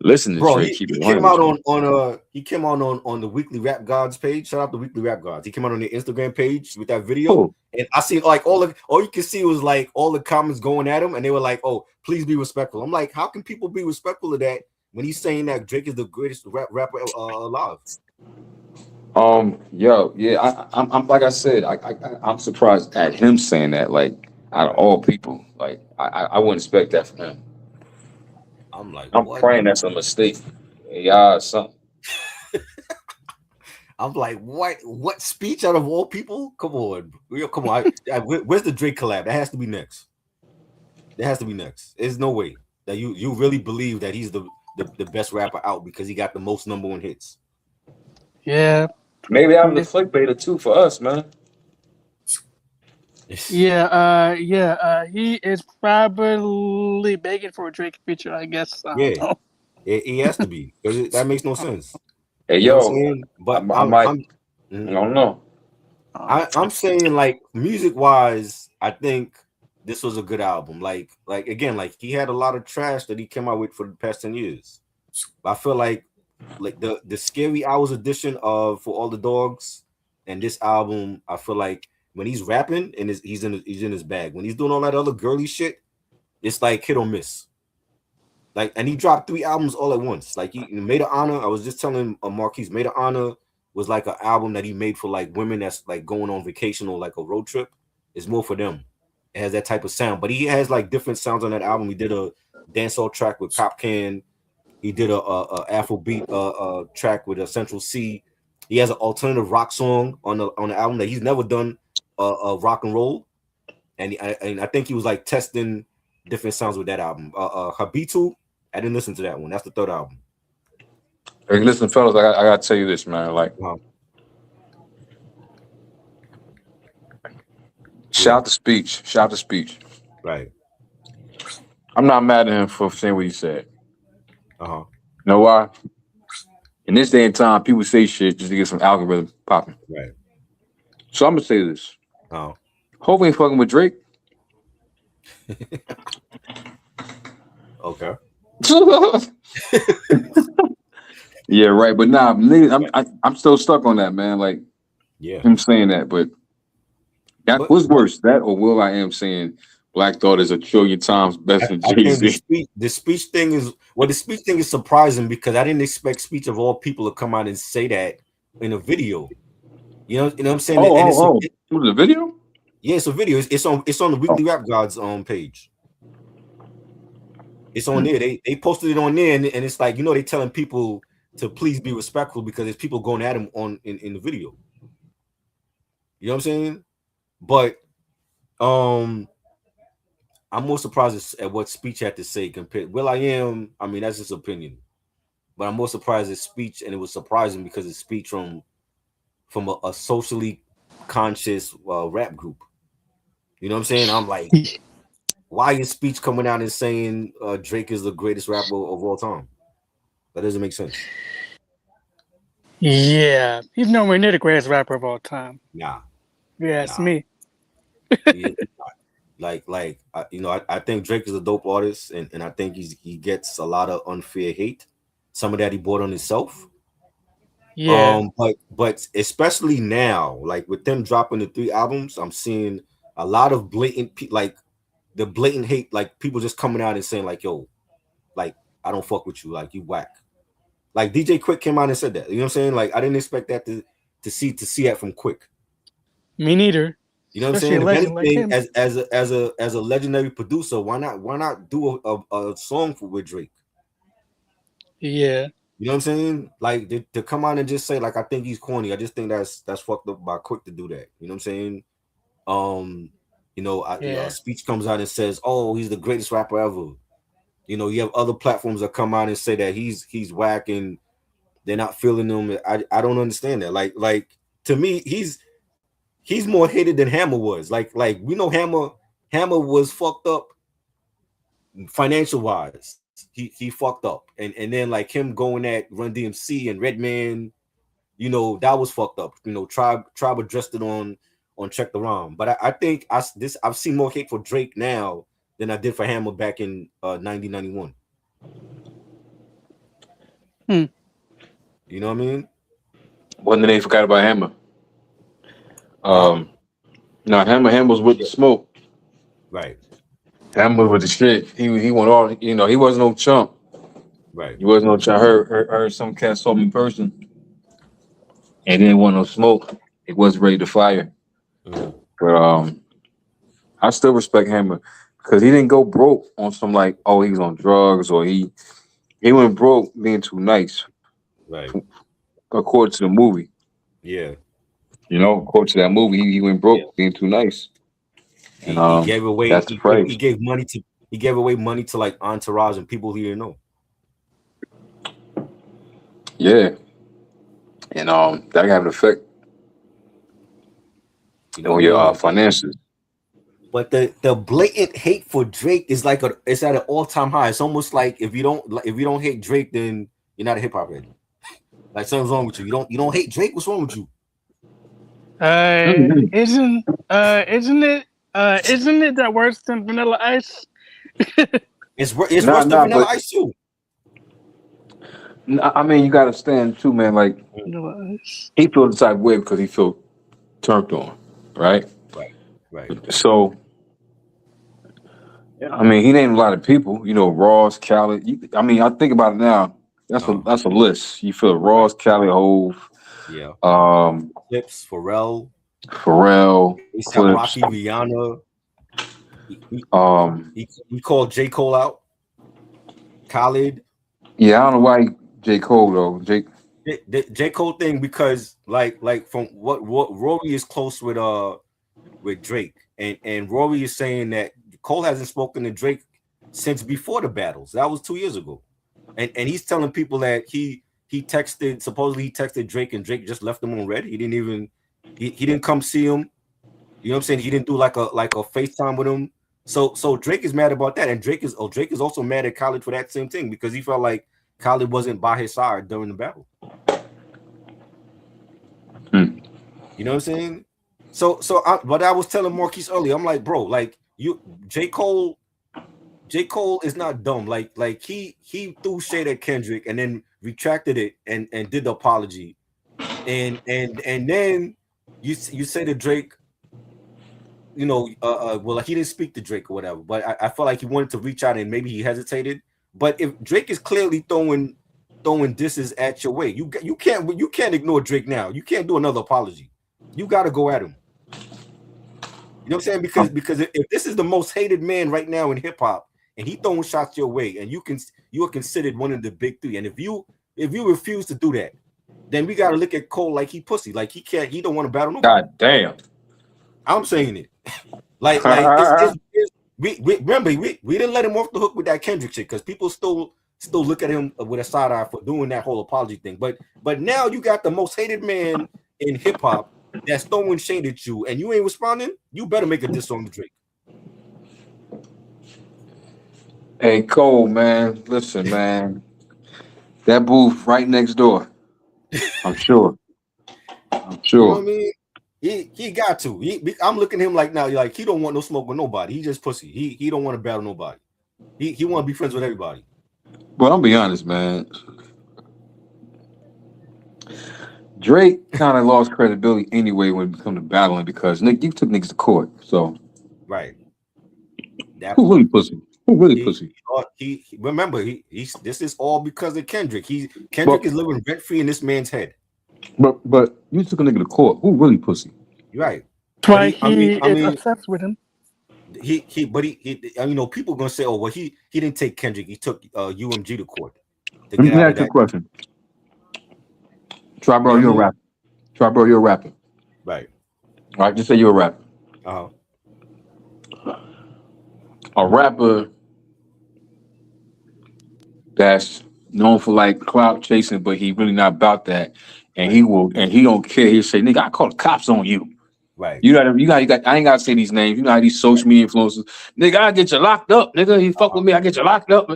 [SPEAKER 3] Listen to
[SPEAKER 1] bro.
[SPEAKER 3] Drake.
[SPEAKER 1] He,
[SPEAKER 3] Keep
[SPEAKER 1] he
[SPEAKER 3] it
[SPEAKER 1] came
[SPEAKER 3] 100 with
[SPEAKER 1] out
[SPEAKER 3] you.
[SPEAKER 1] he came out on the Weekly Rap Gods page. Shout out to Weekly Rap Gods. He came out on their Instagram page with that video,
[SPEAKER 3] Oh,
[SPEAKER 1] and I seen like all you can see was like all the comments going at him, and they were like, "Oh, please be respectful." I'm like, how can people be respectful of that when he's saying that Drake is the greatest rapper alive?
[SPEAKER 3] yo, yeah, I'm like I said, I'm surprised at him saying that. Like, out of
[SPEAKER 1] Right.
[SPEAKER 3] all people, like, I wouldn't expect that from him.
[SPEAKER 1] I'm like,
[SPEAKER 3] I'm
[SPEAKER 1] what?
[SPEAKER 3] praying that's a mistake. Yeah, something.
[SPEAKER 1] I'm like, what? What speech out of all people? Come on, come on. Where's the Drake collab? That has to be next. That has to be next. There's no way that you really believe that he's the best rapper out because he got the most number one hits.
[SPEAKER 2] Yeah.
[SPEAKER 3] Maybe that was
[SPEAKER 2] Pretty.
[SPEAKER 3] a clickbaiter too for us, man.
[SPEAKER 2] Yeah. Yeah. He is probably begging for a Drake feature. I guess. I don't
[SPEAKER 1] Yeah,
[SPEAKER 2] know.
[SPEAKER 1] it has to be because that makes no sense.
[SPEAKER 3] Hey,
[SPEAKER 1] You know what I'm
[SPEAKER 3] yo,
[SPEAKER 1] saying? But
[SPEAKER 3] I might. I
[SPEAKER 1] mhm.
[SPEAKER 3] don't know.
[SPEAKER 1] I'm saying like music wise, I think this was a good album. Like again, like he had a lot of trash that he came out with for the past 10 years. But I feel like the Scary Hours edition of For All the Dogs and this album, I feel like when he's rapping and he's in his bag. When he's doing all that other girly shit, it's like hit or miss. Like, and he dropped 3 albums all at once. Like he Made of Honor. I was just telling Marquise, Made of Honor was like an album that he made for like women that's like going on vacation or like a road trip. It's more for them. It has that type of sound, but he has like different sounds on that album. He did a dancehall track with Cop Can. He did a Afrobeat track with a Central C. He has an alternative rock song on the album that he's never done rock and roll, and I think he was like testing different sounds with that album. Habitu, I didn't listen to that one. That's the third album.
[SPEAKER 3] Hey, listen, fellas, I gotta tell you this, man. Like,
[SPEAKER 1] Uh,
[SPEAKER 3] shout out to Speech. Shout out to Speech.
[SPEAKER 1] right.
[SPEAKER 3] I'm not mad at him for saying what he said.
[SPEAKER 1] Uh-huh.
[SPEAKER 3] You know why? In this day and time, people say shit just to get some algorithm popping.
[SPEAKER 1] Right.
[SPEAKER 3] So I'm gonna say this.
[SPEAKER 1] Uh-huh.
[SPEAKER 3] Hopefully, ain't fucking with Drake.
[SPEAKER 1] Okay.
[SPEAKER 3] Yeah, right. But nah, I'm still stuck on that, man. Like
[SPEAKER 1] Yeah.
[SPEAKER 3] him saying that, but that was worse. That or Will I Am saying Black Thought is a trillion times better than
[SPEAKER 1] I
[SPEAKER 3] Jay
[SPEAKER 1] think
[SPEAKER 3] Z.
[SPEAKER 1] the speech thing is the speech thing is surprising because I didn't expect Speech of all people to come out and say that in a video. You know what I'm saying? And it's
[SPEAKER 3] Oh. It was a video?
[SPEAKER 1] yeah, it's a video. It's on the Weekly Rap Gods page. It's on there. They posted it on there, and it's like, they telling people to please be respectful because there's people going at him in the video. You know what I'm saying? But I'm more surprised at what Speech had to say compared. Will I Am? I mean, that's his opinion. But I'm more surprised at Speech, and it was surprising because it's speech from a socially conscious rap group. You know what I'm saying? I'm like, why is Speech coming out and saying Drake is the greatest rapper of all time? That doesn't make sense.
[SPEAKER 2] Yeah, he's nowhere near the greatest rapper of all time.
[SPEAKER 1] Nah.
[SPEAKER 2] Yeah, it's me.
[SPEAKER 1] I think Drake is a dope artist, and I think he gets a lot of unfair hate. Some of that he brought on himself.
[SPEAKER 2] Yeah.
[SPEAKER 1] But especially now, like with them dropping the 3 albums, I'm seeing a lot of like the blatant hate, like people just coming out and saying like, yo, like I don't fuck with you, like you whack. Like DJ Quik came out and said that. You know what I'm saying? Like I didn't expect that to see that from Quik.
[SPEAKER 2] Me neither.
[SPEAKER 1] You know what I'm
[SPEAKER 2] Especially
[SPEAKER 1] saying?
[SPEAKER 2] a legend like him.
[SPEAKER 1] As a legendary producer, why not do a song with Drake?
[SPEAKER 2] Yeah.
[SPEAKER 1] You know what I'm saying? Like to come out and just say like I think he's corny. I just think that's fucked up by Quik to do that. You know what I'm saying? Speech comes out and says, "Oh, he's the greatest rapper ever." You have other platforms that come out and say that he's whack and they're not feeling him. I don't understand that. Like to me, he's more hated than Hammer was. Like we know Hammer was fucked up financial wise. He fucked up. And then like him going at Run DMC and Redman, that was fucked up. Tribe addressed it on Check the Rom. But I think I've seen more hate for Drake now than I did for Hammer back in 1991. You know what I mean?
[SPEAKER 3] One that they forgot about Hammer. Hammer was with the smoke.
[SPEAKER 1] Right.
[SPEAKER 3] Hammer with the shit. He went all. He wasn't no chump.
[SPEAKER 1] Right.
[SPEAKER 3] He wasn't no chump. Heard some cat saw me in person, and didn't want no smoke. It wasn't ready to fire. But I still respect Hammer because he didn't go broke on some like, oh, he was on drugs or he went broke being too nice.
[SPEAKER 1] Right.
[SPEAKER 3] According to the movie.
[SPEAKER 1] Yeah.
[SPEAKER 3] According to that movie, he went broke being too nice. And
[SPEAKER 1] he gave away.
[SPEAKER 3] That's the phrase.
[SPEAKER 1] He gave away money to like entourage and people he didn't know.
[SPEAKER 3] Yeah, and that can have an effect
[SPEAKER 1] You know what
[SPEAKER 3] on
[SPEAKER 1] I
[SPEAKER 3] your
[SPEAKER 1] mean?
[SPEAKER 3] finances.
[SPEAKER 1] But the blatant hate for Drake is like it's at an all-time high. It's almost like if you don't hate Drake, then you're not a hip hop head. Like something's wrong with you. You don't hate Drake. What's wrong with you?
[SPEAKER 3] Mhm.
[SPEAKER 2] Isn't it that worse than Vanilla Ice?
[SPEAKER 1] It's
[SPEAKER 3] Nah,
[SPEAKER 1] worse than
[SPEAKER 3] nah,
[SPEAKER 1] Vanilla
[SPEAKER 3] but
[SPEAKER 1] Ice too.
[SPEAKER 3] I mean, you got to stand too, man. Like
[SPEAKER 2] Vanilla Ice.
[SPEAKER 3] he feels the type of way because he feel turned on, right?
[SPEAKER 1] Right, right.
[SPEAKER 3] So I mean, he named a lot of people. You know, Ross, Khaled. I mean, I think about it now. That's a list. You feel
[SPEAKER 1] Right.
[SPEAKER 3] Ross, Khaled, Hove,
[SPEAKER 1] Yeah.
[SPEAKER 3] um,
[SPEAKER 1] Clips, Pharrell,
[SPEAKER 3] Pharrell,
[SPEAKER 1] ASAP
[SPEAKER 3] Clips.
[SPEAKER 1] Rocky, Rihanna. He, he,
[SPEAKER 3] Um,
[SPEAKER 1] he called J. Cole out. Khalid.
[SPEAKER 3] yeah, I don't know why J Cole though.
[SPEAKER 1] The J. Cole thing because like from what Rory is close with Drake and Rory is saying that Cole hasn't spoken to Drake since before the battles. That was 2 years ago, and he's telling people that he texted supposedly he texted Drake and Drake just left him on red. He didn't even he didn't come see him. You know what I'm saying? He didn't do like a FaceTime with him. So Drake is mad about that, and Drake is also mad at Khaled for that same thing because he felt like Khaled wasn't by his side during the battle.
[SPEAKER 3] Hmm.
[SPEAKER 1] You know what I'm saying? But I was telling Marquise earlier, I'm like, bro, like you, J Cole is not dumb. Like he threw shade at Kendrick and then retracted it and did the apology, and then you say to Drake, well, like, he didn't speak to Drake or whatever, but I felt like he wanted to reach out and maybe he hesitated. But if Drake is clearly throwing disses at your way, you can't ignore Drake now. You can't do another apology. You got to go at him. You know what I'm saying? Because if this is the most hated man right now in hip hop, and he throwing shots your way, and you are considered one of the big three, and if you refuse to do that, then we got to look at Cole like he pussy, like he don't want to battle nobody.
[SPEAKER 3] God damn.
[SPEAKER 1] I'm saying it. Like we remember we didn't let him off the hook with that Kendrick shit because people still look at him with a side eye for doing that whole apology thing. But now you got the most hated man in hip hop that's throwing shade at you and you ain't responding. You better make a diss song to Drake.
[SPEAKER 3] Hey Cole, man, listen, man. That booth right next door. I'm sure. I'm
[SPEAKER 1] You know what
[SPEAKER 3] sure.
[SPEAKER 1] I mean? He got to. I'm looking at him like now, like he don't want no smoke with nobody. He just pussy. He don't want to battle nobody. He want to be friends with everybody.
[SPEAKER 3] But I'll be honest, man. Drake kind of lost credibility anyway when it come to battling because Nick, you took niggas to court. So
[SPEAKER 1] Right. That
[SPEAKER 3] who really
[SPEAKER 1] part.
[SPEAKER 3] pussy? Who really
[SPEAKER 1] He
[SPEAKER 3] pussy?
[SPEAKER 1] remember he's this is all because of Kendrick.
[SPEAKER 3] But
[SPEAKER 1] Kendrick is living rent free in this man's head.
[SPEAKER 3] but you took a nigga to court. Who really pussy?
[SPEAKER 1] You're right.
[SPEAKER 2] That's
[SPEAKER 1] But
[SPEAKER 2] why he is obsessed with him.
[SPEAKER 1] people gonna say, oh well, he didn't take Kendrick. He took UMG to court to
[SPEAKER 3] Let
[SPEAKER 1] get
[SPEAKER 3] me
[SPEAKER 1] out of
[SPEAKER 3] ask you a
[SPEAKER 1] that.
[SPEAKER 3] question. Try
[SPEAKER 1] You know
[SPEAKER 3] bro,
[SPEAKER 1] what I
[SPEAKER 3] you're a
[SPEAKER 1] mean?
[SPEAKER 3] rapper. Try bro, you're a rapper.
[SPEAKER 1] Right.
[SPEAKER 3] All right, just say you're a rapper.
[SPEAKER 1] Uh-huh.
[SPEAKER 3] A rapper that's known for like clout chasing, but he really not about that. And
[SPEAKER 1] Right.
[SPEAKER 3] he don't care. He'll say, nigga, I call the cops on you.
[SPEAKER 1] Right.
[SPEAKER 3] You got I ain't gotta say these names. You know how these social media influencers, nigga, I get you locked up, nigga. You fuck
[SPEAKER 1] Uh-huh.
[SPEAKER 3] with me, I get you locked up.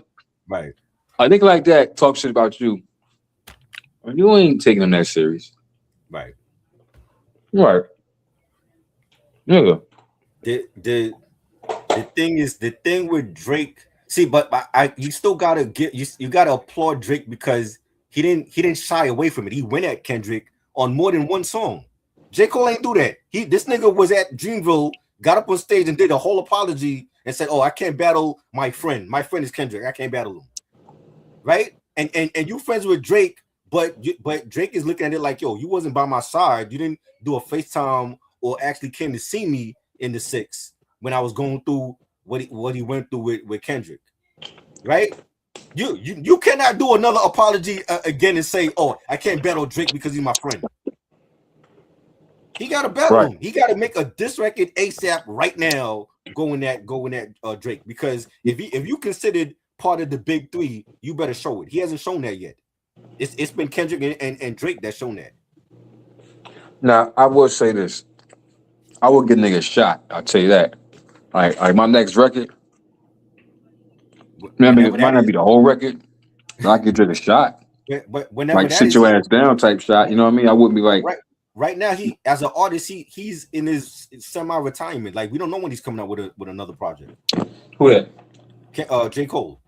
[SPEAKER 1] Right.
[SPEAKER 3] A nigga like that talk shit about you. You ain't taking them that serious.
[SPEAKER 1] Right.
[SPEAKER 3] Right. Nigga.
[SPEAKER 1] The thing with Drake. See, but you still gotta you gotta applaud Drake because he didn't shy away from it. He went at Kendrick on more than one song. J. Cole ain't do that. This nigga was at Dreamville, got up on stage and did a whole apology and said, "Oh, I can't battle my friend. My friend is Kendrick. I can't battle him." Right? And you friends with Drake, but Drake is looking at it like, "Yo, you wasn't by my side. You didn't do a FaceTime or actually came to see me in the six when I was going through what he went through with Kendrick." Right? You cannot do another apology again and say, "Oh, I can't battle Drake because he's my friend." He got to battle
[SPEAKER 3] Right.
[SPEAKER 1] him. He got to make a diss record ASAP right now. Going at Drake, because if you considered part of the big three, you better show it. He hasn't shown that yet. It's been Kendrick and Drake that's shown that.
[SPEAKER 3] Now, I will say this. I will give nigga a shot. I'll tell you that. Like my next record,
[SPEAKER 1] Whenever
[SPEAKER 3] might
[SPEAKER 1] that
[SPEAKER 3] not
[SPEAKER 1] is,
[SPEAKER 3] be the whole record, but I could take a shot.
[SPEAKER 1] but whenever
[SPEAKER 3] Like
[SPEAKER 1] that
[SPEAKER 3] sit
[SPEAKER 1] is,
[SPEAKER 3] your ass down type shot. You know what I mean? I wouldn't be like,
[SPEAKER 1] right right now he as an artist he's in his semi-retirement. Like we don't know when he's coming out with another project.
[SPEAKER 3] who that?
[SPEAKER 1] J. Cole.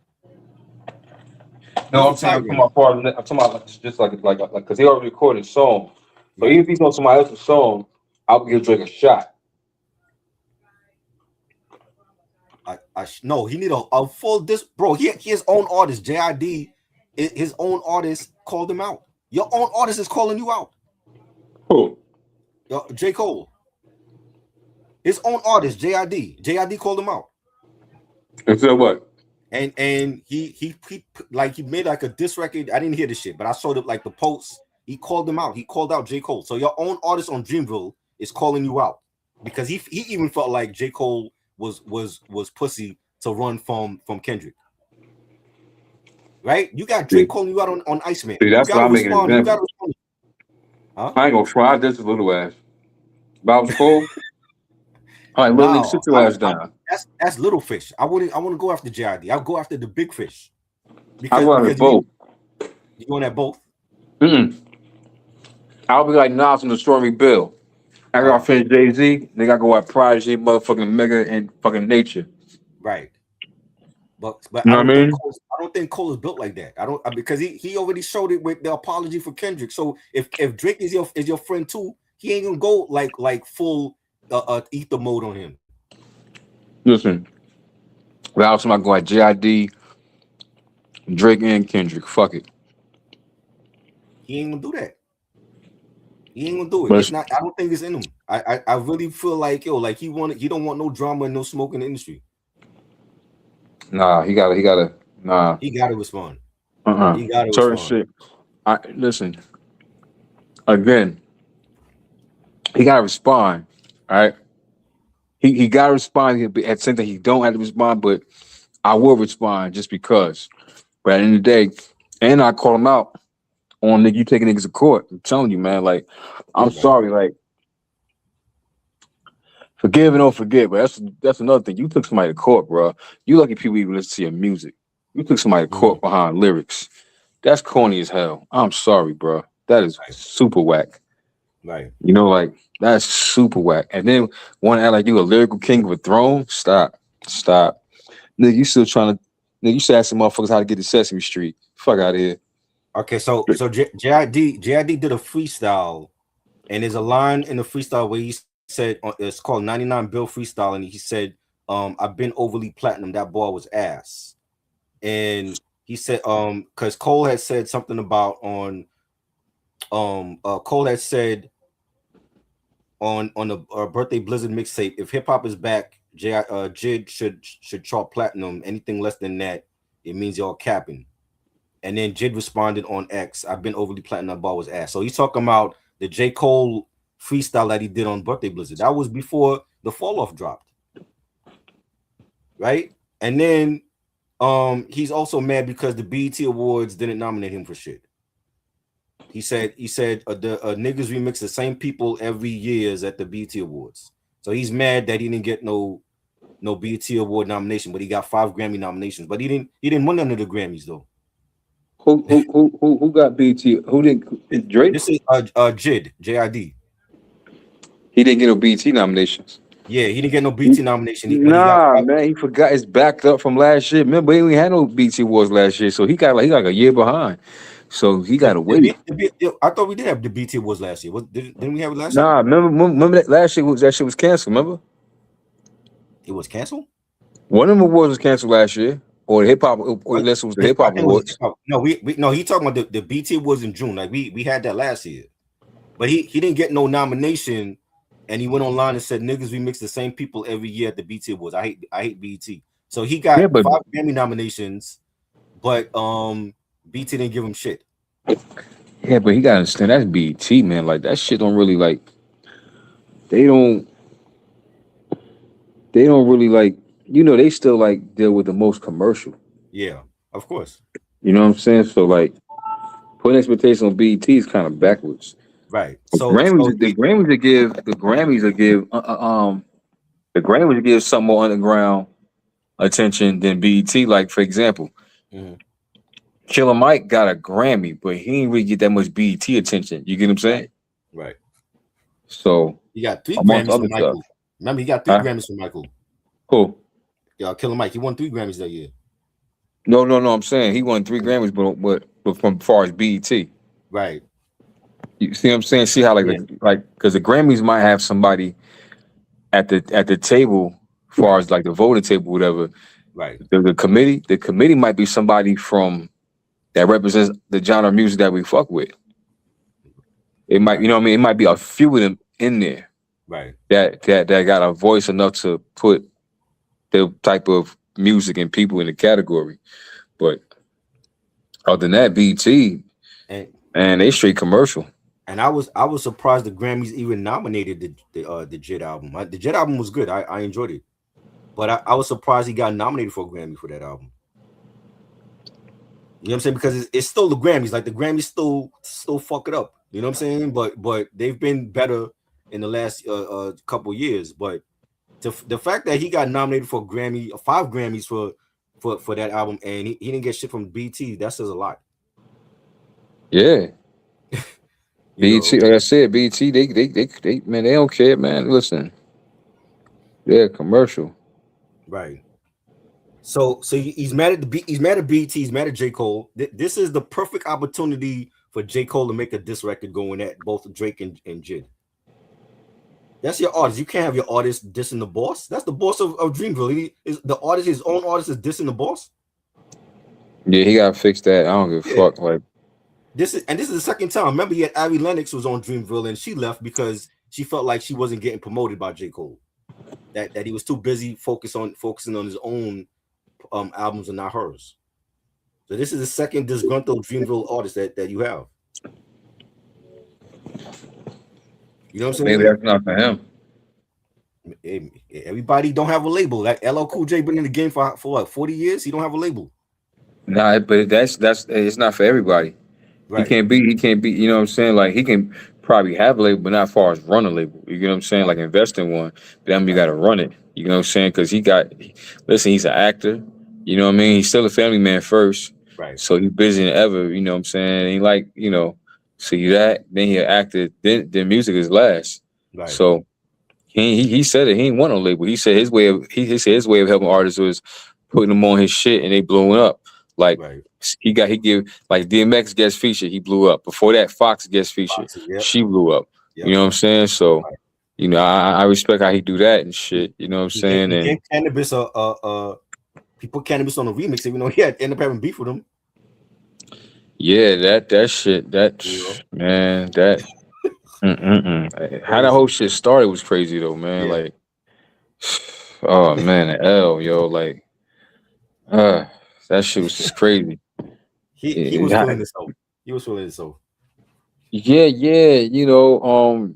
[SPEAKER 3] No,
[SPEAKER 1] He's
[SPEAKER 3] I'm saying
[SPEAKER 1] retiring.
[SPEAKER 3] from my part. I'm talking about just like because he already recorded a song. So
[SPEAKER 1] Right.
[SPEAKER 3] even if he's on somebody else's song, I would give Drake a shot.
[SPEAKER 1] No, he need a full disc, bro. He his own artist, JID, his own artist called him out. Your own artist is calling you out.
[SPEAKER 3] Who?
[SPEAKER 1] J. Cole. His own artist, JID. JID called him out.
[SPEAKER 3] And so what?
[SPEAKER 1] And he like he made like a diss record. I didn't hear the shit, but I showed up like the posts. He called him out. He called out J. Cole. So your own artist on Dreamville is calling you out because he even felt like J. Cole was pussy to run from Kendrick. Right? You got Drake calling you out on Iceman.
[SPEAKER 3] See,
[SPEAKER 1] You
[SPEAKER 3] that's why
[SPEAKER 1] gotta
[SPEAKER 3] I'm making an
[SPEAKER 1] respond. You gotta
[SPEAKER 3] example.
[SPEAKER 1] respond. Huh?
[SPEAKER 3] I ain't gonna try this a little ass. But I was cool. All right, little nigga, sit your ass down.
[SPEAKER 1] That's little fish. I want to go after JID. I'll go after the big fish.
[SPEAKER 3] I go after both.
[SPEAKER 1] You going at both?
[SPEAKER 3] I'll be like Nas on the Story Bill. I gotta finish Jay-Z, they gotta go at Prodigy, motherfucking Mega, and fucking Nature.
[SPEAKER 1] Right. But
[SPEAKER 3] You know what I mean?
[SPEAKER 1] I don't think Cole is built like that. I don't because he already showed it with the apology for Kendrick. So if Drake is your friend too, he ain't gonna go like full ether mode on him.
[SPEAKER 3] Listen, without somebody going JID, Drake, and Kendrick. Fuck it.
[SPEAKER 1] He ain't gonna do that. He ain't gonna do it.
[SPEAKER 3] But
[SPEAKER 1] It's not. I don't think it's in him. I really feel like like he don't want no drama and no smoke in the industry.
[SPEAKER 3] nah, he gotta. Nah.
[SPEAKER 1] He gotta respond. He gotta
[SPEAKER 3] Certain
[SPEAKER 1] respond.
[SPEAKER 3] shit. Listen. Again, he gotta respond. All right. He gotta respond. At the same time, he don't have to respond, but I will respond just because. But at the end of the day, and I call him out on nigga, you taking niggas to court. I'm telling you, man. Like, I'm sorry. Like, forgive and don't forget. But that's another thing. You took somebody to court, bro. You lucky people even listen to your music. You took somebody to court behind lyrics. That's corny as hell. I'm sorry, bro. That is super whack.
[SPEAKER 1] Right.
[SPEAKER 3] You know, like that's super whack. And then want to act like you a lyrical king of a throne? Stop. Nigga, you still trying to. Nigga, you still asking motherfuckers how to get to Sesame Street. Fuck out of here.
[SPEAKER 1] Okay, so JID did a freestyle, and there's a line in the freestyle where he said it's called 99 Bill Freestyle, and he said, I've been overly platinum. That bar was ass. And he said, because Cole had said something about Cole had said on the birthday Blizzard mixtape, if hip hop is back, Jid should chart platinum. Anything less than that, it means y'all capping. And then Jid responded on X, I've been overly platinum, that bar was ass. So he's talking about the J. Cole freestyle that he did on Birthday Blizzard. That was before the Fall Off dropped. Right? And then he's also mad because the BET Awards didn't nominate him for shit. He said the niggas remix the same people every year at the BET Awards. So he's mad that he didn't get no BET Award nomination, but he got 5 Grammy nominations. But he didn't win none of the Grammys though.
[SPEAKER 3] Who got BT? Who didn't? Drake?
[SPEAKER 1] This is Jid, JID.
[SPEAKER 3] He didn't get no BT nominations.
[SPEAKER 1] Yeah, he didn't get no BT nomination.
[SPEAKER 3] Nah, man, he forgot. It's backed up from last year. Remember, he only had no BT Awards last year, so he got like a year behind. So he got to wait.
[SPEAKER 1] I thought we did have the BT Awards last year. Didn't we have it last year?
[SPEAKER 3] Nah, remember that last year that shit was canceled. Remember?
[SPEAKER 1] It was canceled.
[SPEAKER 3] One of them awards was canceled last year, or the hip hop, or unless it was the hip hop awards.
[SPEAKER 1] No, he talking about the BT Awards in June. Like we had that last year, but he didn't get no nomination. And he went online and said, "Niggas remix the same people every year at the BT Awards. I hate BT." So he got 5 Grammy nominations, but BT didn't give him shit.
[SPEAKER 3] Yeah, but he gotta understand that's BT, man. Like that shit don't really like. They don't really like. You know, they still like deal with the most commercial.
[SPEAKER 1] Yeah, of course.
[SPEAKER 3] You know what I'm saying? So like, putting expectations on BET is kind of backwards.
[SPEAKER 1] Right.
[SPEAKER 3] The Grammys, the Grammys to give, the Grammys to give, the Grammys to give some more underground attention than BET. Like for example,
[SPEAKER 1] Mhm.
[SPEAKER 3] Killer Mike got a Grammy, but he didn't really get that much BET attention. You get what I'm saying?
[SPEAKER 1] Right.
[SPEAKER 3] So
[SPEAKER 1] He got three
[SPEAKER 3] amongst
[SPEAKER 1] Grammys
[SPEAKER 3] other
[SPEAKER 1] from
[SPEAKER 3] stuff,
[SPEAKER 1] Michael. Remember, he got three
[SPEAKER 3] huh?
[SPEAKER 1] Grammys from Michael.
[SPEAKER 3] Cool.
[SPEAKER 1] Killer Mike. He won 3 Grammys that year.
[SPEAKER 3] No. I'm saying he won 3 Grammys, but from far as BET,
[SPEAKER 1] Right.
[SPEAKER 3] you see what I'm saying? See how
[SPEAKER 1] Yeah.
[SPEAKER 3] because the Grammys might have somebody at the table, far
[SPEAKER 1] Right.
[SPEAKER 3] as like the voting table, whatever.
[SPEAKER 1] Right.
[SPEAKER 3] The committee might be somebody from that represents the genre of music that we fuck with. It might,
[SPEAKER 1] Right.
[SPEAKER 3] you know what I mean? It might be a few of them in there
[SPEAKER 1] Right.
[SPEAKER 3] that got a voice enough to put the type of music and people in the category. But other than that, BT,
[SPEAKER 1] And
[SPEAKER 3] man, they straight commercial.
[SPEAKER 1] I was surprised the Grammys even nominated the Jid album. The Jid album was good. I enjoyed it, but I was surprised he got nominated for a Grammy for that album. You know what I'm saying? Because it's still the Grammys. Like the Grammys still fuck it up. You know what I'm saying? But they've been better in the last couple years. But the fact that he got nominated for a Grammy, 5 Grammys for that album, and he didn't get shit from BT, that says a lot.
[SPEAKER 3] Yeah.
[SPEAKER 1] You
[SPEAKER 3] BT,
[SPEAKER 1] know,
[SPEAKER 3] like I said, BT, they man, they don't care, man. Listen, they're commercial.
[SPEAKER 1] right? So he's mad at he's mad at BT, he's mad at J. Cole. This is the perfect opportunity for J. Cole to make a diss record going at both Drake and Jid. That's your artist. You can't have your artist dissing the boss. That's the boss of Dreamville. He is the artist, his own artist is dissing the boss.
[SPEAKER 3] Yeah, he gotta fix that. I don't give a
[SPEAKER 1] Yeah.
[SPEAKER 3] fuck. Like,
[SPEAKER 1] This is the second time. Remember, he had Abby Lennox was on Dreamville and she left because she felt like she wasn't getting promoted by J. Cole. That he was too busy focusing on his own albums and not hers. So this is the second disgruntled Dreamville artist that you have. You know what I'm
[SPEAKER 3] maybe
[SPEAKER 1] saying?
[SPEAKER 3] that's not for him.
[SPEAKER 1] Everybody don't have a label. Like LL Cool J been in the game for what 40 years. He don't have a label.
[SPEAKER 3] Nah, but that's it's not for everybody. He
[SPEAKER 1] Right.
[SPEAKER 3] can't be. He can't be. You know what I'm saying? Like he can probably have a label, but not as far as run a label. You know what I'm saying? Like invest in one, but then you
[SPEAKER 1] Right.
[SPEAKER 3] got to run it. You know what I'm saying? Because listen, he's an actor. You know what I mean? He's still a family man first,
[SPEAKER 1] Right.
[SPEAKER 3] so he's busy than ever. You know what I'm saying? He like see that. Then he an actor. Then music is last.
[SPEAKER 1] Right.
[SPEAKER 3] So he said it. He ain't want no label. He said he said his way of helping artists was putting them on his shit and they blowing up. Like
[SPEAKER 1] Right.
[SPEAKER 3] he give like DMX guest feature, he blew up. Before that, Fox guest feature,
[SPEAKER 1] Foxy, yep.
[SPEAKER 3] she blew up.
[SPEAKER 1] Yep.
[SPEAKER 3] You know what I'm saying? So
[SPEAKER 1] Right.
[SPEAKER 3] I respect how he do that and shit. You know what I'm saying?
[SPEAKER 1] He
[SPEAKER 3] And
[SPEAKER 1] gave Cannabis he put Cannabis on the remix, even though he had ended up having beef with him.
[SPEAKER 3] yeah, that shit,
[SPEAKER 1] You know?
[SPEAKER 3] man, that how that
[SPEAKER 1] Crazy.
[SPEAKER 3] whole shit started was crazy though, man.
[SPEAKER 1] Yeah.
[SPEAKER 3] Like, oh man, the L, yo, like, that shit was just crazy.
[SPEAKER 1] He was feeling himself. He was feeling himself.
[SPEAKER 3] Yeah,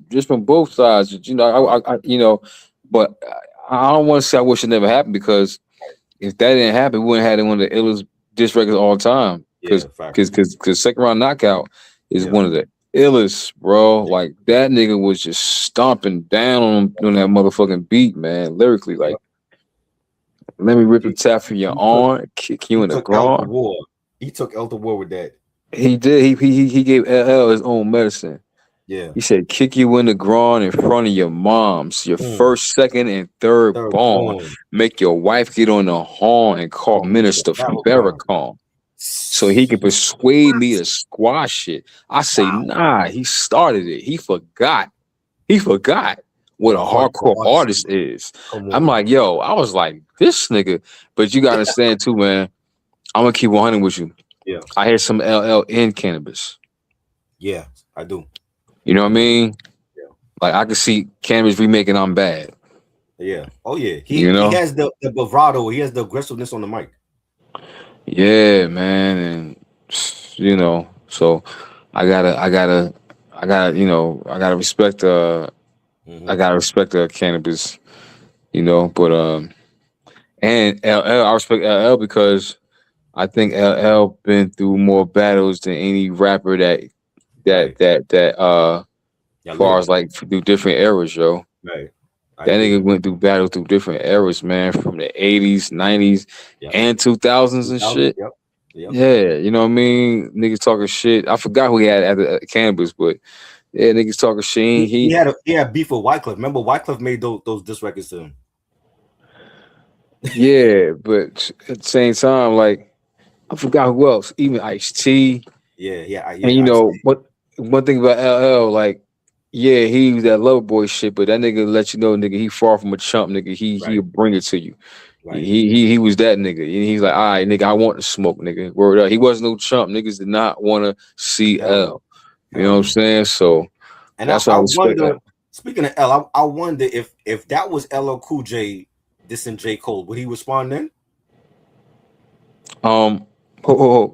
[SPEAKER 3] just from both sides, but I don't want to say I wish it never happened because if that didn't happen, we wouldn't have had one of the illest disc records of all time.
[SPEAKER 1] Yeah,
[SPEAKER 3] Because second round knockout is
[SPEAKER 1] Yeah.
[SPEAKER 3] one of the illest, bro. Like that nigga was just stomping down on that motherfucking beat, man. Lyrically, like, let me rip the tap from your arm, kick you in the
[SPEAKER 1] took El to
[SPEAKER 3] groin.
[SPEAKER 1] war. He took El to war with that.
[SPEAKER 3] He did. He gave LL his own medicine.
[SPEAKER 1] Yeah.
[SPEAKER 3] He said, kick you in the groin in front of your moms, your first, second, and third born. Make your wife get on the horn and call Minister from Farrakhan so he can persuade me to squash it. I say, nah, he started it. He forgot. What a hardcore artist is. I'm like, yo, I was like, this nigga. But you got to understand too, man. I'm going to keep 100 with you.
[SPEAKER 1] Yeah.
[SPEAKER 3] I hear some LL in Cannabis.
[SPEAKER 1] Yeah, I do.
[SPEAKER 3] You know what I mean?
[SPEAKER 1] Yeah.
[SPEAKER 3] Like I could see Cannabis remaking I'm Bad.
[SPEAKER 1] Yeah. Oh yeah. He has the bravado. He has the aggressiveness on the mic.
[SPEAKER 3] Yeah, man, and so I gotta respect I gotta respect Cannabis, but and LL, I respect LL because I think LL been through more battles than any rapper
[SPEAKER 1] Right. Yeah,
[SPEAKER 3] far as
[SPEAKER 1] lived.
[SPEAKER 3] like through different eras, yo.
[SPEAKER 1] Right. I
[SPEAKER 3] That
[SPEAKER 1] agree.
[SPEAKER 3] nigga went through battles through different eras, man, from the 80s, 90s,
[SPEAKER 1] Yep.
[SPEAKER 3] and 2000s and
[SPEAKER 1] 2000.
[SPEAKER 3] shit.
[SPEAKER 1] Yep. Yep.
[SPEAKER 3] Yeah, you know what I mean? Niggas talking shit. I forgot who he had at the cannabis, but yeah, niggas talking shit.
[SPEAKER 1] He had beef with Wyclef. Remember, Wyclef made those diss records to him.
[SPEAKER 3] Yeah, but at the same time, like I forgot who else. Even Ice T.
[SPEAKER 1] Yeah. Yeah.
[SPEAKER 3] And
[SPEAKER 1] Yeah. I see.
[SPEAKER 3] what one thing about LL, like, yeah, he was that love boy shit, but that nigga let you know, nigga, he far from a chump, nigga. He'll
[SPEAKER 1] Right.
[SPEAKER 3] bring it to you.
[SPEAKER 1] Right.
[SPEAKER 3] He was that nigga. And he's like, all right, nigga, I want to smoke, nigga. Word up. He wasn't no chump. Niggas did not want to see
[SPEAKER 1] Hell no.
[SPEAKER 3] L. You know
[SPEAKER 1] Hell
[SPEAKER 3] what I'm
[SPEAKER 1] no.
[SPEAKER 3] saying? So
[SPEAKER 1] And
[SPEAKER 3] that's why I
[SPEAKER 1] I
[SPEAKER 3] respect
[SPEAKER 1] wonder.
[SPEAKER 3] that.
[SPEAKER 1] Speaking of L, I wonder if that was LL Cool J dissing J Cole, would he respond then?
[SPEAKER 3] Um, ho, ho,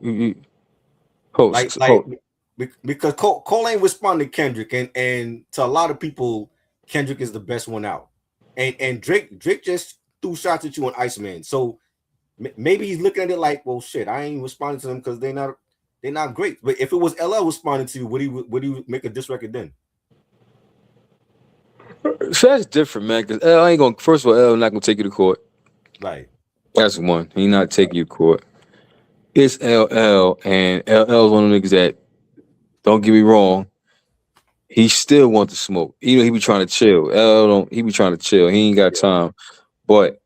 [SPEAKER 3] ho,
[SPEAKER 1] Like because Cole ain't responding to Kendrick, and to a lot of people, Kendrick is the best one out, and Drake just threw shots at you on Iceman, so maybe he's looking at it like, well, shit, I ain't responding to them because they're not great. But if it was LL responding to you, would he make a diss record then?
[SPEAKER 3] so that's different, man. Because L ain't gonna. First of all, L not gonna take you to court.
[SPEAKER 1] Right.
[SPEAKER 3] That's one. He not taking you to court. It's LL, and LL's one of the niggas that, don't get me wrong, he still want to smoke. Even though he be trying to chill. LL don't. He be trying to chill. He ain't got
[SPEAKER 1] Yeah.
[SPEAKER 3] time. But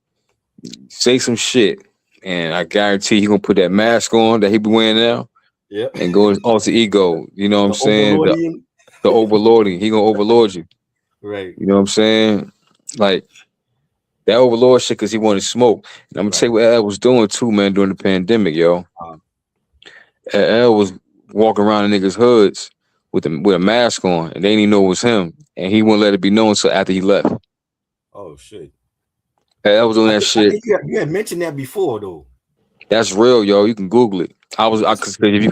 [SPEAKER 3] say some shit, and I guarantee he gonna put that mask on that he be wearing now
[SPEAKER 1] Yeah.
[SPEAKER 3] and go his alter ego. You know what I'm
[SPEAKER 1] The
[SPEAKER 3] saying?
[SPEAKER 1] Overlordian.
[SPEAKER 3] The overlording. He gonna overlord you.
[SPEAKER 1] Right.
[SPEAKER 3] You know what I'm saying? Like that overlord shit because he wanted smoke. And I'm gonna tell
[SPEAKER 1] Right.
[SPEAKER 3] you what L was doing too, man, during the pandemic, yo.
[SPEAKER 1] Uh,
[SPEAKER 3] L was walking around in niggas' hoods with a mask on, and they didn't even know it was him. And he wouldn't let it be known until after he left.
[SPEAKER 1] oh shit.
[SPEAKER 3] L was doing that
[SPEAKER 1] I
[SPEAKER 3] shit.
[SPEAKER 1] think you had mentioned that before though.
[SPEAKER 3] That's real, yo. You can Google it.
[SPEAKER 1] That's
[SPEAKER 3] Cause if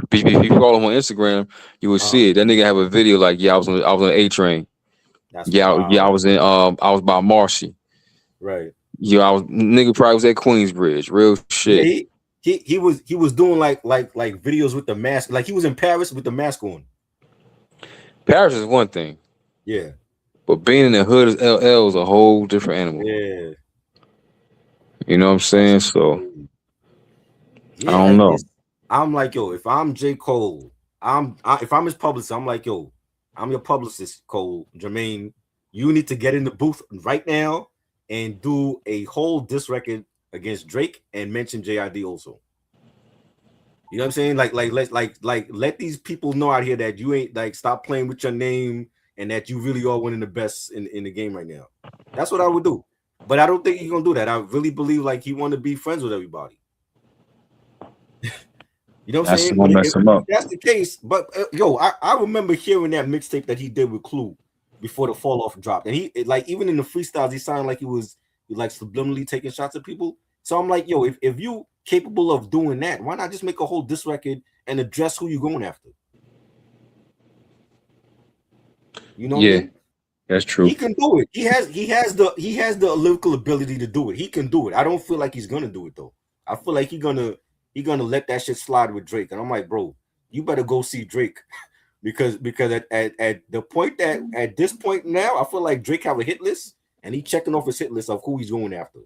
[SPEAKER 3] you follow him on Instagram, you will
[SPEAKER 1] uh
[SPEAKER 3] see it. That nigga have a video like, yeah, I was on the A train.
[SPEAKER 1] that's
[SPEAKER 3] Yeah,
[SPEAKER 1] wild.
[SPEAKER 3] I was by Marcy.
[SPEAKER 1] Right.
[SPEAKER 3] Yeah, I was nigga probably was at Queensbridge. Real shit.
[SPEAKER 1] Yeah, he was doing like videos with the mask. Like he was in Paris with the mask on.
[SPEAKER 3] Paris is one thing,
[SPEAKER 1] Yeah.
[SPEAKER 3] but being in the hood as LL is a whole different animal.
[SPEAKER 1] Yeah.
[SPEAKER 3] You know what I'm
[SPEAKER 1] That's
[SPEAKER 3] saying? So
[SPEAKER 1] crazy.
[SPEAKER 3] I
[SPEAKER 1] Yeah,
[SPEAKER 3] don't know.
[SPEAKER 1] I'm like, yo, if I'm J. Cole, if I'm his publicist, I'm like, yo, I'm your publicist, Cole, Jermaine. You need to get in the booth right now and do a whole diss record against Drake and mention JID also. You know what I'm saying? Let these people know out here that you ain't like stop playing with your name and that you really are one of the best in the game right now. That's what I would do. But I don't think he's gonna do that. I really believe like he want to be friends with everybody. You know what I'm
[SPEAKER 3] That's
[SPEAKER 1] saying?
[SPEAKER 3] gonna mess him
[SPEAKER 1] If
[SPEAKER 3] up.
[SPEAKER 1] that's the case, but yo, I remember hearing that mixtape that he did with Clue before the fall off dropped, and like even in the freestyles, he sounded like he was like subliminally taking shots at people. So I'm like, yo, if you capable of doing that, why not just make a whole diss record and address who you going after? You know what I
[SPEAKER 3] Yeah,
[SPEAKER 1] mean?
[SPEAKER 3] that's
[SPEAKER 1] He
[SPEAKER 3] true.
[SPEAKER 1] can do it. He has the lyrical ability to do it. He can do it. I don't feel like he's gonna do it though. I feel like he gonna let that shit slide with Drake. And I'm like, bro, you better go see Drake because at the point that at this point now, I feel like Drake have a hit list and he checking off his hit list of who he's going after.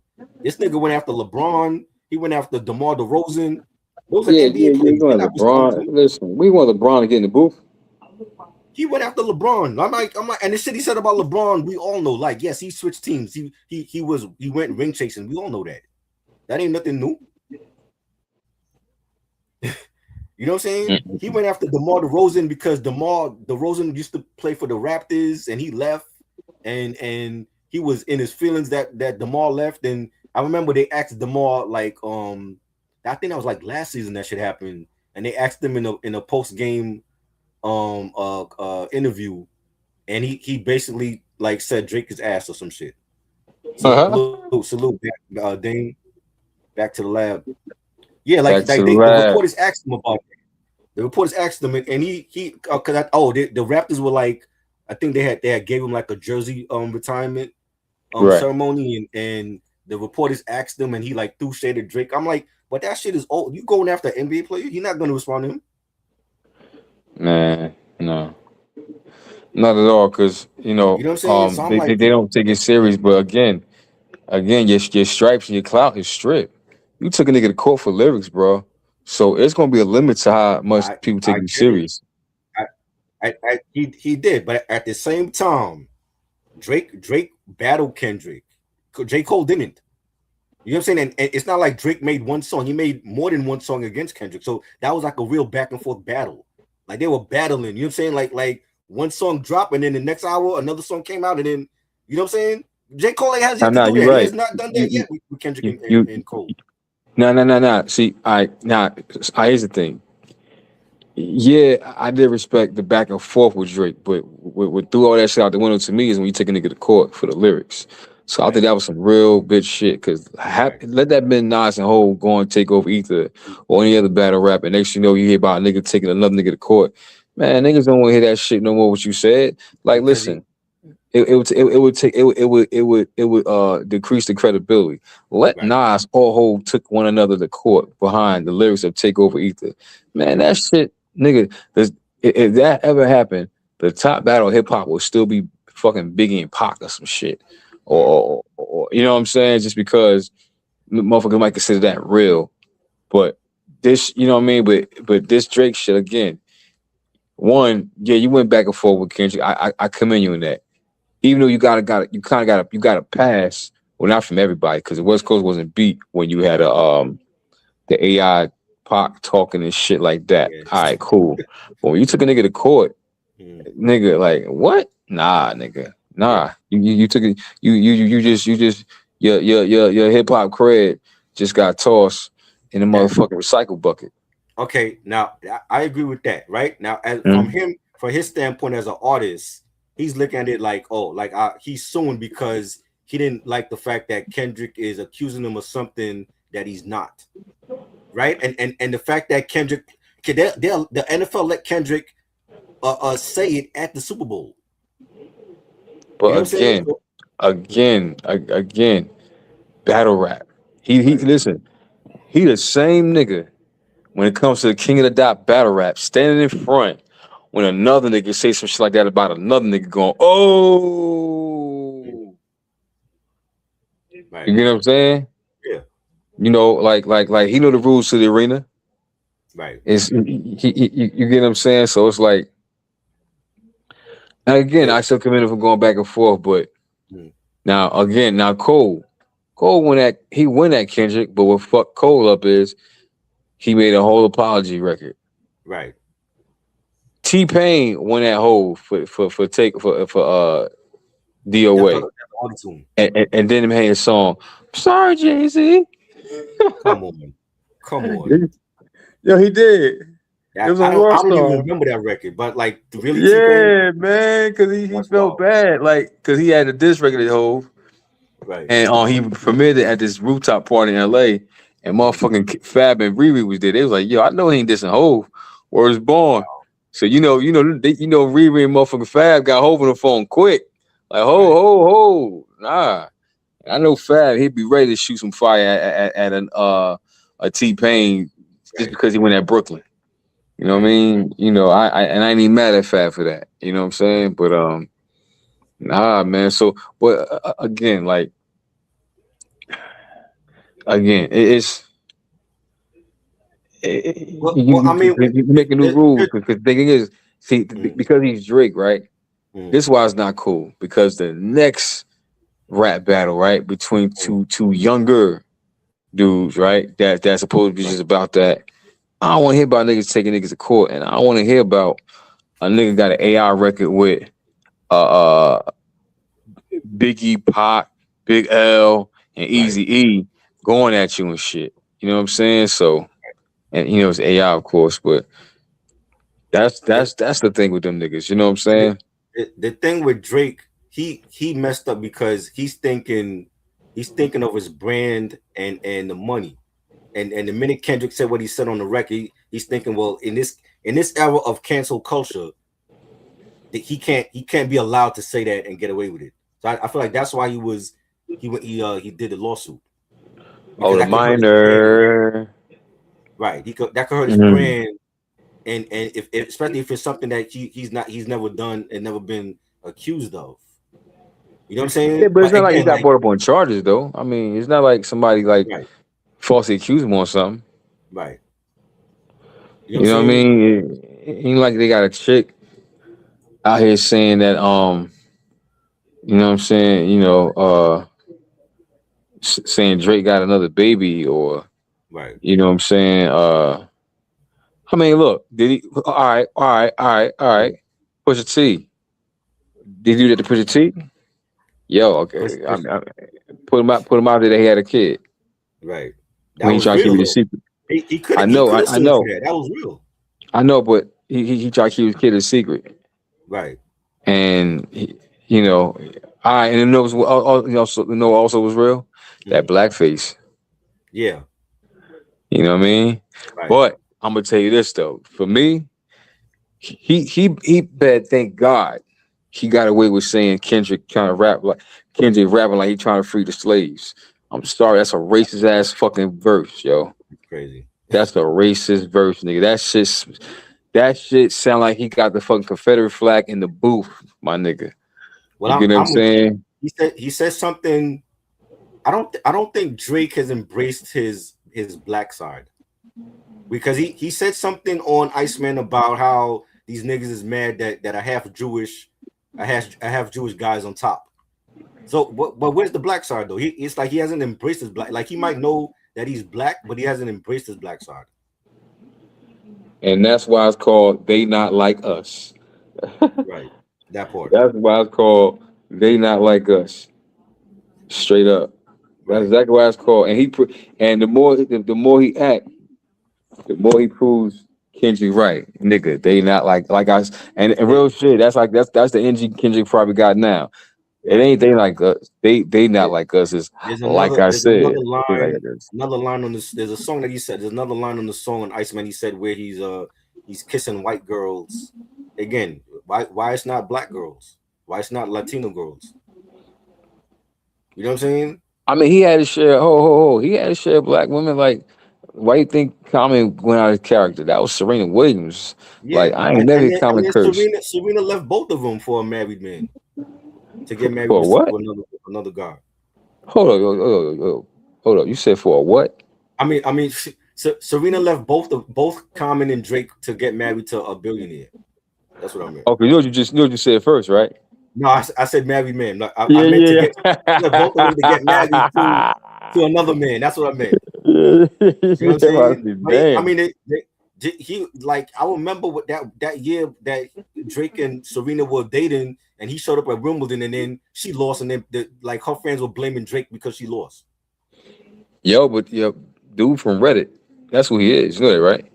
[SPEAKER 1] This nigga went after LeBron. He went after DeMar DeRozan. Those are NBA
[SPEAKER 3] Yeah. You
[SPEAKER 1] players. They're
[SPEAKER 3] going
[SPEAKER 1] not responding to
[SPEAKER 3] LeBron?
[SPEAKER 1] him.
[SPEAKER 3] Listen, we want LeBron to get in the booth.
[SPEAKER 1] He went after LeBron. I'm like, and the shit he said about LeBron, we all know. Like, yes, he switched teams. He went ring chasing. We all know that. That ain't nothing new. You know what I'm saying? He
[SPEAKER 3] Mm-mm.
[SPEAKER 1] went after DeMar DeRozan because DeMar DeRozan used to play for the Raptors and he left and he was in his feelings that DeMar left. And I remember they asked DeMar like I think that was like last season that shit happened. And they asked him in a post game interview and he basically like said Drake is ass or some shit.
[SPEAKER 3] Uh-huh.
[SPEAKER 1] Salute Dane, back to the lab. Yeah,
[SPEAKER 3] Back to the
[SPEAKER 1] the
[SPEAKER 3] lab.
[SPEAKER 1] reporters asked him about it. The reporters asked him, and he because the Raptors were like, I think they had gave him like a jersey retirement
[SPEAKER 3] Right.
[SPEAKER 1] ceremony, and the reporters asked him, and he like threw shade at Drake. I'm like, But that shit is old. You going after an NBA player, you're not going to respond to him.
[SPEAKER 3] Man, no, not at all. Because
[SPEAKER 1] You know what I'm saying? So I'm
[SPEAKER 3] they,
[SPEAKER 1] like,
[SPEAKER 3] they they don't take it serious. But again, your stripes and your clout is stripped. You took a nigga to court for lyrics, bro. So it's gonna be a limit to how much people take
[SPEAKER 1] I
[SPEAKER 3] you
[SPEAKER 1] get it.
[SPEAKER 3] serious.
[SPEAKER 1] He did, but at the same time, Drake battled Kendrick. J. Cole didn't. You know what I'm saying? And it's not like Drake made one song. He made more than one song against Kendrick. So that was like a real back and forth battle. Like they were battling. You know what I'm saying? Like one song dropped, and then the next hour another song came out, and then you know what I'm saying? J. Cole has
[SPEAKER 3] Now,
[SPEAKER 1] yet to
[SPEAKER 3] now
[SPEAKER 1] do
[SPEAKER 3] you're
[SPEAKER 1] that. He has
[SPEAKER 3] right.
[SPEAKER 1] not done that
[SPEAKER 3] You
[SPEAKER 1] yet with Kendrick
[SPEAKER 3] you you,
[SPEAKER 1] and Cole.
[SPEAKER 3] no, no, no, no. See, here's the thing. Yeah, I did respect the back and forth with Drake, but what threw all that shit out the window to me is when you take a nigga to court for the lyrics. So I think
[SPEAKER 1] Right,
[SPEAKER 3] that was some real bitch shit. Cause
[SPEAKER 1] right.
[SPEAKER 3] let that been Nas and Hov go and take over Ether or any other battle rap, and next you know you hear about a nigga taking another nigga to court. Man, niggas don't want to hear that shit no more. What you said, like,
[SPEAKER 1] Because he
[SPEAKER 3] listen, it would take it would decrease the credibility. Let
[SPEAKER 1] right,
[SPEAKER 3] Nas or Hov took one another to court behind the lyrics of Take Over Ether. Man, that shit, nigga. If that ever happened, the top battle of hip hop will still be fucking Biggie and Pac or some shit,
[SPEAKER 1] right.
[SPEAKER 3] or you know what I'm saying? Just because motherfuckers might consider that real, but this, you know what I mean? But this Drake shit again. One, yeah, you went back and forth with Kendrick. I commend you in that, even though you got to pass. Well, not from everybody, because the West Coast wasn't beat when you had the AI Pac talking and shit like that.
[SPEAKER 1] Yeah.
[SPEAKER 3] All right, cool. But when you took a nigga to court,
[SPEAKER 1] Mm,
[SPEAKER 3] nigga, like what? Nah, nigga,
[SPEAKER 1] yeah.
[SPEAKER 3] nah. You took it. You just your hip hop cred just got tossed in the
[SPEAKER 1] Yeah.
[SPEAKER 3] motherfucking recycle bucket.
[SPEAKER 1] Okay. Now I agree with that. Right now, as from
[SPEAKER 3] Mm.
[SPEAKER 1] him, from his standpoint as an artist, he's looking at it like, oh, like he's suing because he didn't like the fact that Kendrick is accusing him of something that he's not. Right. And the fact that Kendrick, okay, the NFL let Kendrick say it at the Super Bowl. You know
[SPEAKER 3] But
[SPEAKER 1] what I'm saying?
[SPEAKER 3] again, again, battle rap. He listen. He the same nigga when it comes to the king of the dot battle rap, standing in front when another nigga say some shit like that about another nigga going, oh,
[SPEAKER 1] Right.
[SPEAKER 3] you get what I'm saying?
[SPEAKER 1] Yeah.
[SPEAKER 3] You know, like he know the rules to the arena.
[SPEAKER 1] Right.
[SPEAKER 3] Is you get what I'm saying? So it's like again,
[SPEAKER 1] Yeah.
[SPEAKER 3] I still commend him for going back and forth, but
[SPEAKER 1] Mm,
[SPEAKER 3] now Cole won that Kendrick, but what fucked Cole up is he made a whole apology record.
[SPEAKER 1] right.
[SPEAKER 3] T Pain won that whole for
[SPEAKER 1] That's the
[SPEAKER 3] DOA,
[SPEAKER 1] auto tune.
[SPEAKER 3] and then he made a song. Sorry, Jay Z.
[SPEAKER 1] Come on. Come on.
[SPEAKER 3] Yeah, he did. It was a
[SPEAKER 1] I
[SPEAKER 3] Ross
[SPEAKER 1] don't even
[SPEAKER 3] song.
[SPEAKER 1] remember that record, but like really T Pain,
[SPEAKER 3] Yeah, man, because he
[SPEAKER 1] that's
[SPEAKER 3] felt
[SPEAKER 1] wild.
[SPEAKER 3] bad, like because he had a diss record at Hove,
[SPEAKER 1] Right.
[SPEAKER 3] and he premiered it at this rooftop party in L.A. And motherfucking Fab and Riri was there. They was like, "Yo, I know he ain't dissing Hove. Where's Born?"
[SPEAKER 1] Wow.
[SPEAKER 3] So Riri and motherfucking Fab got Hove on the phone quick, like
[SPEAKER 1] Right.
[SPEAKER 3] ho, nah. I know Fab, he'd be ready to shoot some fire at a T Pain just
[SPEAKER 1] Right.
[SPEAKER 3] because he went at Brooklyn. You know what I
[SPEAKER 1] Right.
[SPEAKER 3] mean? You know, I ain't even mad at Fab for that. You know what I'm saying? But nah, man. So, but again, like again,
[SPEAKER 1] I mean,
[SPEAKER 3] you make a new
[SPEAKER 1] it,
[SPEAKER 3] rule
[SPEAKER 1] it,
[SPEAKER 3] because the thing is, see,
[SPEAKER 1] mm,
[SPEAKER 3] because he's Drake, right?
[SPEAKER 1] mm,
[SPEAKER 3] This is why it's not cool because the next rap battle, right, between
[SPEAKER 1] mm,
[SPEAKER 3] two younger dudes, right, that's supposed to be
[SPEAKER 1] right.
[SPEAKER 3] just about that. I don't want to hear about niggas taking niggas to court, and I don't want to hear about a nigga got an AI record with uh Biggie, Pac, Big L, and
[SPEAKER 1] Right.
[SPEAKER 3] Easy E going at you and shit. You know what I'm saying? So, and it's AI, of course, but
[SPEAKER 1] The,
[SPEAKER 3] that's the thing with them niggas. You know what I'm
[SPEAKER 1] the,
[SPEAKER 3] saying?
[SPEAKER 1] the thing with Drake, he messed up because he's thinking of his brand and the money. And the minute Kendrick said what he said on the record, he's thinking, well, in this era of cancel culture, that he can't be allowed to say that and get away with it. So I feel like that's why he did the lawsuit
[SPEAKER 3] Oh,
[SPEAKER 1] because
[SPEAKER 3] the
[SPEAKER 1] that could hurt his brand.
[SPEAKER 3] minor.
[SPEAKER 1] Right. That could hurt his
[SPEAKER 3] Mhm.
[SPEAKER 1] brand, and if especially if it's something that he's never done and never been accused of. You know what I'm
[SPEAKER 3] Yeah,
[SPEAKER 1] saying?
[SPEAKER 3] but it's
[SPEAKER 1] But
[SPEAKER 3] not like he
[SPEAKER 1] again,
[SPEAKER 3] got
[SPEAKER 1] like
[SPEAKER 3] brought up on charges though. I mean, it's not like somebody like
[SPEAKER 1] right,
[SPEAKER 3] falsely accused him on something.
[SPEAKER 1] right. You know what I'm
[SPEAKER 3] You know what I
[SPEAKER 1] saying?
[SPEAKER 3] mean? It ain't like they got a chick out here saying that you know what I'm saying, saying Drake got another baby or
[SPEAKER 1] Right.
[SPEAKER 3] you know what I'm saying? I mean, look, did he all right. Push a T. Did you do that to push a T? Yo,
[SPEAKER 1] Push,
[SPEAKER 3] okay.
[SPEAKER 1] push.
[SPEAKER 3] Put him out there that he had a kid
[SPEAKER 1] Right. That
[SPEAKER 3] when he
[SPEAKER 1] was
[SPEAKER 3] tried to keep
[SPEAKER 1] real
[SPEAKER 3] it a
[SPEAKER 1] though.
[SPEAKER 3] secret.
[SPEAKER 1] He could
[SPEAKER 3] I
[SPEAKER 1] have he
[SPEAKER 3] know,
[SPEAKER 1] could
[SPEAKER 3] I,
[SPEAKER 1] have
[SPEAKER 3] I
[SPEAKER 1] sued for
[SPEAKER 3] know,
[SPEAKER 1] that. That was real.
[SPEAKER 3] I know, but he tried to keep his kid a secret.
[SPEAKER 1] Right.
[SPEAKER 3] And you know, I and it knows also was real that
[SPEAKER 1] Mm.
[SPEAKER 3] blackface.
[SPEAKER 1] Yeah.
[SPEAKER 3] You know what I mean?
[SPEAKER 1] Right.
[SPEAKER 3] But I'm gonna tell you this though. For me, he bet thank God he got away with saying Kendrick trying to rap like Kendrick rapping like he trying to free the slaves. I'm sorry, that's a racist ass fucking verse, yo.
[SPEAKER 1] It's crazy.
[SPEAKER 3] That's a racist verse, nigga. That shit sound like he got the fucking Confederate flag in the booth, my nigga.
[SPEAKER 1] Well,
[SPEAKER 3] You get what I'm
[SPEAKER 1] I'm with you.
[SPEAKER 3] saying?
[SPEAKER 1] He said something. I don't think Drake has embraced his black side because he said something on Iceman about how these niggas is mad that a half Jewish, a half Jewish guys on top. So, but where's the black side though? It's like he hasn't embraced his black. Like he might know that he's black, but he hasn't embraced his black side.
[SPEAKER 3] And that's why it's called They Not Like Us.
[SPEAKER 1] Right. That part.
[SPEAKER 3] That's why it's called They Not Like Us. Straight up. That's
[SPEAKER 1] Right.
[SPEAKER 3] exactly why it's called. And the more he act, the more he proves Kendrick right, nigga. They not like us. And
[SPEAKER 1] Yeah.
[SPEAKER 3] real shit. That's the energy Kendrick probably got now. It
[SPEAKER 1] Right.
[SPEAKER 3] ain't they like us. They not
[SPEAKER 1] There-
[SPEAKER 3] like us. Is
[SPEAKER 1] There's
[SPEAKER 3] like
[SPEAKER 1] another.
[SPEAKER 3] I
[SPEAKER 1] There's
[SPEAKER 3] said.
[SPEAKER 1] another
[SPEAKER 3] They like
[SPEAKER 1] line.
[SPEAKER 3] us.
[SPEAKER 1] Another line on this. There's a song that he said. There's another line on the song on Iceman. He said where he's kissing white girls. Again, why it's not black girls? Why it's not Latino girls? You know what I'm saying?
[SPEAKER 3] I mean, he had to share. Ho. He had to share black women. Like, why you think Common went out of character? That was Serena Williams. Like,
[SPEAKER 1] Yeah.
[SPEAKER 3] I ain't
[SPEAKER 1] And,
[SPEAKER 3] never
[SPEAKER 1] and
[SPEAKER 3] heard
[SPEAKER 1] then and
[SPEAKER 3] Common
[SPEAKER 1] then
[SPEAKER 3] curse.
[SPEAKER 1] Serena left both of them for a married man to get married
[SPEAKER 3] For
[SPEAKER 1] with
[SPEAKER 3] what?
[SPEAKER 1] another guy.
[SPEAKER 3] Hold on, hold on. You said for a what?
[SPEAKER 1] I mean, Serena left both Common and Drake to get married to a billionaire. That's what I meant.
[SPEAKER 3] Okay, you know what you said first, right?
[SPEAKER 1] No, I said married man. Like, I
[SPEAKER 3] Yeah,
[SPEAKER 1] meant to
[SPEAKER 3] yeah.
[SPEAKER 1] get she left both of them to get married to another man. That's what I meant. You know what I'm
[SPEAKER 3] I
[SPEAKER 1] saying?
[SPEAKER 3] said,
[SPEAKER 1] But I
[SPEAKER 3] damn.
[SPEAKER 1] mean, he like I remember what that year that Drake and Serena were dating, and he showed up at Wimbledon, and then she lost, and then like her fans were blaming Drake because she lost.
[SPEAKER 3] But dude from Reddit. That's who he is. You know that, right?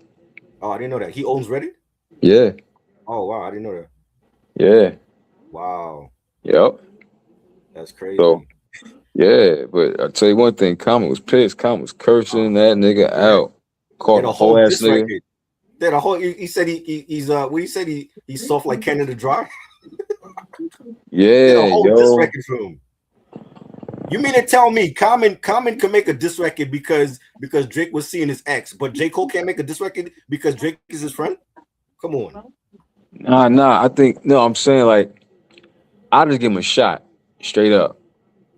[SPEAKER 1] Oh, I didn't know that. He owns Reddit.
[SPEAKER 3] Yeah,
[SPEAKER 1] Oh wow, I didn't know that.
[SPEAKER 3] yeah,
[SPEAKER 1] Wow,
[SPEAKER 3] yep.
[SPEAKER 1] that's
[SPEAKER 3] So
[SPEAKER 1] crazy.
[SPEAKER 3] yeah, but I tell you one thing, Common was pissed. Common was
[SPEAKER 1] Oh,
[SPEAKER 3] cursing that nigga
[SPEAKER 1] yeah.
[SPEAKER 3] out.
[SPEAKER 1] They
[SPEAKER 3] Called
[SPEAKER 1] had
[SPEAKER 3] him
[SPEAKER 1] a
[SPEAKER 3] a whole
[SPEAKER 1] whole
[SPEAKER 3] ass
[SPEAKER 1] diss
[SPEAKER 3] nigga.
[SPEAKER 1] record. They had a whole. He said he's what he said he's soft like Canada Dry. They had a
[SPEAKER 3] Yeah,
[SPEAKER 1] whole diss
[SPEAKER 3] yo.
[SPEAKER 1] record for him. You mean to tell me Common can make a diss record because Drake was seeing his ex, but J. Cole can't make a diss record because Drake is his friend? Come on.
[SPEAKER 3] Nah. I think no. I'm saying like I just give him a shot, straight up.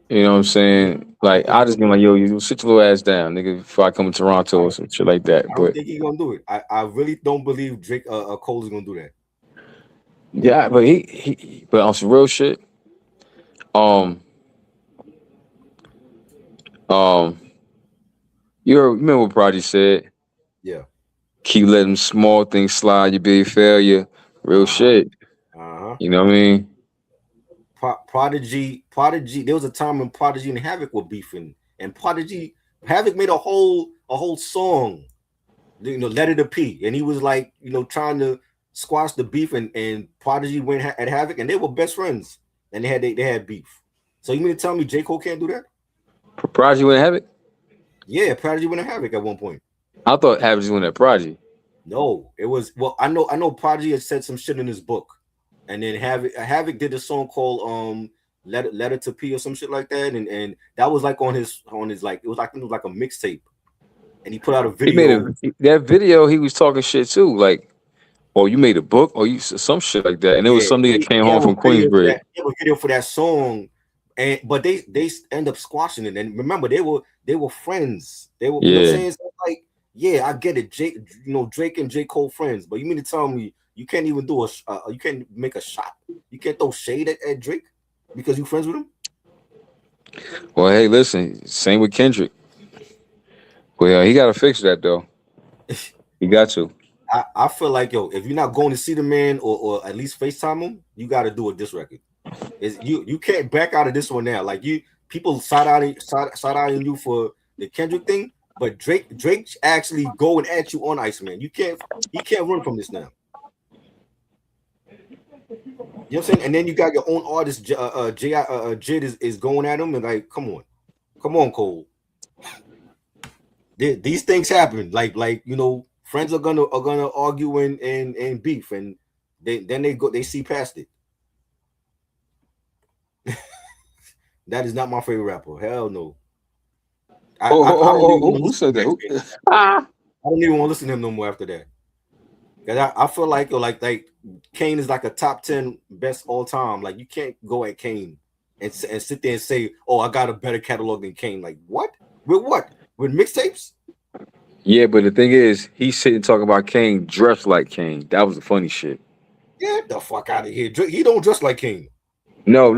[SPEAKER 3] You know what I'm saying?
[SPEAKER 1] I don't
[SPEAKER 3] Like
[SPEAKER 1] think
[SPEAKER 3] I
[SPEAKER 1] he's
[SPEAKER 3] just
[SPEAKER 1] gonna
[SPEAKER 3] be
[SPEAKER 1] do
[SPEAKER 3] like,
[SPEAKER 1] it.
[SPEAKER 3] yo, you sit your little ass down, nigga, before I come to
[SPEAKER 1] I
[SPEAKER 3] Toronto or
[SPEAKER 1] don't,
[SPEAKER 3] some shit like that.
[SPEAKER 1] I don't
[SPEAKER 3] But
[SPEAKER 1] think he's gonna do it. I really don't believe Drake Cole is gonna do that.
[SPEAKER 3] yeah, but but on some real shit, um, um, remember what Prodigy said?
[SPEAKER 1] Yeah.
[SPEAKER 3] Keep letting small things slide, you be a failure. Real
[SPEAKER 1] Uh-huh.
[SPEAKER 3] shit.
[SPEAKER 1] Uh-huh.
[SPEAKER 3] You know what I mean?
[SPEAKER 1] Prodigy. There was a time when Prodigy and Havoc were beefing, and Havoc made a whole song, Let It P, and he was like, trying to squash the beef, and Prodigy went at Havoc, and they were best friends, and they had beef. So you mean to tell me J. Cole can't do that?
[SPEAKER 3] Prodigy wouldn't have it.
[SPEAKER 1] Yeah, Prodigy went at Havoc at one point.
[SPEAKER 3] I thought Average went at Prodigy.
[SPEAKER 1] No, it was I know Prodigy had said some shit in his book, and then Havoc did a song called Letter to P or some shit like that, and that was like on his like it was like a mixtape. and he put out a
[SPEAKER 3] He made
[SPEAKER 1] video.
[SPEAKER 3] that video. He was talking shit too, like, "Oh, you made a book, or you some shit like that." And it was
[SPEAKER 1] Yeah,
[SPEAKER 3] something that came
[SPEAKER 1] he
[SPEAKER 3] home
[SPEAKER 1] have a
[SPEAKER 3] from
[SPEAKER 1] video for
[SPEAKER 3] Queensbridge.
[SPEAKER 1] that. He have a video for that song, and but they end up squashing it. And remember, they were friends. They were, you know what I'm
[SPEAKER 3] Yeah.
[SPEAKER 1] saying? So like, yeah, I get it. Jake, you know, Drake and J. Cole friends, but you mean to tell me you can't even do you can't make a shot? You can't throw shade at Drake because you friends with him?
[SPEAKER 3] Well, hey, listen. Same with Kendrick. Well, he got to fix that though. He got to.
[SPEAKER 1] I feel like yo, if you're not going to see the man or at least FaceTime him, you got to do it this record. Is you can't back out of this one now. Like you people side eyeing you for the Kendrick thing, but Drake actually going at you on Iceman. He can't run from this now. You know what I'm saying? And then you got your own artist, Jid is going at him and like, come on, Cole. These things happen. Like you know, friends are gonna argue and beef, and they see past it. That is not my favorite rapper. Hell no. I don't even want to
[SPEAKER 3] Who
[SPEAKER 1] listen
[SPEAKER 3] said
[SPEAKER 1] to
[SPEAKER 3] that?
[SPEAKER 1] Max
[SPEAKER 3] Who?
[SPEAKER 1] Man. I don't even want to listen to him no more after that. Cause I feel like Kane is like a top 10 best all time. Like you can't go at Kane and sit there and say, "Oh, I got a better catalog than Kane." Like what? With what? With mixtapes?
[SPEAKER 3] Yeah, but the thing is, he's sitting talking about Kane dressed like Kane. That was the funny shit.
[SPEAKER 1] Get the fuck out of here. He don't dress like Kane.
[SPEAKER 3] No.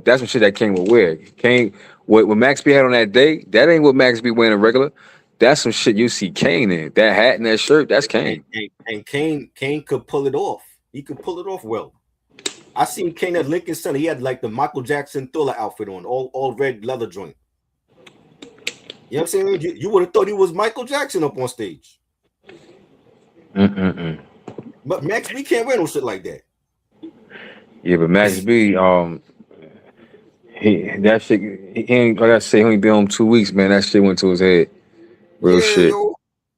[SPEAKER 3] That's some shit that Kane would wear. Kane, what Max B had on that day, that ain't what Max B wearing a regular. That's some shit you see Kane in. That hat and that shirt, that's Kane.
[SPEAKER 1] And Kane could pull it off. He could pull it off well. I seen Kane at Lincoln Center. He had like the Michael Jackson Thriller outfit on, all red leather joint. You know what I'm saying? You would have thought he was Michael Jackson up on stage.
[SPEAKER 3] Mm-mm-mm.
[SPEAKER 1] But Max B can't wear no shit like that.
[SPEAKER 3] Yeah, but Max B, that shit, he ain't, like I say, he only been home 2 weeks, man. That shit went to his head. Real
[SPEAKER 1] Yeah,
[SPEAKER 3] shit.
[SPEAKER 1] yo.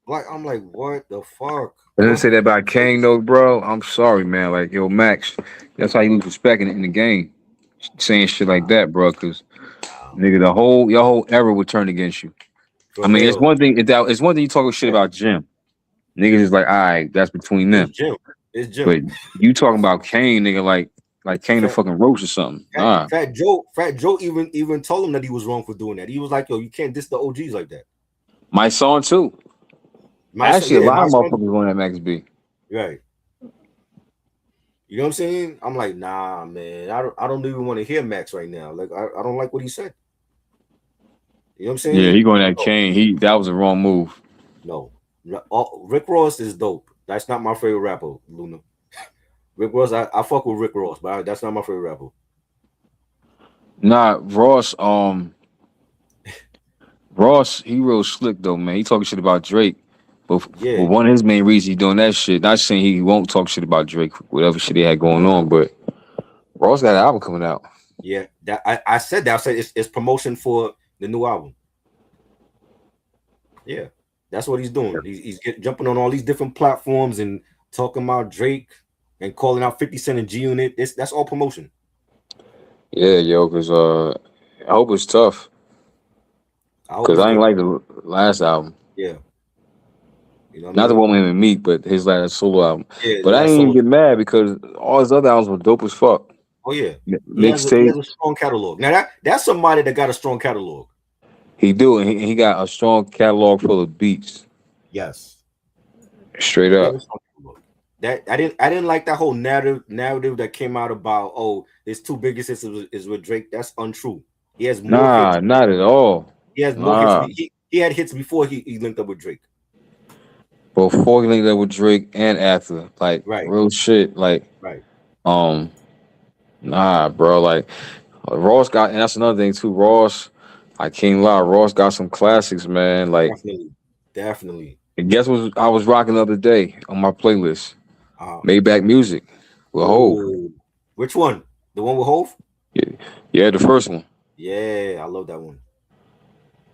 [SPEAKER 1] Like I'm like, what the fuck?
[SPEAKER 3] And then say that about Kane though, bro. I'm sorry, man. Like, yo, Max, that's how you lose respect in the game. Saying shit like that, bro. Cause nigga, your whole era would turn against you. I
[SPEAKER 1] For
[SPEAKER 3] mean, it's
[SPEAKER 1] real.
[SPEAKER 3] one thing. It's one thing you talk shit about Jim. Niggas is like, all right, that's between them.
[SPEAKER 1] It's Jim. It's
[SPEAKER 3] But
[SPEAKER 1] Jim.
[SPEAKER 3] you talking about Kane, nigga, like Kane the
[SPEAKER 1] Fat,
[SPEAKER 3] fucking roach or something. Nah,
[SPEAKER 1] Fat Joe even told him that he was wrong for doing that. He was like, yo, you can't diss the OGs like that.
[SPEAKER 3] my son too.
[SPEAKER 1] My son,
[SPEAKER 3] Actually, a
[SPEAKER 1] yeah,
[SPEAKER 3] lot
[SPEAKER 1] my
[SPEAKER 3] of
[SPEAKER 1] son,
[SPEAKER 3] motherfuckers going at Max B.
[SPEAKER 1] right. You know what I'm saying? I'm like, nah, man. I don't even want to hear Max right now. Like, I don't like what he said. You know what I'm
[SPEAKER 3] Yeah,
[SPEAKER 1] saying?
[SPEAKER 3] he going at
[SPEAKER 1] No,
[SPEAKER 3] Kane. That was a wrong move.
[SPEAKER 1] no. Rick Ross is dope. That's not my favorite rapper, Luna. Rick Ross, I fuck with Rick Ross, but that's not my favorite rapper.
[SPEAKER 3] Nah, Ross, he real slick though, man. He talking shit about Drake. But
[SPEAKER 1] Yeah,
[SPEAKER 3] one of his main reasons he doing that shit, not saying he won't talk shit about Drake, whatever shit he had going on, but Ross got an album coming out.
[SPEAKER 1] yeah. That I said that. I said it's promotion for the new album. Yeah, that's what he's doing. Jumping on all these different platforms and talking about Drake and calling out 50 Cent and G Unit. That's all promotion.
[SPEAKER 3] Yeah, yo, cause I hope it's tough.
[SPEAKER 1] I hope
[SPEAKER 3] Cause
[SPEAKER 1] it's
[SPEAKER 3] I ain't
[SPEAKER 1] good.
[SPEAKER 3] like the last album.
[SPEAKER 1] Yeah, you know what I
[SPEAKER 3] Not the
[SPEAKER 1] mean.
[SPEAKER 3] one with him and Meek, but his last solo album.
[SPEAKER 1] Yeah,
[SPEAKER 3] But I
[SPEAKER 1] that
[SPEAKER 3] ain't even
[SPEAKER 1] solo.
[SPEAKER 3] get mad because all his other albums were dope as fuck.
[SPEAKER 1] Oh yeah, he has
[SPEAKER 3] Mixtape,
[SPEAKER 1] a strong catalog. Now that's somebody that got a strong catalog.
[SPEAKER 3] he do, and he got a strong catalog full of beats.
[SPEAKER 1] Yes,
[SPEAKER 3] Straight
[SPEAKER 1] very
[SPEAKER 3] up.
[SPEAKER 1] strong catalog. That I didn't like that whole narrative that came out about his two biggest hits is with Drake. That's untrue. He has more hits.
[SPEAKER 3] Nah, not at all.
[SPEAKER 1] He has more hits.
[SPEAKER 3] Nah.
[SPEAKER 1] He had hits before he linked up with Drake.
[SPEAKER 3] Before he linked up with Drake and after. Like
[SPEAKER 1] Right,
[SPEAKER 3] real shit. Like,
[SPEAKER 1] right.
[SPEAKER 3] um, nah, bro. Like Ross got, and that's another thing too. Ross, I can't lie. Ross got some classics, man. Like,
[SPEAKER 1] Definitely, definitely.
[SPEAKER 3] and guess what I was rocking the other day on my playlist?
[SPEAKER 1] Uh,
[SPEAKER 3] Maybach Music with Hov.
[SPEAKER 1] oh, which one? The one with Hove?
[SPEAKER 3] Yeah, yeah, the first one.
[SPEAKER 1] Yeah, I love that one.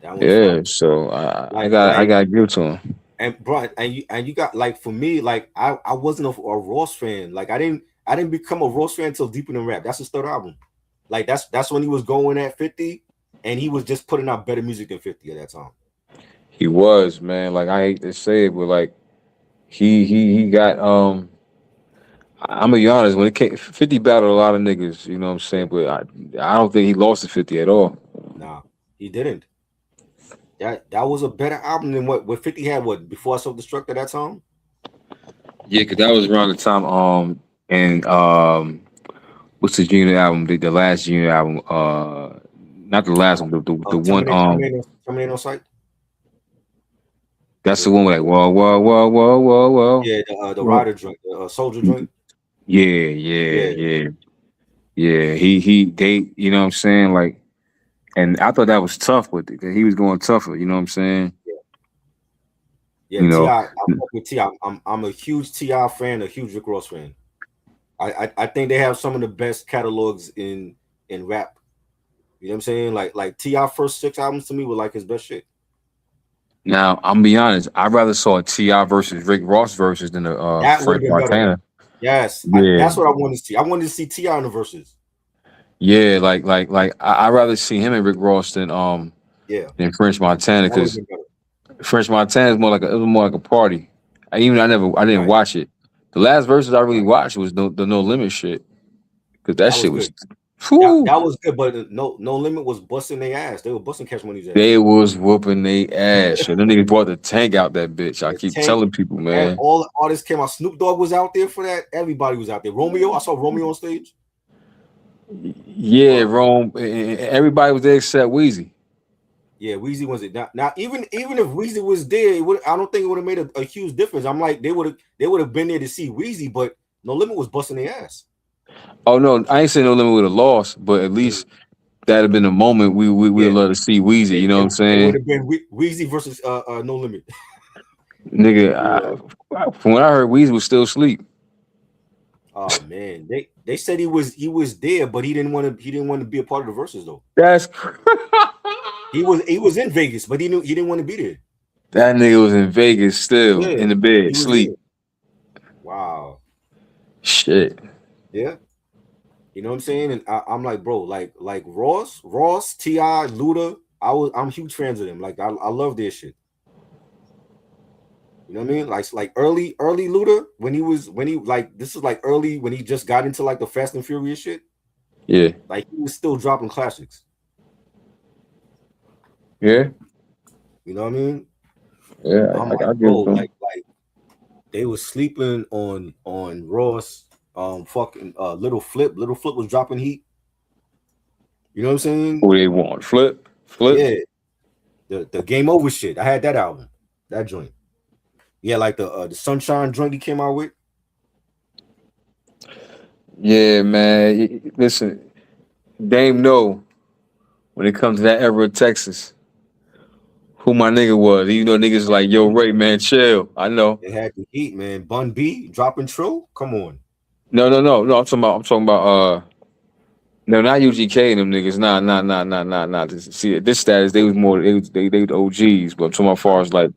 [SPEAKER 1] That one's
[SPEAKER 3] Yeah,
[SPEAKER 1] fire.
[SPEAKER 3] so I
[SPEAKER 1] Like,
[SPEAKER 3] got I
[SPEAKER 1] like,
[SPEAKER 3] got to give it to him.
[SPEAKER 1] and bro, and you got like for me, like I wasn't a Ross fan. Like I didn't become a Ross fan until Deeper Than Rap. That's his third album. Like that's when he was going at 50, and he was just putting out better music than 50 at that time.
[SPEAKER 3] He was, man. Like I hate to say it, but like he got I'm gonna be honest, when it came 50 battled a lot of niggas, you know what I'm saying?
[SPEAKER 1] Yeah.
[SPEAKER 3] But I don't think he lost to 50 at all.
[SPEAKER 1] Nah, he didn't. That was a better album than what 50 had. What before I self destruct at that time?
[SPEAKER 3] Yeah, cause that was around the time and what's the junior album? The last junior album, not the last one, the one
[SPEAKER 1] Terminate on sight.
[SPEAKER 3] that's the
[SPEAKER 1] The
[SPEAKER 3] one with like whoa whoa whoa whoa whoa whoa.
[SPEAKER 1] yeah, the
[SPEAKER 3] Whoa.
[SPEAKER 1] rider joint, the soldier joint.
[SPEAKER 3] Yeah, yeah,
[SPEAKER 1] Yeah,
[SPEAKER 3] yeah. Yeah. They you know what I'm saying? Like and I thought that was tough with it, cause he was going tougher, you know what I'm saying?
[SPEAKER 1] yeah, yeah.
[SPEAKER 3] You
[SPEAKER 1] Ti,
[SPEAKER 3] know.
[SPEAKER 1] I fuck with Ti. I'm a huge Ti fan, a huge Rick Ross fan. I think they have some of the best catalogs in rap. You know what I'm saying? Like Ti first 6 albums to me were like his best shit.
[SPEAKER 3] Now I'm gonna be honest. I'd rather saw a Ti versus Rick Ross versus than a
[SPEAKER 1] That would have
[SPEAKER 3] French
[SPEAKER 1] been better.
[SPEAKER 3] Montana.
[SPEAKER 1] Yes,
[SPEAKER 3] Yeah,
[SPEAKER 1] that's what I wanted to see. I wanted to see Ti in the verses.
[SPEAKER 3] yeah. I'd rather see him and Rick Ross
[SPEAKER 1] Yeah,
[SPEAKER 3] than French Montana
[SPEAKER 1] that would have
[SPEAKER 3] because
[SPEAKER 1] been better.
[SPEAKER 3] French Montana is more like it was more like a party. I didn't
[SPEAKER 1] Right.
[SPEAKER 3] watch it. The last verses I really
[SPEAKER 1] Right.
[SPEAKER 3] watched was the No Limit shit because that
[SPEAKER 1] That was
[SPEAKER 3] shit was,
[SPEAKER 1] good. That
[SPEAKER 3] whew,
[SPEAKER 1] that was good, but no limit was busting their ass. They were busting Cash Money's
[SPEAKER 3] they
[SPEAKER 1] ass.
[SPEAKER 3] was whooping they ass. Shit. Them niggas brought the tank out that bitch. I
[SPEAKER 1] The
[SPEAKER 3] keep
[SPEAKER 1] Tank
[SPEAKER 3] telling people,
[SPEAKER 1] and
[SPEAKER 3] man.
[SPEAKER 1] all the artists came out. Snoop Dogg was out there for that. Everybody was out there. Romeo, I saw Romeo on stage.
[SPEAKER 3] Yeah,
[SPEAKER 1] Oh man,
[SPEAKER 3] Rome. Everybody was there except Wheezy.
[SPEAKER 1] yeah, Weezy was it. Now even if Weezy was there, I don't think it would have made a huge difference. I'm like they would have been there to see Weezy, but No Limit was busting their ass.
[SPEAKER 3] Oh no, I ain't saying No Limit would have lost, but at
[SPEAKER 1] Mm,
[SPEAKER 3] least that'd have been a moment we would
[SPEAKER 1] yeah,
[SPEAKER 3] love to see Weezy.
[SPEAKER 1] it,
[SPEAKER 3] You know what
[SPEAKER 1] it,
[SPEAKER 3] I'm
[SPEAKER 1] it would
[SPEAKER 3] saying,
[SPEAKER 1] have been Weezy versus No Limit.
[SPEAKER 3] nigga?
[SPEAKER 1] Yeah.
[SPEAKER 3] From what I heard, Weezy was still asleep.
[SPEAKER 1] Oh man, they said he was there, but he didn't want to be a part of the verses though.
[SPEAKER 3] That's
[SPEAKER 1] He was in Vegas, but he didn't want to be there.
[SPEAKER 3] that nigga was in Vegas still
[SPEAKER 1] Yeah,
[SPEAKER 3] in the bed,
[SPEAKER 1] he was there.
[SPEAKER 3] sleep.
[SPEAKER 1] Wow.
[SPEAKER 3] Shit.
[SPEAKER 1] Yeah. You know what I'm saying? And I'm like, bro, like Ross, Ti, Luda. I'm huge fans of them. Like I love their shit. You know what I mean? Like early Luda when he like this is like early when he just got into like the Fast and Furious shit.
[SPEAKER 3] Yeah.
[SPEAKER 1] Like he was still dropping classics.
[SPEAKER 3] Yeah.
[SPEAKER 1] You know what I mean?
[SPEAKER 3] Yeah.
[SPEAKER 1] I'm
[SPEAKER 3] I
[SPEAKER 1] like,
[SPEAKER 3] give
[SPEAKER 1] bro,
[SPEAKER 3] it to him.
[SPEAKER 1] like they was sleeping on Ross. Fucking Little Flip was dropping heat. You know what I'm saying?
[SPEAKER 3] Who they want? Flip. Flip.
[SPEAKER 1] Yeah, the Game Over shit. I had that album, that joint. Yeah, like the Sunshine joint he came out with.
[SPEAKER 3] Yeah, man. Listen, Dame know when it comes to that era of Texas, who my nigga was. You know, niggas like, yo, Ray, man, chill. I know.
[SPEAKER 1] It had the heat, man. Bun B dropping Trill. Come on.
[SPEAKER 3] No. I'm talking about no, not UGK and them niggas. Nah. See, at this status, they was more they was OGs, but I'm talking about far
[SPEAKER 1] Right.
[SPEAKER 3] as like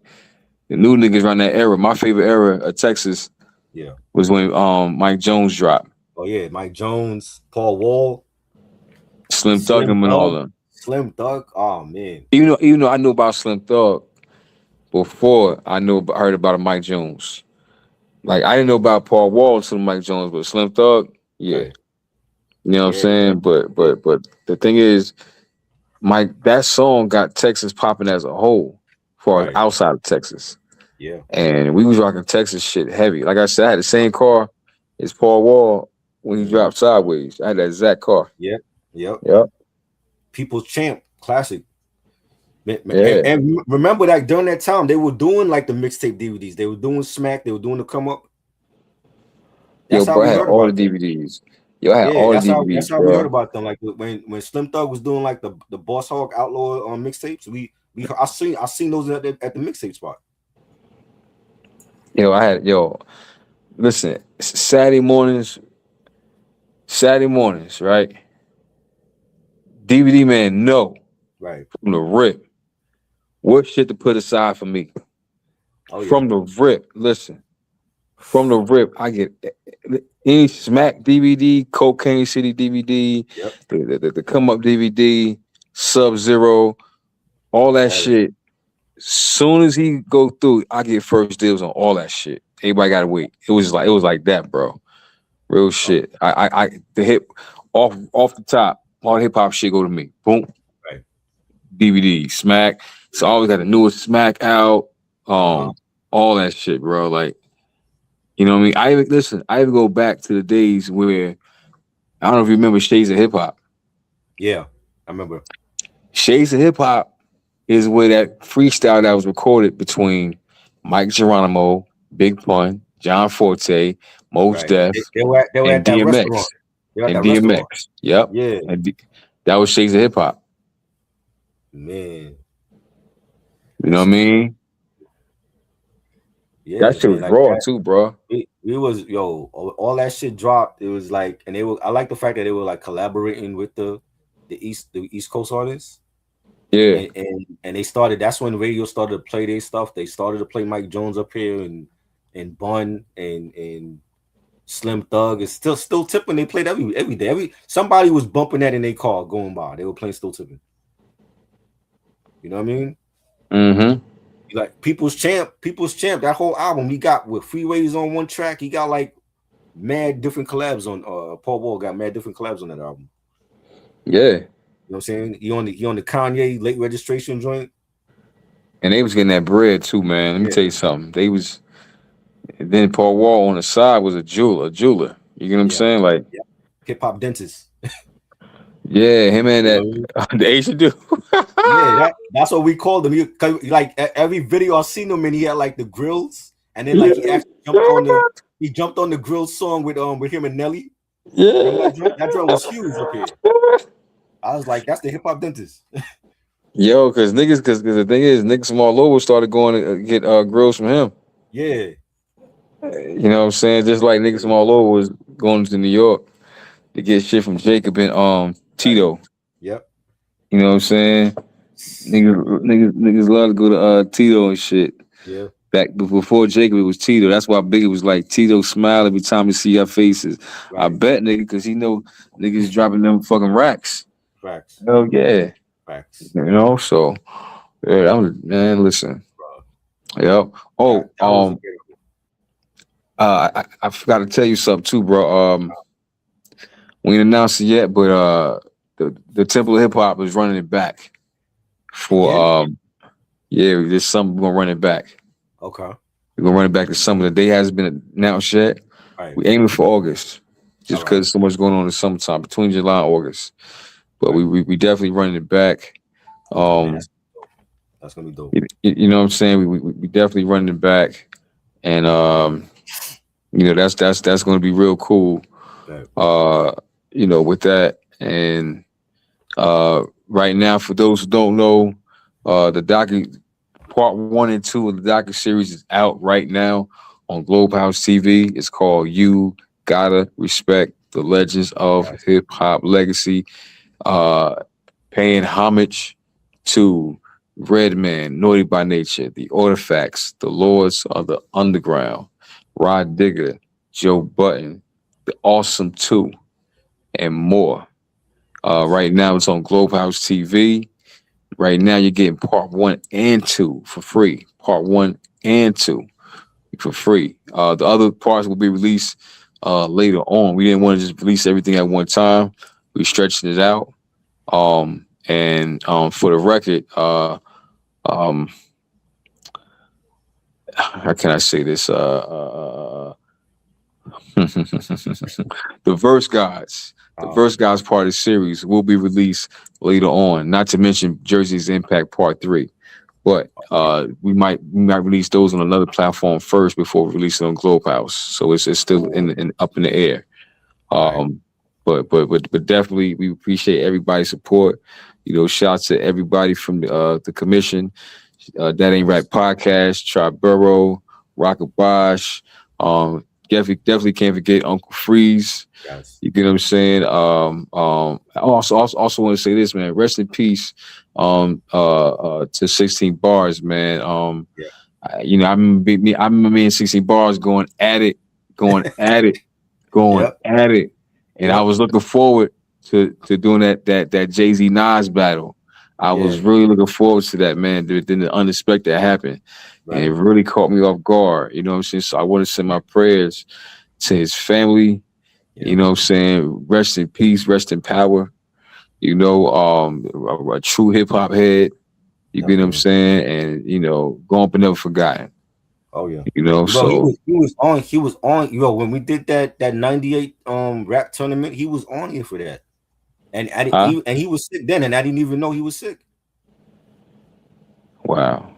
[SPEAKER 3] the new niggas around that era. My favorite era of Texas
[SPEAKER 1] Yeah.
[SPEAKER 3] was when Mike Jones dropped.
[SPEAKER 1] Oh yeah, Mike Jones, Paul Wall,
[SPEAKER 3] Slim Thug
[SPEAKER 1] Slim
[SPEAKER 3] and all
[SPEAKER 1] Thug,
[SPEAKER 3] them.
[SPEAKER 1] Slim Thug. Oh man.
[SPEAKER 3] Even though I knew about Slim Thug before heard about Mike Jones. Like I didn't know about Paul Wall until Mike Jones, but Slim Thug, yeah.
[SPEAKER 1] Right.
[SPEAKER 3] You know what I'm
[SPEAKER 1] Yeah.
[SPEAKER 3] saying? But
[SPEAKER 1] Yeah.
[SPEAKER 3] the thing is, Mike, that song got Texas popping as a whole, far as
[SPEAKER 1] Right.
[SPEAKER 3] outside of Texas.
[SPEAKER 1] Yeah.
[SPEAKER 3] And we was rocking Texas shit heavy. Like I said, I had the same car as Paul Wall when he
[SPEAKER 1] Mhm.
[SPEAKER 3] dropped Sideways. I had that exact car.
[SPEAKER 1] Yep. Yep.
[SPEAKER 3] Yep.
[SPEAKER 1] People's Champ, classic. And,
[SPEAKER 3] Yeah.
[SPEAKER 1] and remember that during that time they were doing like the mixtape DVDs. They were doing Smack. They were doing the Come Up.
[SPEAKER 3] Yo,
[SPEAKER 1] That's how
[SPEAKER 3] bro, I
[SPEAKER 1] we
[SPEAKER 3] had
[SPEAKER 1] heard
[SPEAKER 3] all the
[SPEAKER 1] about them.
[SPEAKER 3] DVDs. Yo, I had
[SPEAKER 1] Yeah,
[SPEAKER 3] all the
[SPEAKER 1] that's
[SPEAKER 3] DVDs,
[SPEAKER 1] how we heard
[SPEAKER 3] bro.
[SPEAKER 1] about them. Like when Slim Thug was doing like the Boss Hog Outlaw mixtapes. I seen those at the mixtape spot.
[SPEAKER 3] Yo, listen, Saturday mornings, right? DVD man, no,
[SPEAKER 1] Right.
[SPEAKER 3] from the rip. What shit to put aside for me?
[SPEAKER 1] Oh yeah.
[SPEAKER 3] From the rip, listen. From the rip, I get any Smack DVD, Cocaine City DVD,
[SPEAKER 1] Yep.
[SPEAKER 3] the Come Up DVD, Sub Zero, all that
[SPEAKER 1] All of it.
[SPEAKER 3] shit. soon as he go through, I get first dibs on all that shit. Everybody gotta wait. It was like that, bro. Real
[SPEAKER 1] Oh,
[SPEAKER 3] shit. The hip off the top, all hip hop shit go to me. Boom.
[SPEAKER 1] right.
[SPEAKER 3] DVD, Smack. So I always got the newest Smack out.
[SPEAKER 1] Uh-huh.
[SPEAKER 3] All that shit, bro. Like, you know what I mean? I even go back to the days where I don't know if you remember Shades of Hip Hop.
[SPEAKER 1] Yeah, I remember.
[SPEAKER 3] Shades of Hip Hop is where that freestyle that was recorded between Mike Geronimo, Big Pun, John Forte, Mos
[SPEAKER 1] Right.
[SPEAKER 3] Def,
[SPEAKER 1] They were
[SPEAKER 3] and
[SPEAKER 1] at that restaurant.
[SPEAKER 3] DMX.
[SPEAKER 1] They were at
[SPEAKER 3] And
[SPEAKER 1] that restaurant.
[SPEAKER 3] DMX. Yep.
[SPEAKER 1] Yeah,
[SPEAKER 3] That was Shades of Hip Hop.
[SPEAKER 1] man.
[SPEAKER 3] You know
[SPEAKER 1] That's
[SPEAKER 3] what I
[SPEAKER 1] crazy.
[SPEAKER 3] mean?
[SPEAKER 1] Yeah,
[SPEAKER 3] That shit
[SPEAKER 1] man.
[SPEAKER 3] was
[SPEAKER 1] Like
[SPEAKER 3] raw
[SPEAKER 1] that.
[SPEAKER 3] too, bro.
[SPEAKER 1] It was all that shit dropped. It was like, and they were. I like the fact that they were like collaborating with the East Coast artists,
[SPEAKER 3] Yeah.
[SPEAKER 1] and they started. That's when radio started to play their stuff. They started to play Mike Jones up here and Bun and Slim Thug is still tipping. They played every day. Somebody was bumping that in their car going by. They were playing still tipping. You know what I mean?
[SPEAKER 3] Mm-hmm.
[SPEAKER 1] Like People's Champ. That whole album he got with Freeways on one track. He got like mad different collabs on. Paul Wall got mad different collabs on that album.
[SPEAKER 3] Yeah.
[SPEAKER 1] You know what I'm saying? He on the Kanye late registration joint.
[SPEAKER 3] And they was getting that bread too, man. Let me
[SPEAKER 1] Yeah,
[SPEAKER 3] tell you something. They was and then Paul Wall on the side was a jeweler. You get what I'm
[SPEAKER 1] yeah,
[SPEAKER 3] saying? Like,
[SPEAKER 1] yeah. Hip hop dentist.
[SPEAKER 3] yeah, him and
[SPEAKER 1] You know
[SPEAKER 3] that
[SPEAKER 1] what I mean?
[SPEAKER 3] the Asian dude.
[SPEAKER 1] Yeah, that's what we called him. Like every video I seen him in, he had like the grills, and then
[SPEAKER 3] Yeah.
[SPEAKER 1] like he jumped on the grill song with him and Nelly. Remember
[SPEAKER 3] Yeah.
[SPEAKER 1] that joint? That joint was huge up here. I was like, that's the hip hop dentist.
[SPEAKER 3] Yo, because the thing is, niggas from all over started going to get grills from him.
[SPEAKER 1] Yeah,
[SPEAKER 3] You know what I'm saying? Just like niggas from all over was going to New York to get shit from Jacob and
[SPEAKER 1] right.
[SPEAKER 3] Tito.
[SPEAKER 1] Yep.
[SPEAKER 3] You know what I'm saying? Niggas love to go to Tito and shit.
[SPEAKER 1] Yeah.
[SPEAKER 3] Back before Jacob, it was Tito. That's why Biggie was like, Tito smile every time he see our faces. I
[SPEAKER 1] Right.
[SPEAKER 3] bet, nigga, because he know niggas dropping them fucking racks.
[SPEAKER 1] Facts.
[SPEAKER 3] Hell yeah.
[SPEAKER 1] Facts.
[SPEAKER 3] You know, so yeah, that was, man, listen.
[SPEAKER 1] Bro.
[SPEAKER 3] Yep. Oh,
[SPEAKER 1] That was incredible.
[SPEAKER 3] I forgot to tell you something too, bro. We ain't announced it yet, but the Temple of Hip Hop is running it back for
[SPEAKER 1] Again?
[SPEAKER 3] yeah, this summer we're gonna run it back.
[SPEAKER 1] Okay.
[SPEAKER 3] We're gonna run it back this summer. The day hasn't been announced yet.
[SPEAKER 1] Right.
[SPEAKER 3] We aiming for August, just
[SPEAKER 1] All
[SPEAKER 3] because
[SPEAKER 1] right.
[SPEAKER 3] so much going on in the summertime between July and August. But
[SPEAKER 1] Right.
[SPEAKER 3] we definitely running it back.
[SPEAKER 1] Okay, man, that's gonna be dope.
[SPEAKER 3] You know what I'm saying? We definitely running it back, and you know that's going to be real cool.
[SPEAKER 1] Right.
[SPEAKER 3] You know, with that, and right now, for those who don't know, the part 1 and 2 of the docu series is out right now on Globe House TV. It's called "You Gotta Respect the Legends of Hip Hop Legacy," paying homage to Redman, Naughty by Nature, the Artifacts, the Lords of the Underground, Rod Digger, Joe Button, the Awesome Two, and more. Right now, it's on Globe House TV. Right now, you're getting part 1 and 2 for free. Part 1 and 2 for free. The other parts will be released later on. We didn't want to just release everything at one time. We stretching it out. And for the record, how can I say this? The Verse Guys. The Verse Guys part of the series will be released later on. Not to mention Jersey's Impact Part 3. But we might release those on another platform first before we release it on Globe House. So it's still in up in the air. But definitely we appreciate everybody's support. You know, shouts to everybody from the commission, That Ain't Right Podcast, Triborough, Rocker Bosch. Definitely can't forget Uncle Freeze.
[SPEAKER 1] Yes.
[SPEAKER 3] You get what I'm saying? I also want to say this, man. Rest in peace to 16 Bars, man. You know, I remember me and 16 Bars going at it. And I was looking forward to doing that Jay-Z Nas battle. I
[SPEAKER 1] Yeah,
[SPEAKER 3] was really looking forward to that, man. Then the unexpected happened, and it
[SPEAKER 1] right.
[SPEAKER 3] really caught me off guard. You know what I'm saying? So I want to send my prayers to his family.
[SPEAKER 1] Yeah,
[SPEAKER 3] You know what I'm saying? Rest in peace, rest in power. You know, a true hip hop head. You get what I'm
[SPEAKER 1] definitely.
[SPEAKER 3] saying? And go up and never forgotten.
[SPEAKER 1] Oh yeah.
[SPEAKER 3] You know,
[SPEAKER 1] Bro, he
[SPEAKER 3] so
[SPEAKER 1] was he was on he was on when we did that 98 rap tournament, he was on here for that. And
[SPEAKER 3] huh?
[SPEAKER 1] he was sick then, and I didn't even know he was sick.
[SPEAKER 3] Wow.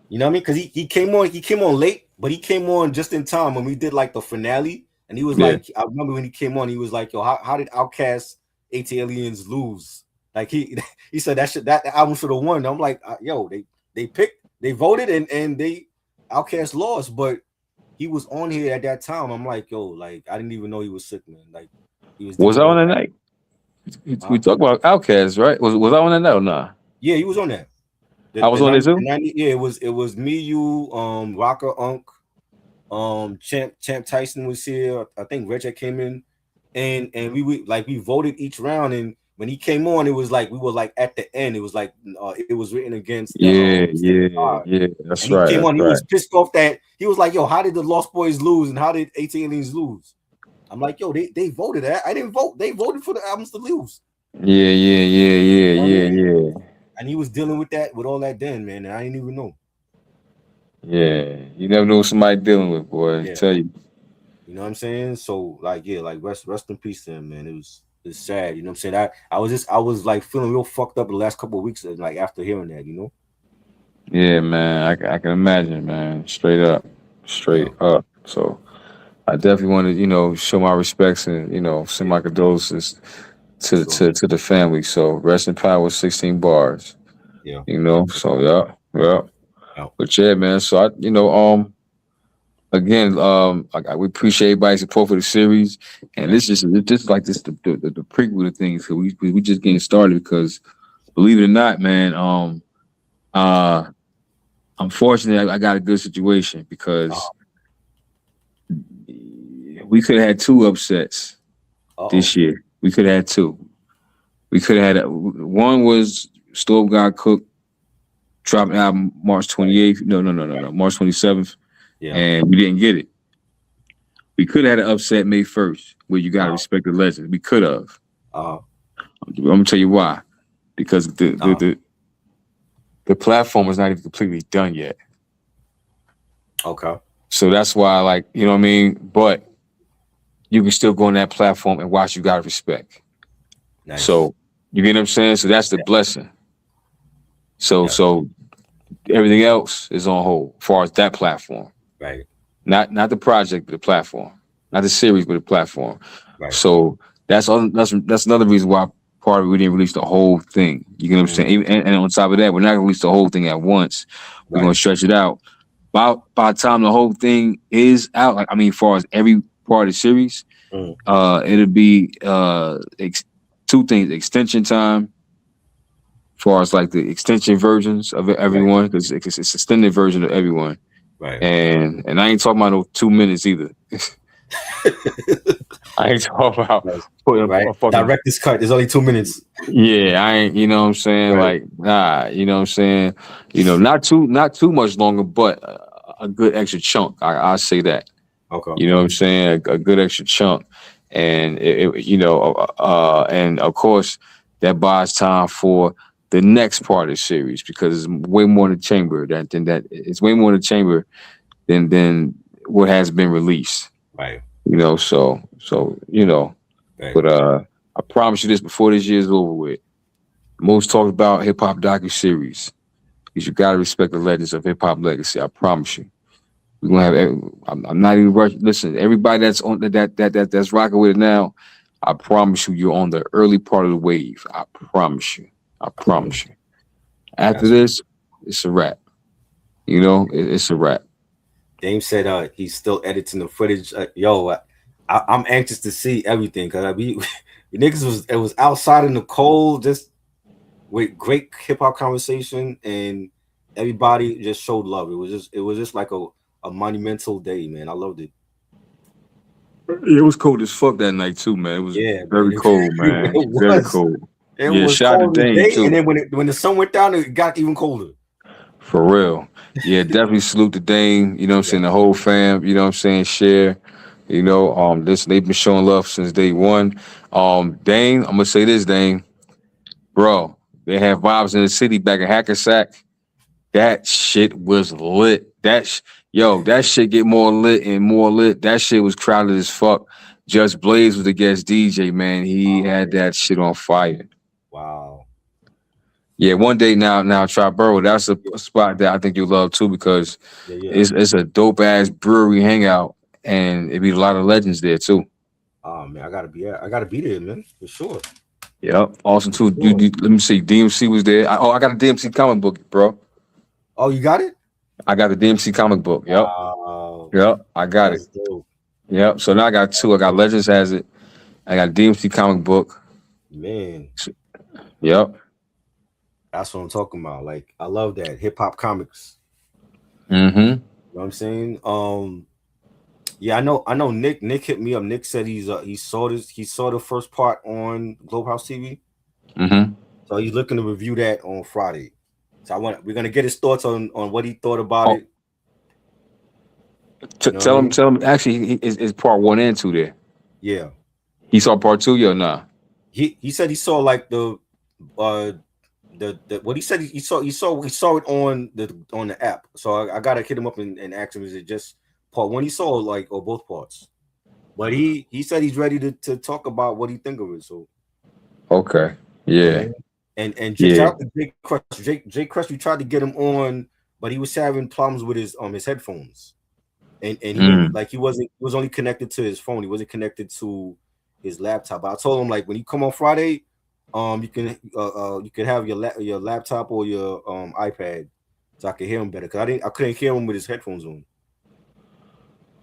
[SPEAKER 1] You know what I mean? Because he came on late, but he came on just in time when we did like the finale. And he was
[SPEAKER 3] Yeah.
[SPEAKER 1] like, I remember when he came on, he was like, "Yo, how did Outkast AT Aliens lose?" Like he said that album should have won. I'm like, yo, they voted and they Outkast lost, but he was on here at that time. I'm like, yo, like I didn't even know he was sick, man. Like he was
[SPEAKER 3] Was
[SPEAKER 1] dealing
[SPEAKER 3] I
[SPEAKER 1] with
[SPEAKER 3] on
[SPEAKER 1] a
[SPEAKER 3] that night? We
[SPEAKER 1] huh?
[SPEAKER 3] talk about Outkast, right? Was I on that night or not?
[SPEAKER 1] Yeah, he was on that.
[SPEAKER 3] I was
[SPEAKER 1] The
[SPEAKER 3] on there
[SPEAKER 1] 90,
[SPEAKER 3] too.
[SPEAKER 1] the 90 yeah, it was me, you, Rocker Unk, Champ Tyson was here. I think Reggie came in, and we voted each round, and when he came on, it was like we were like at the end. It was like it was written against the
[SPEAKER 3] Yeah,
[SPEAKER 1] State of
[SPEAKER 3] yeah,
[SPEAKER 1] God.
[SPEAKER 3] yeah.
[SPEAKER 1] And
[SPEAKER 3] That's
[SPEAKER 1] he
[SPEAKER 3] right.
[SPEAKER 1] came
[SPEAKER 3] That's
[SPEAKER 1] on. He
[SPEAKER 3] right.
[SPEAKER 1] was pissed off that he was like, "Yo, how did the Lost Boys lose, and how did AT Aliens lose?" I'm like, "Yo, they voted. I didn't vote. They voted for the albums to lose."
[SPEAKER 3] Yeah, yeah, yeah, yeah,
[SPEAKER 1] You know what I
[SPEAKER 3] yeah,
[SPEAKER 1] mean?
[SPEAKER 3] yeah.
[SPEAKER 1] And he was dealing with all that then, man, and I didn't even know.
[SPEAKER 3] Yeah. You never know what somebody dealing with, boy. I
[SPEAKER 1] Yeah.
[SPEAKER 3] tell you.
[SPEAKER 1] You know what I'm saying? So like yeah, like rest in peace to him, man. It's sad. You know what I'm saying? I was like feeling real fucked up the last couple of weeks, like after hearing that.
[SPEAKER 3] Yeah, man. I can imagine, man. Straight up.
[SPEAKER 1] Yeah.
[SPEAKER 3] Straight up. So I definitely want to, show my respects and, send
[SPEAKER 1] Yeah.
[SPEAKER 3] my condolences
[SPEAKER 1] For sure.
[SPEAKER 3] to the family. So rest in power, 16 bars.
[SPEAKER 1] Yeah.
[SPEAKER 3] So yeah, yeah.
[SPEAKER 1] Yeah.
[SPEAKER 3] But yeah, man. So again, we appreciate everybody's support for the series, and
[SPEAKER 1] Right.
[SPEAKER 3] this is like this the prequel to things. So we just getting started because believe it or not, man, uh, unfortunately, I got a good situation because we could have had two upsets
[SPEAKER 1] Uh-oh.
[SPEAKER 3] this year. We could have had two. We could have had one was Stove God Cook dropped an album March
[SPEAKER 1] Right.
[SPEAKER 3] 28th. No, March 27th,
[SPEAKER 1] Yeah.
[SPEAKER 3] and we didn't get it. We could have had an upset May 1st, where you gotta
[SPEAKER 1] Uh-huh.
[SPEAKER 3] respect the legend. We could have.
[SPEAKER 1] Uh-huh.
[SPEAKER 3] I'm gonna tell you why. Because
[SPEAKER 1] Uh-huh.
[SPEAKER 3] the platform is not even completely done yet.
[SPEAKER 1] Okay.
[SPEAKER 3] So that's why, like, you know what I mean? But you can still go on that platform and watch You Gotta Respect.
[SPEAKER 1] Nice.
[SPEAKER 3] So you get what I'm saying? So that's the
[SPEAKER 1] Yeah.
[SPEAKER 3] blessing. So
[SPEAKER 1] Yeah.
[SPEAKER 3] so everything else is on hold as far as that platform.
[SPEAKER 1] Right.
[SPEAKER 3] Not the project, but the platform. Not the series, but the platform.
[SPEAKER 1] Right.
[SPEAKER 3] So that's another reason why part of it we didn't release the whole thing. You get what I'm saying?
[SPEAKER 1] Mhm.
[SPEAKER 3] And on top of that, we're not gonna release the whole thing at once. We're gonna
[SPEAKER 1] Right.
[SPEAKER 3] stretch it out. By the time the whole thing is out, like I mean, as far as every part of the series,
[SPEAKER 1] Mhm.
[SPEAKER 3] it'll be two things: extension time, as far as like the extension versions of
[SPEAKER 1] Right.
[SPEAKER 3] everyone, because it's extended version of everyone.
[SPEAKER 1] Right.
[SPEAKER 3] And I ain't talking about no 2 minutes either. I ain't talking about
[SPEAKER 1] Nice.
[SPEAKER 3] putting
[SPEAKER 1] Right.
[SPEAKER 3] a fucking
[SPEAKER 1] Director's cut. There's only 2 minutes.
[SPEAKER 3] yeah. I ain't, you know what I'm saying,
[SPEAKER 1] Right.
[SPEAKER 3] like nah, you know what I'm saying, not too much longer, but a good extra chunk. I say that.
[SPEAKER 1] Okay.
[SPEAKER 3] You know what I'm saying, a good extra chunk, and and of course that buys time for the next part of the series because it's way more in the chamber than that. It's way more in the chamber than what has been released.
[SPEAKER 1] Right.
[SPEAKER 3] So.
[SPEAKER 1] Right.
[SPEAKER 3] But I promise you this before this year is over with. Most talked about hip hop docu series. Because you gotta respect the legends of hip hop legacy. I promise you. We're gonna have. I'm not even rushing. Listen, everybody that's on that's rocking with it now. I promise you, you're on the early part of the wave. I promise you. I
[SPEAKER 1] Mhm.
[SPEAKER 3] promise you. After
[SPEAKER 1] Got you.
[SPEAKER 3] this, it's a wrap. It's a wrap.
[SPEAKER 1] Dame said he's still editing the footage. Yo, I'm anxious to see everything because we niggas was outside in the cold, just with great hip hop conversation, and everybody just showed love. It was just like a monumental day, man. I loved it.
[SPEAKER 3] It was cold as fuck that night too, man. It was
[SPEAKER 1] Yeah, man.
[SPEAKER 3] very
[SPEAKER 1] It,
[SPEAKER 3] cold,
[SPEAKER 1] it
[SPEAKER 3] man. Very
[SPEAKER 1] was.
[SPEAKER 3] cold.
[SPEAKER 1] It
[SPEAKER 3] Yeah,
[SPEAKER 1] was
[SPEAKER 3] shout out
[SPEAKER 1] cold
[SPEAKER 3] to
[SPEAKER 1] as
[SPEAKER 3] Dane
[SPEAKER 1] day, and
[SPEAKER 3] too.
[SPEAKER 1] then when the sun went down, it got even colder.
[SPEAKER 3] For real. Yeah, definitely salute to Dane, you know what I'm
[SPEAKER 1] Yeah.
[SPEAKER 3] saying, the whole fam, you know what I'm saying, share. This they've been showing love since day one. Dane, I'm gonna say this, Dane, bro. They have vibes in the city back in Hackensack. That shit was lit. That shit get more lit and more lit. That shit was crowded as fuck. Just Blaze was the guest DJ, man. He
[SPEAKER 1] Oh
[SPEAKER 3] had
[SPEAKER 1] man.
[SPEAKER 3] that shit on fire.
[SPEAKER 1] Wow.
[SPEAKER 3] Yeah, one day now, Triborough, that's a spot that I think you'll love too because
[SPEAKER 1] Yeah, yeah.
[SPEAKER 3] it's a dope ass brewery hangout and it be a lot of legends there too.
[SPEAKER 1] Oh man, I gotta be there, man, for sure.
[SPEAKER 3] Yep. Awesome
[SPEAKER 1] For
[SPEAKER 3] too.
[SPEAKER 1] sure.
[SPEAKER 3] Let me see. DMC was there. I got a DMC comic book, bro.
[SPEAKER 1] Oh, you got it?
[SPEAKER 3] I got the DMC comic book. Yep.
[SPEAKER 1] Wow.
[SPEAKER 3] Yep. I got it.
[SPEAKER 1] That's dope.
[SPEAKER 3] Yep. So now I got two. I got
[SPEAKER 1] Dope.
[SPEAKER 3] Legends has it. I got DMC comic book.
[SPEAKER 1] Man,
[SPEAKER 3] Yep.
[SPEAKER 1] that's what I'm talking about. Like, I love that hip hop comics.
[SPEAKER 3] Mm-hmm.
[SPEAKER 1] You know what I'm saying? Yeah, I know Nick hit me up. Nick said he saw the first part on Globehouse TV.
[SPEAKER 3] Mm-hmm.
[SPEAKER 1] So he's looking to review that on Friday. So we're gonna get his thoughts on what he thought about
[SPEAKER 3] Oh,
[SPEAKER 1] it. You know what I
[SPEAKER 3] tell him.
[SPEAKER 1] mean?
[SPEAKER 3] Tell him. Actually, is part one and two there.
[SPEAKER 1] Yeah.
[SPEAKER 3] He saw part two. Yeah, nah.
[SPEAKER 1] He said he saw like uh the what he said he saw it on the app. So I gotta hit him up and ask him, is it just part one he saw, like, or both parts? But he said he's ready to talk about what he think of it. So
[SPEAKER 3] Okay.
[SPEAKER 1] you know what I
[SPEAKER 3] Yeah.
[SPEAKER 1] mean? And
[SPEAKER 3] Yeah.
[SPEAKER 1] shout out to Jake Crush. Jake Crush, we tried to get him on, but he was having problems with his headphones. And he didn't,
[SPEAKER 3] Mm.
[SPEAKER 1] like, he was only connected to his phone. He wasn't connected to his laptop. But I told him, like, when you come on Friday, you can have your laptop or your iPad, so I can hear him better, because I couldn't hear him with his headphones on.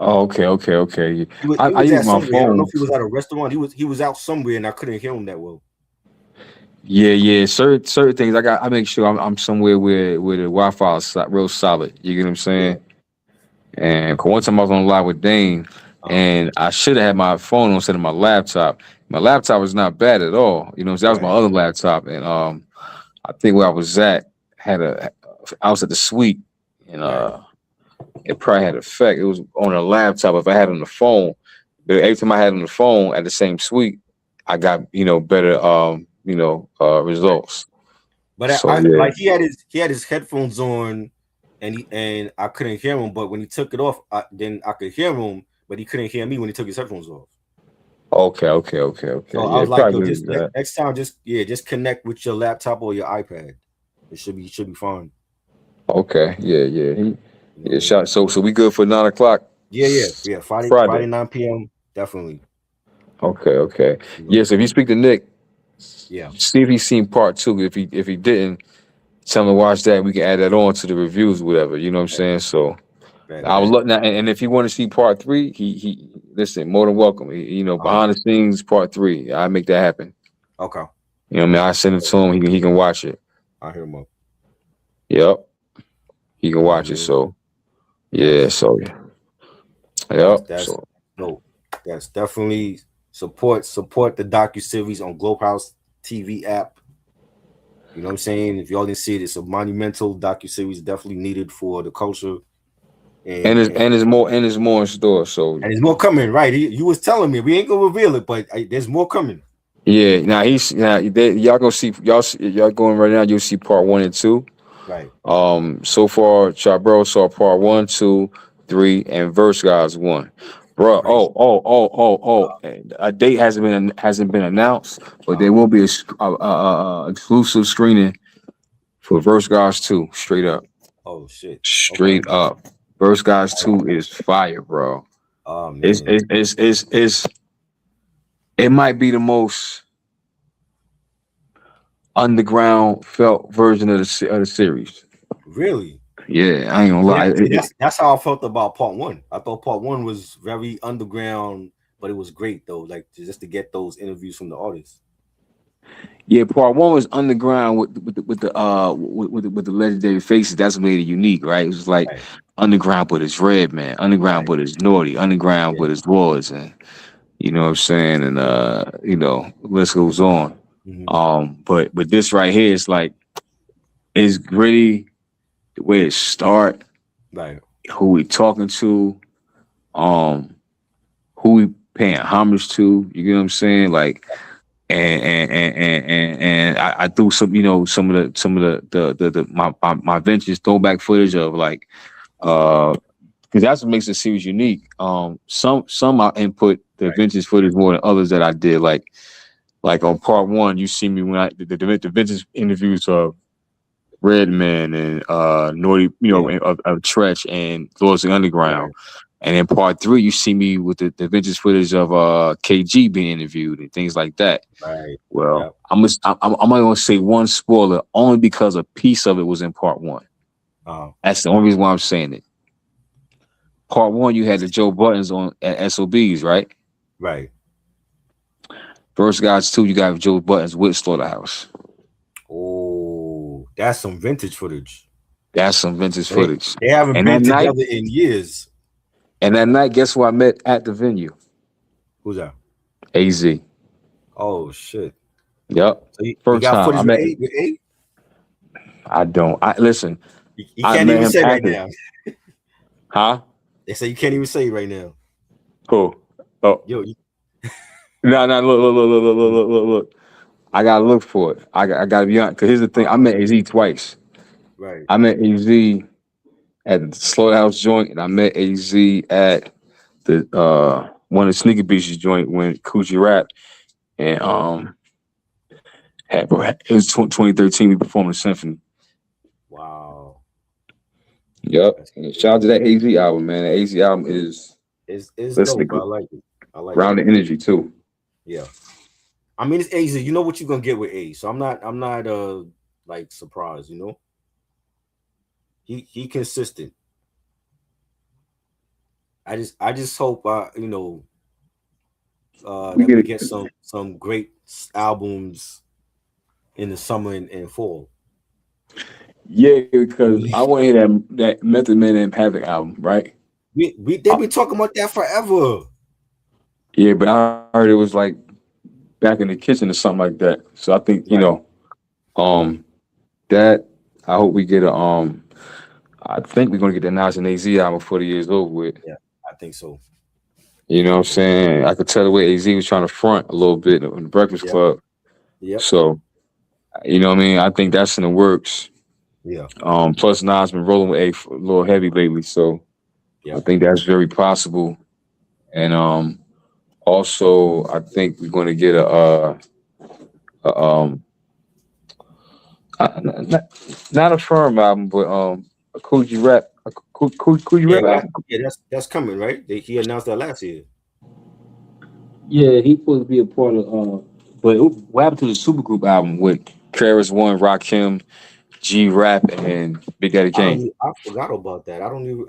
[SPEAKER 3] Oh, okay. Okay. Okay.
[SPEAKER 1] He
[SPEAKER 3] I
[SPEAKER 1] was
[SPEAKER 3] use
[SPEAKER 1] at
[SPEAKER 3] my
[SPEAKER 1] somewhere. I don't know
[SPEAKER 3] phone.
[SPEAKER 1] if he was at a restaurant. He was out somewhere, and I couldn't hear him that well.
[SPEAKER 3] Yeah, yeah. Certain things I make sure I'm somewhere where the Wi-Fi is real solid. You get what I'm
[SPEAKER 1] Yeah.
[SPEAKER 3] saying? And 'cause one time I was on live with Dane,
[SPEAKER 1] Uh-huh.
[SPEAKER 3] and I should have had my phone on instead of my laptop. My laptop was not bad at all. You know, that was my
[SPEAKER 1] Right.
[SPEAKER 3] other laptop, and I think where I was at I was at the suite, and
[SPEAKER 1] Right.
[SPEAKER 3] it probably had effect. It was on a laptop. If I had it on the phone, but every time I had it on the phone at the same suite, I got better
[SPEAKER 1] Right.
[SPEAKER 3] results.
[SPEAKER 1] But
[SPEAKER 3] So
[SPEAKER 1] I
[SPEAKER 3] yeah.
[SPEAKER 1] like he had his headphones on, and I couldn't hear him. But when he took it off, then I could hear him, but he couldn't hear me when he took his headphones off.
[SPEAKER 3] Okay, okay, okay, okay.
[SPEAKER 1] So I
[SPEAKER 3] Yeah,
[SPEAKER 1] was like, yo,
[SPEAKER 3] probably
[SPEAKER 1] just
[SPEAKER 3] that.
[SPEAKER 1] next time, just connect with your laptop or your iPad. It should be fine.
[SPEAKER 3] Okay, yeah, yeah.
[SPEAKER 1] You know what
[SPEAKER 3] Yeah,
[SPEAKER 1] I mean?
[SPEAKER 3] shot. So we good for 9 o'clock
[SPEAKER 1] Yeah. Friday
[SPEAKER 3] Friday.
[SPEAKER 1] 9 p.m. Definitely.
[SPEAKER 3] Okay, okay.
[SPEAKER 1] You know what
[SPEAKER 3] Yeah.
[SPEAKER 1] I'm
[SPEAKER 3] So if you
[SPEAKER 1] saying?
[SPEAKER 3] speak to Nick,
[SPEAKER 1] Yeah.
[SPEAKER 3] see if he's seen part two. If he didn't, tell him to watch that. We can add that on to the reviews, whatever. You know what I'm
[SPEAKER 1] Bet,
[SPEAKER 3] saying? So I would
[SPEAKER 1] bet.
[SPEAKER 3] look now, and if he want to see part three, he listen more than welcome.
[SPEAKER 1] Uh-huh.
[SPEAKER 3] Behind the scenes part three, I make that happen.
[SPEAKER 1] Okay.
[SPEAKER 3] You know what I mean? I send it to him. He can watch it.
[SPEAKER 1] I hear him up.
[SPEAKER 3] Yep, he can
[SPEAKER 1] You know what I
[SPEAKER 3] watch it.
[SPEAKER 1] mean?
[SPEAKER 3] So yeah,
[SPEAKER 1] Yes.
[SPEAKER 3] so yep.
[SPEAKER 1] That's
[SPEAKER 3] So
[SPEAKER 1] dope. That's definitely support the docu series on Globehouse TV app. You know what I'm saying? If y'all didn't see it, it's a monumental docu series, definitely needed for the culture,
[SPEAKER 3] and
[SPEAKER 1] and
[SPEAKER 3] there's
[SPEAKER 1] and
[SPEAKER 3] there's more in store. So
[SPEAKER 1] and there's more coming. Right? You was telling me, we ain't gonna reveal it, but there's more coming.
[SPEAKER 3] yeah, y'all gonna see y'all going right now. You'll see part one and two.
[SPEAKER 1] Right.
[SPEAKER 3] So far, Chabro saw part one, two, three, and Verse Guys one. Bro,
[SPEAKER 1] Crazy.
[SPEAKER 3] and a date hasn't been announced, but there
[SPEAKER 1] Uh,
[SPEAKER 3] will be exclusive screening for Verse Guys two. Straight up,
[SPEAKER 1] oh shit. Okay.
[SPEAKER 3] straight up. Verse Guys two is fire, bro.
[SPEAKER 1] Oh
[SPEAKER 3] It's
[SPEAKER 1] man.
[SPEAKER 3] it's it's it's, it's it might be the most underground felt version of the series.
[SPEAKER 1] Really?
[SPEAKER 3] Yeah, I ain't gonna
[SPEAKER 1] See,
[SPEAKER 3] lie.
[SPEAKER 1] that's how I felt about part one. I thought part one was very underground, but it was great though. Like, just to get those interviews from the artists.
[SPEAKER 3] Yeah, part one was underground with the legendary faces. That's what made it unique, right? It was like
[SPEAKER 1] Right.
[SPEAKER 3] underground, but it's Red Man, underground,
[SPEAKER 1] Right.
[SPEAKER 3] but it's Naughty, underground,
[SPEAKER 1] Yeah.
[SPEAKER 3] but it's Wars, and you know what I'm saying, and list goes on. But this right here is like it's gritty, the way it start,
[SPEAKER 1] Right.
[SPEAKER 3] who we talking to, um, who we paying homage to. You get what I'm saying? Like, and I threw some, some of the my ventures throwback footage of like because that's what makes the series unique. Some I input the
[SPEAKER 1] Right.
[SPEAKER 3] vintage footage more than others that I did. Like on part one, you see me when the vintage interviews of Redman and Naughty,
[SPEAKER 1] Yeah.
[SPEAKER 3] of Tretch and Lords of the Underground.
[SPEAKER 1] Right.
[SPEAKER 3] And in part three, you see me with the vintage footage of KG being interviewed and things like that.
[SPEAKER 1] Right.
[SPEAKER 3] Well,
[SPEAKER 1] Yep.
[SPEAKER 3] I'm only gonna say one spoiler only because a piece of it was in part one. That's the only reason why I'm saying it. Part one, you had the Joe Buttons on at SOBs, right?
[SPEAKER 1] Right.
[SPEAKER 3] First Guys 2, you got Joe Buttons with Slaughterhouse.
[SPEAKER 1] Oh, that's some vintage footage.
[SPEAKER 3] That's some vintage
[SPEAKER 1] They,
[SPEAKER 3] footage.
[SPEAKER 1] they haven't
[SPEAKER 3] And that
[SPEAKER 1] been
[SPEAKER 3] night,
[SPEAKER 1] together in years.
[SPEAKER 3] guess who I met at the venue?
[SPEAKER 1] Who's that?
[SPEAKER 3] AZ.
[SPEAKER 1] Oh shit.
[SPEAKER 3] Yep.
[SPEAKER 1] So you
[SPEAKER 3] First
[SPEAKER 1] got
[SPEAKER 3] time I
[SPEAKER 1] footage with
[SPEAKER 3] met.
[SPEAKER 1] A? With A?
[SPEAKER 3] I don't. I listen.
[SPEAKER 1] You
[SPEAKER 3] I
[SPEAKER 1] can't
[SPEAKER 3] met
[SPEAKER 1] even
[SPEAKER 3] him
[SPEAKER 1] say right
[SPEAKER 3] after.
[SPEAKER 1] now.
[SPEAKER 3] Huh?
[SPEAKER 1] They say you can't even say right now.
[SPEAKER 3] Who? Oh,
[SPEAKER 1] Yo,
[SPEAKER 3] no, no. Look. I gotta look for it. I gotta be honest. Cause here's the thing. I met AZ twice.
[SPEAKER 1] right.
[SPEAKER 3] I met AZ at the Slaughterhouse joint, and I met AZ at the one of the Sneaker Beaches joint when Coochie Rap and it was 2013. We performed the symphony.
[SPEAKER 1] Wow.
[SPEAKER 3] Yep.
[SPEAKER 1] That's
[SPEAKER 3] And shout out to
[SPEAKER 1] crazy.
[SPEAKER 3] that AZ album, man. The AZ album is
[SPEAKER 1] It's
[SPEAKER 3] listen,
[SPEAKER 1] dope. I like it. I like it.
[SPEAKER 3] grounded energy too.
[SPEAKER 1] Yeah. I mean, it's easy. You know what you're gonna get with A. So I'm not like surprised. He consistent. I just hope
[SPEAKER 3] We
[SPEAKER 1] that
[SPEAKER 3] get
[SPEAKER 1] we
[SPEAKER 3] it.
[SPEAKER 1] get some great albums in the summer and fall.
[SPEAKER 3] Yeah, because I want to hear that Method Man and Havoc album, right?
[SPEAKER 1] They've been talking about that forever.
[SPEAKER 3] Yeah, but I heard it was like back in the kitchen or something like that. So I think
[SPEAKER 1] Right.
[SPEAKER 3] um, that I hope we get a I think we're gonna get the Nas and AZ album before the year's over with.
[SPEAKER 1] Yeah, I think so.
[SPEAKER 3] You know
[SPEAKER 1] I
[SPEAKER 3] what I'm
[SPEAKER 1] think so.
[SPEAKER 3] saying? I could tell the way AZ was trying to front a little bit on the Breakfast
[SPEAKER 1] Yep.
[SPEAKER 3] Club.
[SPEAKER 1] Yep.
[SPEAKER 3] So you know what I mean? I think that's in the works.
[SPEAKER 1] Yeah.
[SPEAKER 3] Plus Nas been rolling with a little heavy lately, so I
[SPEAKER 1] Yep.
[SPEAKER 3] think that's very possible. And also I think we're gonna get a not a firm album, but a Coogee
[SPEAKER 1] Yeah.
[SPEAKER 3] Rap album.
[SPEAKER 1] That's coming, right? He announced that last year.
[SPEAKER 3] Yeah, he's supposed to be a part of. But what happened to the Supergroup album with Karis One, Rakim, G Rap, and Big Daddy Kane?
[SPEAKER 1] I forgot about that. I don't even.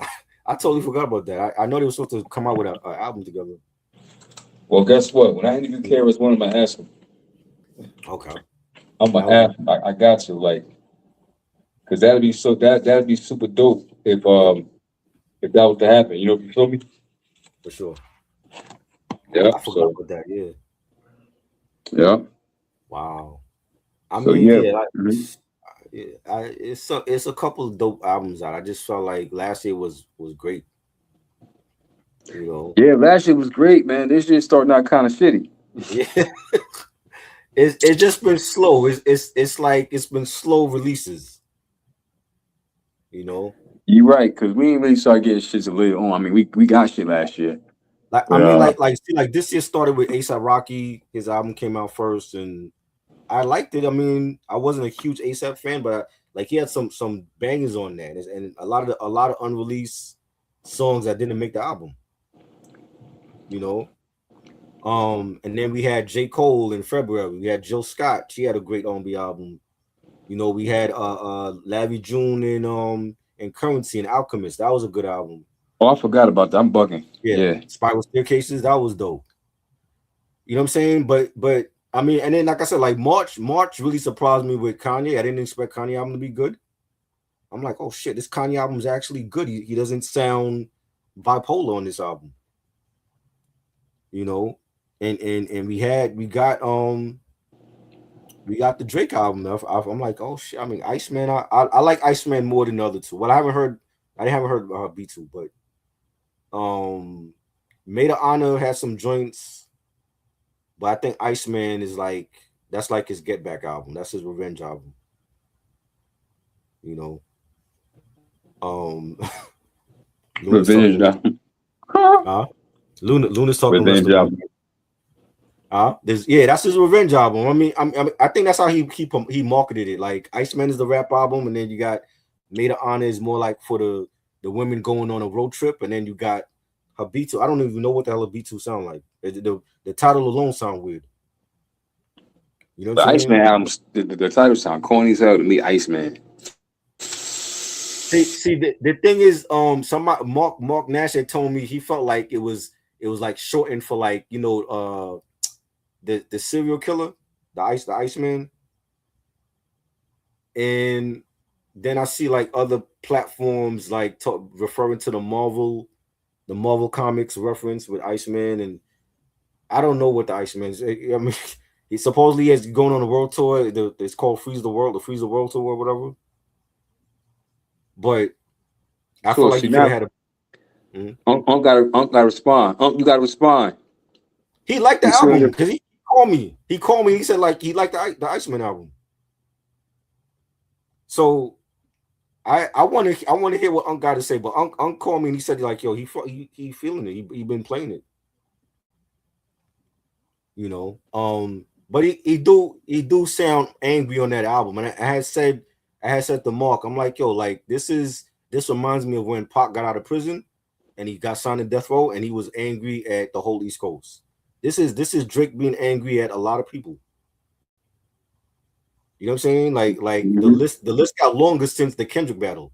[SPEAKER 1] I totally forgot about that. I know they were supposed to come out with an album together.
[SPEAKER 3] Well, guess what? When I interview Karis One, I'm gonna ask him.
[SPEAKER 1] Okay.
[SPEAKER 3] I'm gonna
[SPEAKER 1] That'll be
[SPEAKER 3] ask. I got to like, cause that'd be super dope if that was to happen. You feel me?
[SPEAKER 1] for sure.
[SPEAKER 3] Yeah.
[SPEAKER 1] I forgot
[SPEAKER 3] So
[SPEAKER 1] about that. Yeah.
[SPEAKER 3] yeah.
[SPEAKER 1] Wow. I
[SPEAKER 3] So
[SPEAKER 1] mean,
[SPEAKER 3] yeah.
[SPEAKER 1] yeah,
[SPEAKER 3] Mhm.
[SPEAKER 1] it's a couple of dope albums out. I just felt like last year was great. You know.
[SPEAKER 3] Yeah, last year was great, man. This year starting out kind of shitty.
[SPEAKER 1] Yeah. It's just been slow. It's like it's been slow releases. You know.
[SPEAKER 3] You're right, because we ain't really started getting shit till later on. I mean, we got shit last year.
[SPEAKER 1] Like I
[SPEAKER 3] But
[SPEAKER 1] mean, like this year started with ASAP Rocky. His album came out first, and I liked it. I mean, I wasn't a huge ASAP fan, but like he had some bangers on that, and a lot of unreleased songs that didn't make the album. You know. And then we had J. Cole in February. We had Jill Scott. She had a great R&B album. You know, we had Larry June and Currency and Alchemist. That was a good album.
[SPEAKER 3] oh, I forgot about that. I'm bugging.
[SPEAKER 1] Yeah.
[SPEAKER 3] Yeah.
[SPEAKER 1] Spiral Staircases, that was dope. You know what I'm saying? But I mean, and then like I said, like March really surprised me with Kanye. I didn't expect Kanye album to be good. I'm like, oh shit, this Kanye album is actually good. He doesn't sound bipolar on this album. You know, and we got we got the Drake album. I'm like, oh shit. I mean, Iceman. I like Iceman more than the other two. Well, I haven't heard B2, but Maid of Honor has some joints, but I think Iceman is like that's like his Get Back album. That's his revenge album. You know, um, Luna's
[SPEAKER 3] Revenge
[SPEAKER 1] telling me,
[SPEAKER 3] album.
[SPEAKER 1] Luna's talking less
[SPEAKER 3] Revenge
[SPEAKER 1] than me.
[SPEAKER 3] album.
[SPEAKER 1] That's his revenge album. I think that's how he marketed it. Like Iceman is the rap album, and then you got Maid of Honor is more like for the women going on a road trip, and then you got Habitu. I don't even know what the hell Habitu sound like. The title alone sound weird. You know
[SPEAKER 3] The
[SPEAKER 1] what I'm saying?
[SPEAKER 3] Iceman album, the title sound corny as hell to me. Iceman.
[SPEAKER 1] See, the thing is, somebody Mark Nash had told me he felt like it was like shortened for like the serial killer, the Iceman, and then I see like other platforms like referring to the Marvel comics reference with Iceman, and I don't know what the Iceman is. I mean, he supposedly is going on a world tour. It's called the Freeze the World tour or whatever. But I feel
[SPEAKER 3] So
[SPEAKER 1] like
[SPEAKER 3] see
[SPEAKER 1] he could have
[SPEAKER 3] now,
[SPEAKER 1] had a. Mhm.
[SPEAKER 3] Unc gotta respond. Unc, you gotta respond.
[SPEAKER 1] He liked the
[SPEAKER 3] You see what
[SPEAKER 1] album
[SPEAKER 3] I'm
[SPEAKER 1] because he called me. He called me. He said like he liked the Iceman album. So I want to hear what Unc got to say. But Unc called me and he said like yo he feeling it. He been playing it. You know. But he do sound angry on that album. And I had said to Mark, I'm like yo like this reminds me of when Pac got out of prison and he got signed to death row and he was angry at the whole East Coast. This is Drake being angry at a lot of people. You know what I'm saying? Like
[SPEAKER 3] saying?
[SPEAKER 1] the list got longer since the Kendrick battle.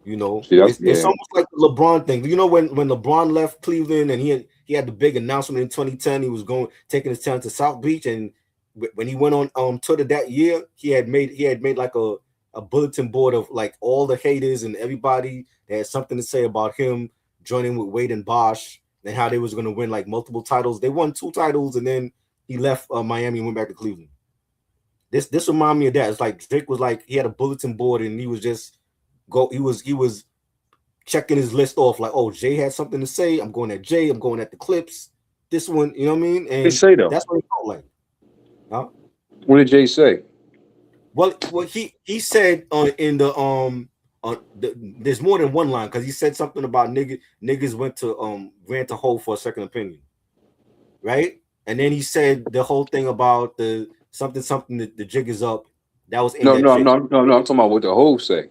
[SPEAKER 1] You know,
[SPEAKER 3] See, that's
[SPEAKER 1] it's
[SPEAKER 3] yeah.
[SPEAKER 1] almost like the LeBron thing. You know, when LeBron left Cleveland and he had the big announcement in 2010, he was taking his talent to South Beach, and when he went on tour that year, he had made like a bulletin board of like all the haters and everybody that had something to say about him joining with Wade and Bosch and how they was going to win like multiple titles. They won 2 titles and then he left Miami and went back to Cleveland. This remind me of that. It's like Drake was like he had a bulletin board and he was just he was checking his list off like, oh, Jay had something to say. I'm going at Jay. I'm going at the Clips. This one, you know what I mean?
[SPEAKER 3] What they
[SPEAKER 1] And
[SPEAKER 3] say though?
[SPEAKER 1] that's what it felt like. Huh?
[SPEAKER 3] What did Jay say?
[SPEAKER 1] Well, he said in there's more than one line because he said something about niggas went to ran to Hov for a second opinion, right? And then he said the whole thing about the something that the jig is up. That was aimed
[SPEAKER 3] No,
[SPEAKER 1] at
[SPEAKER 3] no,
[SPEAKER 1] Jay.
[SPEAKER 3] no, no, no. I'm talking about what the whole say.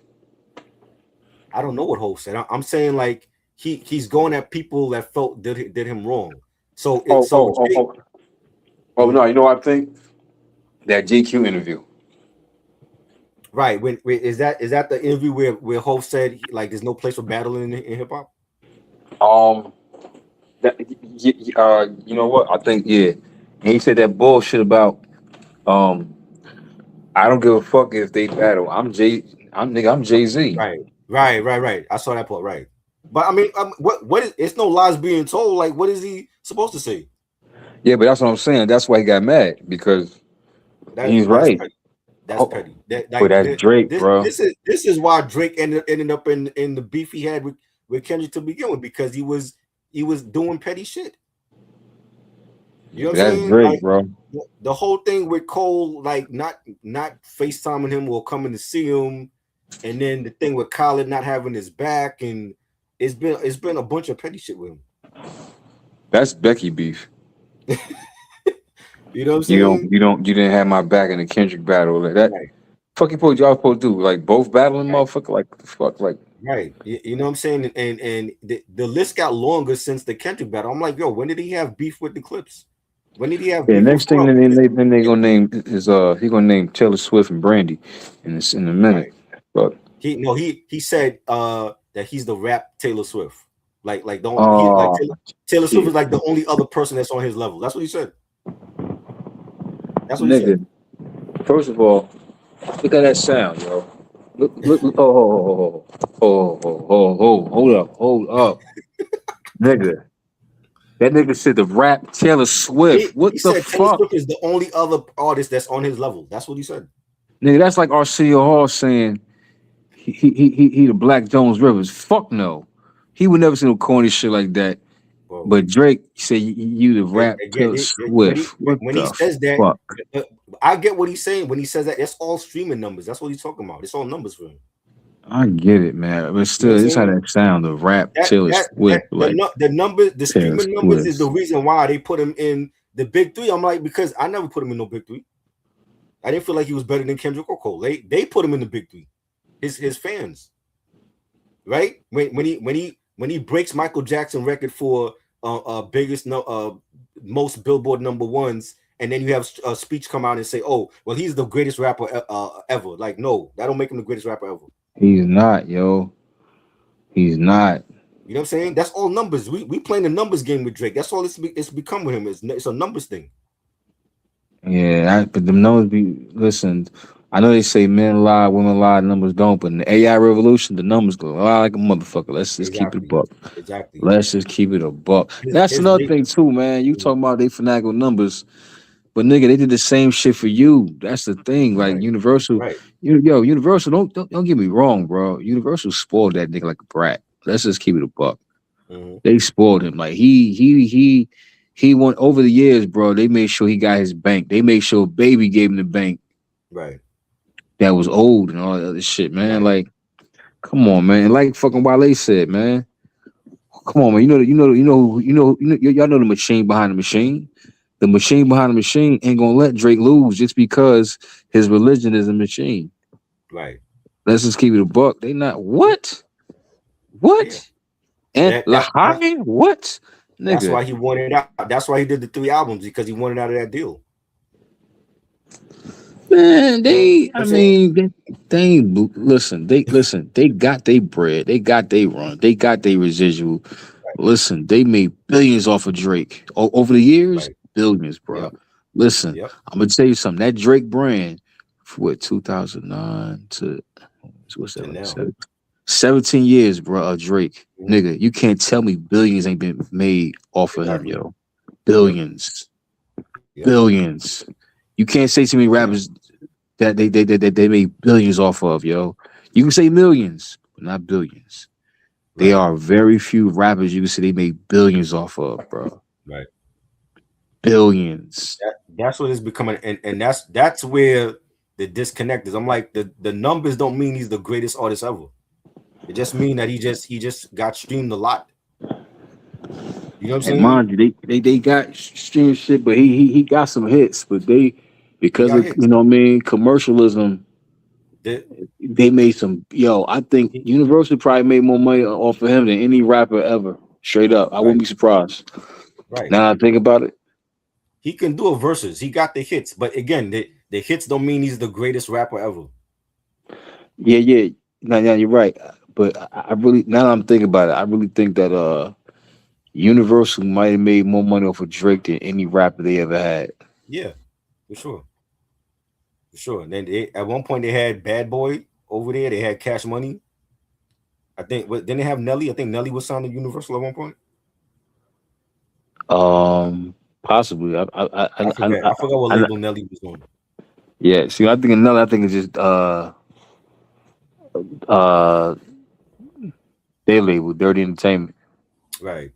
[SPEAKER 1] I don't know what Hov said. I'm saying like he's going at people that felt did him wrong. So
[SPEAKER 3] Oh,
[SPEAKER 1] Jay,
[SPEAKER 3] oh, no. You know what I think? That GQ interview.
[SPEAKER 1] right? When is that the interview where Hov said like there's no place for battling in hip hop?
[SPEAKER 3] Um, you know what? I think yeah. And he said that bullshit about um. I don't give a fuck if they battle. I'm Jay Z.
[SPEAKER 1] Right. I saw that part. Right. But I mean, what is? It's no lies being told. Like, what is he supposed to say?
[SPEAKER 3] Yeah, but that's what I'm saying. That's why he got mad because he's
[SPEAKER 1] That's
[SPEAKER 3] right.
[SPEAKER 1] petty. That's
[SPEAKER 3] Oh,
[SPEAKER 1] petty. That
[SPEAKER 3] but
[SPEAKER 1] like
[SPEAKER 3] that's Drake, bro.
[SPEAKER 1] this is why Drake ended up in the beef he had with Kendrick to begin with because he was doing petty shit. You know what I'm
[SPEAKER 3] That's
[SPEAKER 1] saying?
[SPEAKER 3] Drake,
[SPEAKER 1] Like
[SPEAKER 3] bro.
[SPEAKER 1] the whole thing with Cole, like not FaceTiming him or coming to see him, and then the thing with Khaled not having his back, and it's been a bunch of petty shit with him.
[SPEAKER 3] That's Becky beef.
[SPEAKER 1] You know what I'm saying?
[SPEAKER 3] You didn't have my back in the Kendrick battle. Like that.
[SPEAKER 1] Right,
[SPEAKER 3] Fuck you, y'all supposed to do like both battling,
[SPEAKER 1] right,
[SPEAKER 3] motherfucker. Like fuck, like
[SPEAKER 1] right. You know what I'm saying? And the list got longer since the Kendrick battle. I'm like, yo, when did he have beef with the Clips? When did he have
[SPEAKER 3] yeah.
[SPEAKER 1] beef with
[SPEAKER 3] Next thing
[SPEAKER 1] Crump?
[SPEAKER 3] then they gonna name is he gonna name Taylor Swift and Brandy in a minute.
[SPEAKER 1] Right.
[SPEAKER 3] But
[SPEAKER 1] He said that he's the rap Taylor Swift. Like don't he like
[SPEAKER 3] oh
[SPEAKER 1] Taylor Swift
[SPEAKER 3] shit,
[SPEAKER 1] is like the only other person that's on his level. That's what he said. That's what he said.
[SPEAKER 3] nigga. First of all, look at that sound, yo. Look. Oh, hold up, nigga. That nigga said the rap Taylor Swift.
[SPEAKER 1] He
[SPEAKER 3] What the
[SPEAKER 1] said Taylor
[SPEAKER 3] fuck?
[SPEAKER 1] Swift is the only other artist that's on his level. That's what he said.
[SPEAKER 3] Nigga, that's like Arsenio Hall saying he the Black Jones Rivers. Fuck no. He would never say no corny shit like that.
[SPEAKER 1] Bro,
[SPEAKER 3] But Drake said you the rap
[SPEAKER 1] again,
[SPEAKER 3] Taylor Swift. What
[SPEAKER 1] when he
[SPEAKER 3] the
[SPEAKER 1] says that,
[SPEAKER 3] fuck?
[SPEAKER 1] uh, I get what he's saying. When he says that, it's all streaming numbers. That's what he's talking about. It's all numbers for him.
[SPEAKER 3] I get it, man. But
[SPEAKER 1] You know what I'm
[SPEAKER 3] still, it's how
[SPEAKER 1] saying?
[SPEAKER 3] that sound, the rap Taylor Swift, like
[SPEAKER 1] The numbers, the
[SPEAKER 3] Taylor
[SPEAKER 1] streaming numbers is
[SPEAKER 3] Swift.
[SPEAKER 1] the reason why they put him in the big three. I'm like, because I never put him in no big three. I didn't feel like he was better than Kendrick or Cole. They put him in the big three. His fans, right? When he breaks Michael Jackson record for biggest most Billboard number ones, and then you have a speech come out and say, "Oh, well, he's the greatest rapper ever." Like, no, that don't make him the greatest rapper ever.
[SPEAKER 3] He's not, yo. He's not.
[SPEAKER 1] You know what I'm saying? That's all numbers. We playing the numbers game with Drake. That's all it's become with him. It's a numbers thing.
[SPEAKER 3] Yeah, but the numbers be listen. I know they say men lie, women lie, numbers don't. But in the AI revolution, the numbers go lie like a motherfucker. Let's just keep it a
[SPEAKER 1] Exactly.
[SPEAKER 3] buck.
[SPEAKER 1] Exactly.
[SPEAKER 3] Let's just keep it a buck. That's
[SPEAKER 1] His
[SPEAKER 3] another
[SPEAKER 1] rate.
[SPEAKER 3] thing too, man. You talking about they finagle numbers, but nigga, they did the same shit for you. That's the thing. Like
[SPEAKER 1] Right.
[SPEAKER 3] Universal,
[SPEAKER 1] Right.
[SPEAKER 3] Universal. Don't get me wrong, bro. Universal spoiled that nigga like a brat. Let's just keep it a buck.
[SPEAKER 1] Mm-hmm.
[SPEAKER 3] They spoiled him. Like he went over the years, bro. They made sure he got his bank. They made sure Baby gave him the bank
[SPEAKER 1] Right.
[SPEAKER 3] that was old and all that other shit, man.
[SPEAKER 1] Right.
[SPEAKER 3] Like, come on, man. And like fucking Wale said, man. Come on, man. Y'all know the machine behind the machine. The machine behind the machine ain't gonna let Drake lose just because his religion is a machine.
[SPEAKER 1] Right.
[SPEAKER 3] Let's just keep it a buck. They not what? What? And
[SPEAKER 1] That
[SPEAKER 3] Lahari? What?
[SPEAKER 1] that's
[SPEAKER 3] Nigga.
[SPEAKER 1] why he wanted out. That's why he did the 3 albums, because he wanted out of that deal.
[SPEAKER 3] Man, they got their bread, they got their run, they got their residual. Listen, they made billions off of Drake over the years,
[SPEAKER 1] Right.
[SPEAKER 3] billions, bro.
[SPEAKER 1] Yep.
[SPEAKER 3] Listen,
[SPEAKER 1] Yep.
[SPEAKER 3] I'm gonna tell you something. That Drake brand, from what 2009 to what's that?
[SPEAKER 1] To now.
[SPEAKER 3] 17 years, bro. Of Drake,
[SPEAKER 1] Mhm.
[SPEAKER 3] nigga, you can't tell me billions ain't been made off of him,
[SPEAKER 1] Exactly.
[SPEAKER 3] yo. Billions,
[SPEAKER 1] Yep.
[SPEAKER 3] billions. You can't say to me rappers that they made billions off of, yo. You can say millions, but not billions. There
[SPEAKER 1] Right.
[SPEAKER 3] are very few rappers you can say they made billions off of, bro.
[SPEAKER 1] Right.
[SPEAKER 3] Billions.
[SPEAKER 1] That's what it's becoming, and that's where the disconnect is. I'm like, the numbers don't mean he's the greatest artist ever. It just mean that he just got streamed a lot. You know what I'm
[SPEAKER 3] And
[SPEAKER 1] saying?
[SPEAKER 3] mind you, they got stream shit, but he got some hits, but
[SPEAKER 1] He
[SPEAKER 3] because
[SPEAKER 1] got
[SPEAKER 3] of
[SPEAKER 1] hits.
[SPEAKER 3] commercialism,
[SPEAKER 1] The-
[SPEAKER 3] they made some. Yo, I think Universal probably made more money off of him than any rapper ever. Straight up, I wouldn't be surprised.
[SPEAKER 1] Right.
[SPEAKER 3] Now that I think about it.
[SPEAKER 1] He can do a verses. He got the hits, but again, the hits don't mean he's the greatest rapper ever.
[SPEAKER 3] Yeah. Now you're right. But I really, now that I'm thinking about it, I really think that Universal might have made more money off of Drake than any rapper they ever had.
[SPEAKER 1] Yeah, for sure. For sure. And then at one point they had Bad Boy over there. They had Cash Money. I think. Didn't they have Nelly? I think Nelly was signed to Universal at one point.
[SPEAKER 3] Possibly.
[SPEAKER 1] I forget. I forgot what label Nelly was on.
[SPEAKER 3] Yeah. See, I think another. I think it's just uh their label, Dirty Entertainment.
[SPEAKER 1] Right.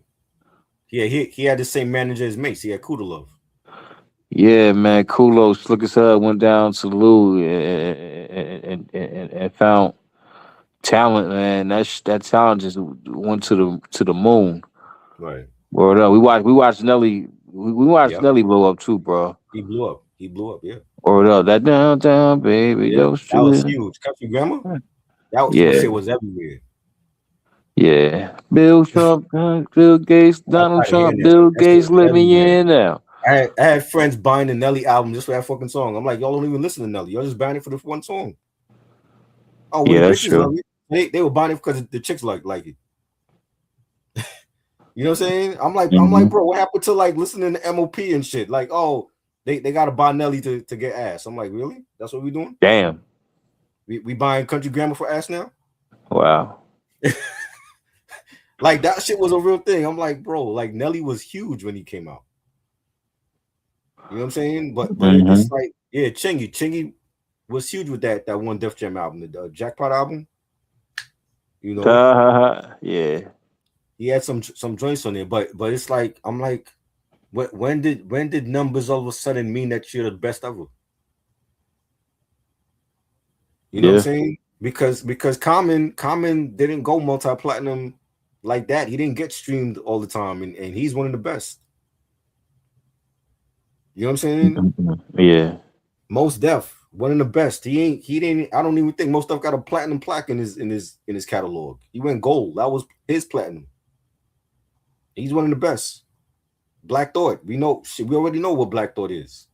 [SPEAKER 1] Yeah, he had the same manager as Mace. He had Kuda Love.
[SPEAKER 3] Yeah, man. Kulo, slick as hell, went down to Lou and found talent, man. That talent just went to the moon.
[SPEAKER 1] Right.
[SPEAKER 3] Word up. We watched Nelly. We watched
[SPEAKER 1] Yep.
[SPEAKER 3] Nelly blow up too, bro.
[SPEAKER 1] He blew up. He blew up. Yeah.
[SPEAKER 3] Word up. That downtown baby,
[SPEAKER 1] Yeah.
[SPEAKER 3] yo,
[SPEAKER 1] That was
[SPEAKER 3] shit.
[SPEAKER 1] huge. Country Grammar. That was
[SPEAKER 3] Yeah,
[SPEAKER 1] shit was everywhere.
[SPEAKER 3] yeah. Bill Trump, Bill Gates,
[SPEAKER 1] I'm
[SPEAKER 3] Donald
[SPEAKER 1] tired of hearing
[SPEAKER 3] Trump,
[SPEAKER 1] that shit.
[SPEAKER 3] Bill
[SPEAKER 1] That shit
[SPEAKER 3] Gates,
[SPEAKER 1] was
[SPEAKER 3] let me
[SPEAKER 1] everywhere.
[SPEAKER 3] in now.
[SPEAKER 1] I had friends buying the Nelly album just for that fucking song. I'm like, y'all don't even listen to Nelly. Y'all just buying it for the one song. Oh, well,
[SPEAKER 3] Yeah,
[SPEAKER 1] the
[SPEAKER 3] that's
[SPEAKER 1] bitches love
[SPEAKER 3] true.
[SPEAKER 1] it. They were buying it because the chicks like it. You know what I'm saying? I'm like,
[SPEAKER 3] Mhm.
[SPEAKER 1] bro, what happened to like listening to MOP and shit? Like, oh, they gotta buy Nelly to get ass. I'm like, really? That's what we doing?
[SPEAKER 3] Damn.
[SPEAKER 1] We buying Country Grammar for ass now?
[SPEAKER 3] Wow.
[SPEAKER 1] Like that shit was a real thing. I'm like, bro, like Nelly was huge when he came out. You know what I'm saying? But it's
[SPEAKER 3] Mm-hmm.
[SPEAKER 1] like, yeah, Chingy was huge with that one Def Jam album, the Jackpot album. You know,
[SPEAKER 3] Yeah.
[SPEAKER 1] he had some joints on there, but it's like I'm like, when did numbers all of a sudden mean that you're the best ever? You know what I'm
[SPEAKER 3] Yeah.
[SPEAKER 1] saying? Because Common didn't go multi-platinum like that. He didn't get streamed all the time, and he's one of the best. You know what I'm saying?
[SPEAKER 3] Yeah.
[SPEAKER 1] Most Def, one of the best. He didn't. I don't even think Most Def got a platinum plaque in his catalog. He went gold. That was his platinum. He's one of the best. Black Thought. We know. Shit, we already know what Black Thought is.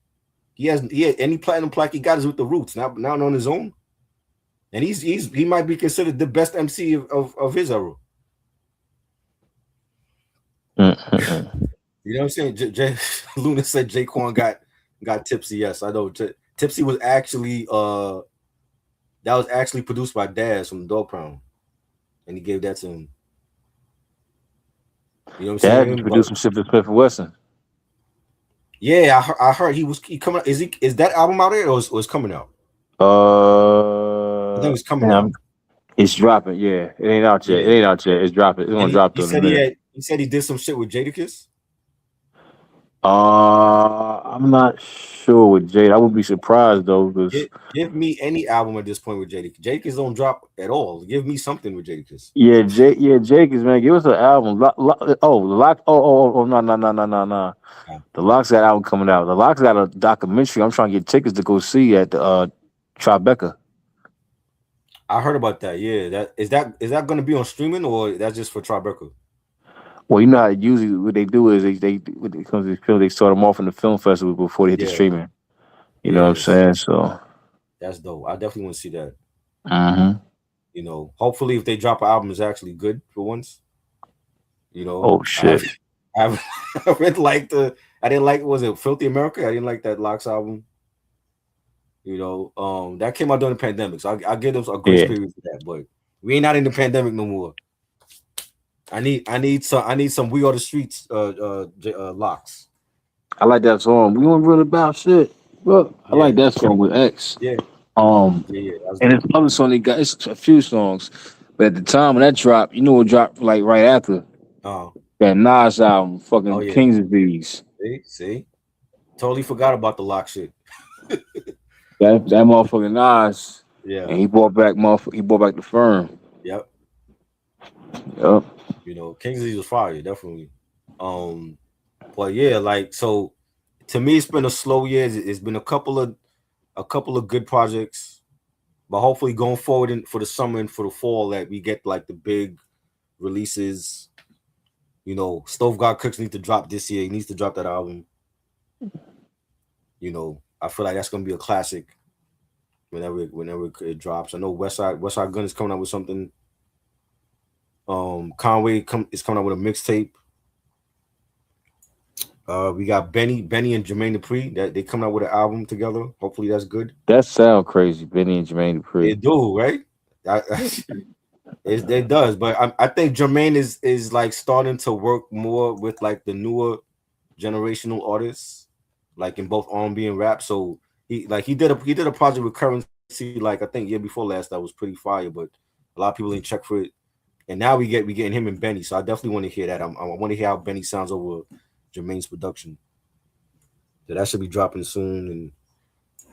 [SPEAKER 1] He had any platinum plaque he got is with the Roots. Now on his own, and he might be considered the best MC of his era.
[SPEAKER 3] Mm-mm.
[SPEAKER 1] You know what I'm saying? Luna said Jaquan got tipsy. Yes, I know. Tipsy was actually that was actually produced by Daz from Dog Pound, and he gave that to him. You know what I'm
[SPEAKER 3] Dad just
[SPEAKER 1] saying? But
[SPEAKER 3] produced some shit for Smith and Wesson.
[SPEAKER 1] yeah, I heard he coming. Is that album out there or is coming out? I think it's coming
[SPEAKER 3] Damn,
[SPEAKER 1] out.
[SPEAKER 3] it's dropping. Yeah, it ain't out yet. It
[SPEAKER 1] Yeah,
[SPEAKER 3] ain't out yet. It's dropping. It's
[SPEAKER 1] and
[SPEAKER 3] gonna
[SPEAKER 1] he,
[SPEAKER 3] drop
[SPEAKER 1] he
[SPEAKER 3] though in a
[SPEAKER 1] said
[SPEAKER 3] minute.
[SPEAKER 1] he said he did some shit with Jadakiss.
[SPEAKER 3] I'm not sure with Jade. I would be surprised though, because
[SPEAKER 1] Give me any album at this point with Jadakiss. Jadakiss don't drop at all. Give me something with Jadakiss.
[SPEAKER 3] Jake is man. Give us an album. Oh, the lock. Oh, no, no, no, no, no, no.
[SPEAKER 1] Yeah.
[SPEAKER 3] The Locks got album coming out. The Locks got a documentary. I'm trying to get tickets to go see at the Tribeca.
[SPEAKER 1] I heard about that. Yeah, that going to be on streaming or that's just for Tribeca?
[SPEAKER 3] Well, you know how usually what they do is they when it comes to film, they start them off in the film festival before they hit the
[SPEAKER 1] Yeah,
[SPEAKER 3] streaming. You know what I'm
[SPEAKER 1] yes,
[SPEAKER 3] saying? So,
[SPEAKER 1] that's dope. I definitely want to see that.
[SPEAKER 3] hmm
[SPEAKER 1] Hopefully if they drop an album, it's actually good for once. You know,
[SPEAKER 3] oh shit,
[SPEAKER 1] I've I didn't like I didn't like was it Filthy America? I didn't like that Locks album. That came out during the pandemic, so I give them a grace
[SPEAKER 3] yeah,
[SPEAKER 1] period for that. But we ain't not in the pandemic no more. I need some We Are the Streets Locks.
[SPEAKER 3] I like that song. We weren't really about shit. Look, I
[SPEAKER 1] Yeah,
[SPEAKER 3] like that song with X.
[SPEAKER 1] yeah,
[SPEAKER 3] Um,
[SPEAKER 1] yeah. That's
[SPEAKER 3] and
[SPEAKER 1] dope.
[SPEAKER 3] it's other song they got. It's a few songs, but at the time when that dropped, you know what dropped like right after
[SPEAKER 1] Uh,
[SPEAKER 3] that Nas album,
[SPEAKER 1] oh
[SPEAKER 3] fucking
[SPEAKER 1] yeah.
[SPEAKER 3] Kings of Thieves.
[SPEAKER 1] See, totally forgot about the lock shit.
[SPEAKER 3] That motherfucking Nas,
[SPEAKER 1] Yeah.
[SPEAKER 3] and he brought back the firm.
[SPEAKER 1] Yep.
[SPEAKER 3] Yep.
[SPEAKER 1] Kingsley was fire, definitely. Um, but yeah, like so to me it's been a slow year. It's been a couple of good projects, but hopefully going forward for the summer and for the fall that we get like the big releases. Stove God Cooks need to drop this year. He needs to drop that album. I feel like that's gonna be a classic whenever it drops. I know Westside Gun is coming out with something. Conway is coming out with a mixtape. We got Benny and Jermaine Dupri that they coming out with an album together. Hopefully that's good.
[SPEAKER 3] That sound crazy, Benny and Jermaine Dupri.
[SPEAKER 1] It do, right? It does, but I think Jermaine is like starting to work more with like the newer generational artists, like in both R&B and rap. So he did a project with Currency, like I think year before last that was pretty fire, but a lot of people didn't check for it. And now we getting him and Benny, so I definitely want to hear that. I want to hear how Benny sounds over Jermaine's production. So that should be dropping soon, and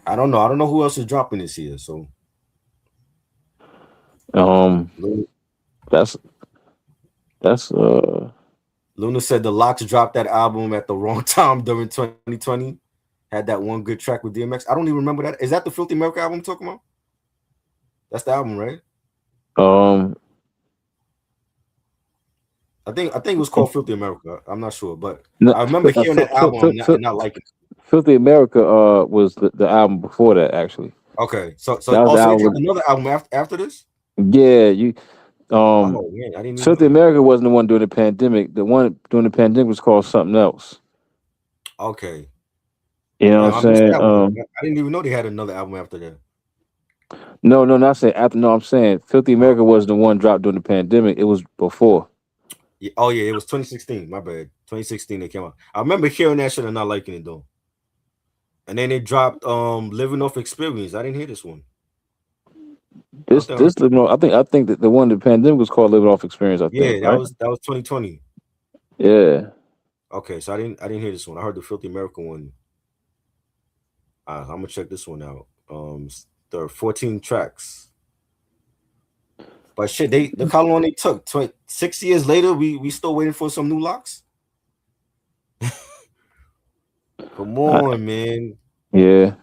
[SPEAKER 1] I don't know who else is dropping this year. So
[SPEAKER 3] Um,
[SPEAKER 1] Luna,
[SPEAKER 3] that's that's
[SPEAKER 1] Luna said the Locks dropped that album at the wrong time during 2020. Had that one good track with DMX. I don't even remember that. Is that the Filthy America album I'm talking about? That's the album, right?
[SPEAKER 3] um
[SPEAKER 1] I think it was called Filthy America. I'm not sure, but
[SPEAKER 3] no,
[SPEAKER 1] I remember hearing that album and not liking it.
[SPEAKER 3] Filthy America was the album before that actually.
[SPEAKER 1] Okay, so
[SPEAKER 3] That was the
[SPEAKER 1] also they dropped
[SPEAKER 3] album.
[SPEAKER 1] another album after this.
[SPEAKER 3] Yeah, you
[SPEAKER 1] Oh man, I didn't even know
[SPEAKER 3] Filthy
[SPEAKER 1] that.
[SPEAKER 3] America wasn't the one during the pandemic. The one during the pandemic was called something else.
[SPEAKER 1] Okay,
[SPEAKER 3] You know
[SPEAKER 1] man,
[SPEAKER 3] what I'm
[SPEAKER 1] I missed
[SPEAKER 3] saying?
[SPEAKER 1] that one. I didn't even know they had another album after that.
[SPEAKER 3] No, not saying after. No, I'm saying Filthy
[SPEAKER 1] Uh,
[SPEAKER 3] America wasn't the one dropped during the pandemic. It was before.
[SPEAKER 1] Yeah, oh yeah, it was 2016. My bad. 2016 they came out. I remember hearing that shit and not liking it though. And then they dropped Living Off Experience. I didn't hear this one. I don't
[SPEAKER 3] This
[SPEAKER 1] think I heard.
[SPEAKER 3] this living off, I think that the one the pandemic was called living off experience. I think
[SPEAKER 1] Yeah,
[SPEAKER 3] right.
[SPEAKER 1] that was 2020.
[SPEAKER 3] Yeah,
[SPEAKER 1] Okay, so I didn't hear this one. I heard the Filthy American one. I'm gonna check this one out. There are 14 tracks. But shit, they look how long they took. 6 years later, we still waiting for some new locks. Come
[SPEAKER 3] I,
[SPEAKER 1] on, man.
[SPEAKER 3] yeah,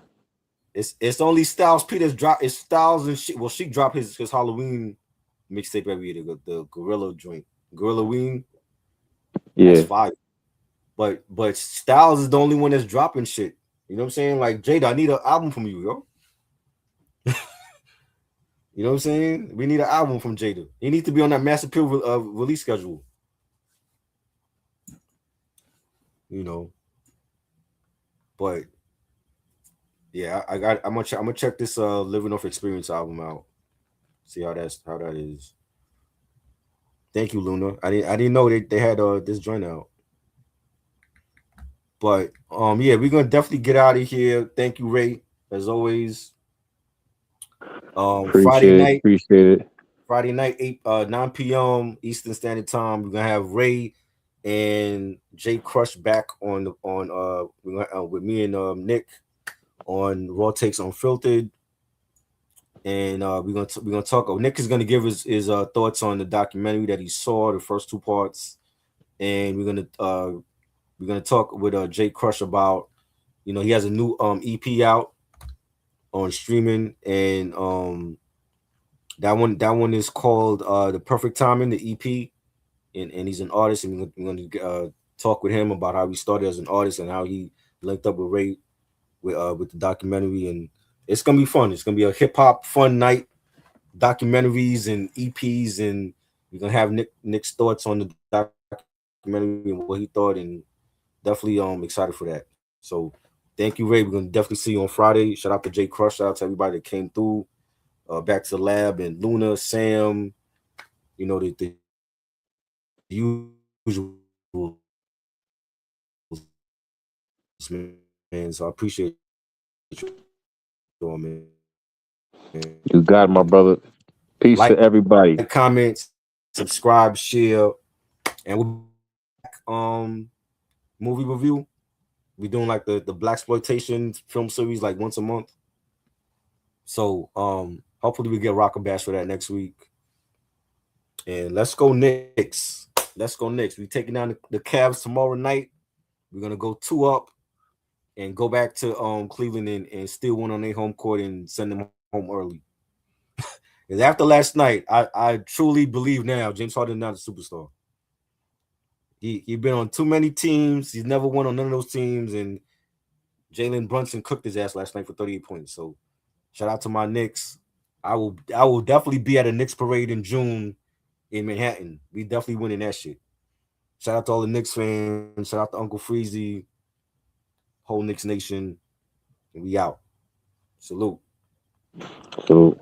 [SPEAKER 1] It's only Styles P that's drop. It's Styles and she. Well, she dropped his Halloween mixtape every year. The Gorilla joint, Gorilla Ween. That's
[SPEAKER 3] yeah.
[SPEAKER 1] fire. But Styles is the only one that's dropping shit. You know what I'm saying? Like Jada, I need an album from you, yo. You know what I'm saying? We need an album from Jada. He needs to be on that Mass Appeal release schedule. You know, but yeah, I'm gonna check this Living Off Experience album out. See how that is. Thank you, Luna. I didn't know they had this joint out. But yeah, we're gonna definitely get out of here. Thank you, Ray, as always. Friday
[SPEAKER 3] Appreciate it.
[SPEAKER 1] night,
[SPEAKER 3] Appreciate it.
[SPEAKER 1] 8 9 p.m. Eastern Standard Time. We're gonna have Ray and Jay Crush back on we're gonna, with me and Nick on Raw Takes Unfiltered. And we're gonna talk. Nick is gonna give his thoughts on the documentary that he saw, the first two parts, and we're gonna talk with Jay Crush about, he has a new EP out on streaming, and that one is called The Perfect Timing, the EP, and he's an artist, and we're gonna talk with him about how he started as an artist and how he linked up with Ray with the documentary, and it's gonna be fun. It's gonna be a hip hop fun night, documentaries and EPs, and we're gonna have Nick's thoughts on the documentary and what he thought, and definitely excited for that. So thank you, Ray. We're gonna definitely see you on Friday. Shout out to Jay Crush, shout out to everybody that came through. Back to the lab and Luna, Sam, the usual, man. So I appreciate you all, man.
[SPEAKER 3] You got it, my brother.
[SPEAKER 1] Like,
[SPEAKER 3] Peace to
[SPEAKER 1] comment,
[SPEAKER 3] everybody.
[SPEAKER 1] subscribe, share, and we'll be back. Movie review. We're doing like the black exploitation film series like once a month. So hopefully we get Rock and Bash for that next week. And let's go Knicks. Let's go Knicks. We taking down the Cavs tomorrow night. We're gonna go 2-up and go back to Cleveland and steal one on their home court and send them home early. Because after last night, I truly believe now James Harden not a superstar. He been on too many teams. He's never won on none of those teams, and Jalen Brunson cooked his ass last night for 38 points. So shout out to my Knicks. I will definitely be at a Knicks parade in June in Manhattan. We definitely winning that shit. Shout out to all the Knicks fans. Shout out to Uncle Freezy, whole Knicks Nation. And we out. Salute.
[SPEAKER 3] So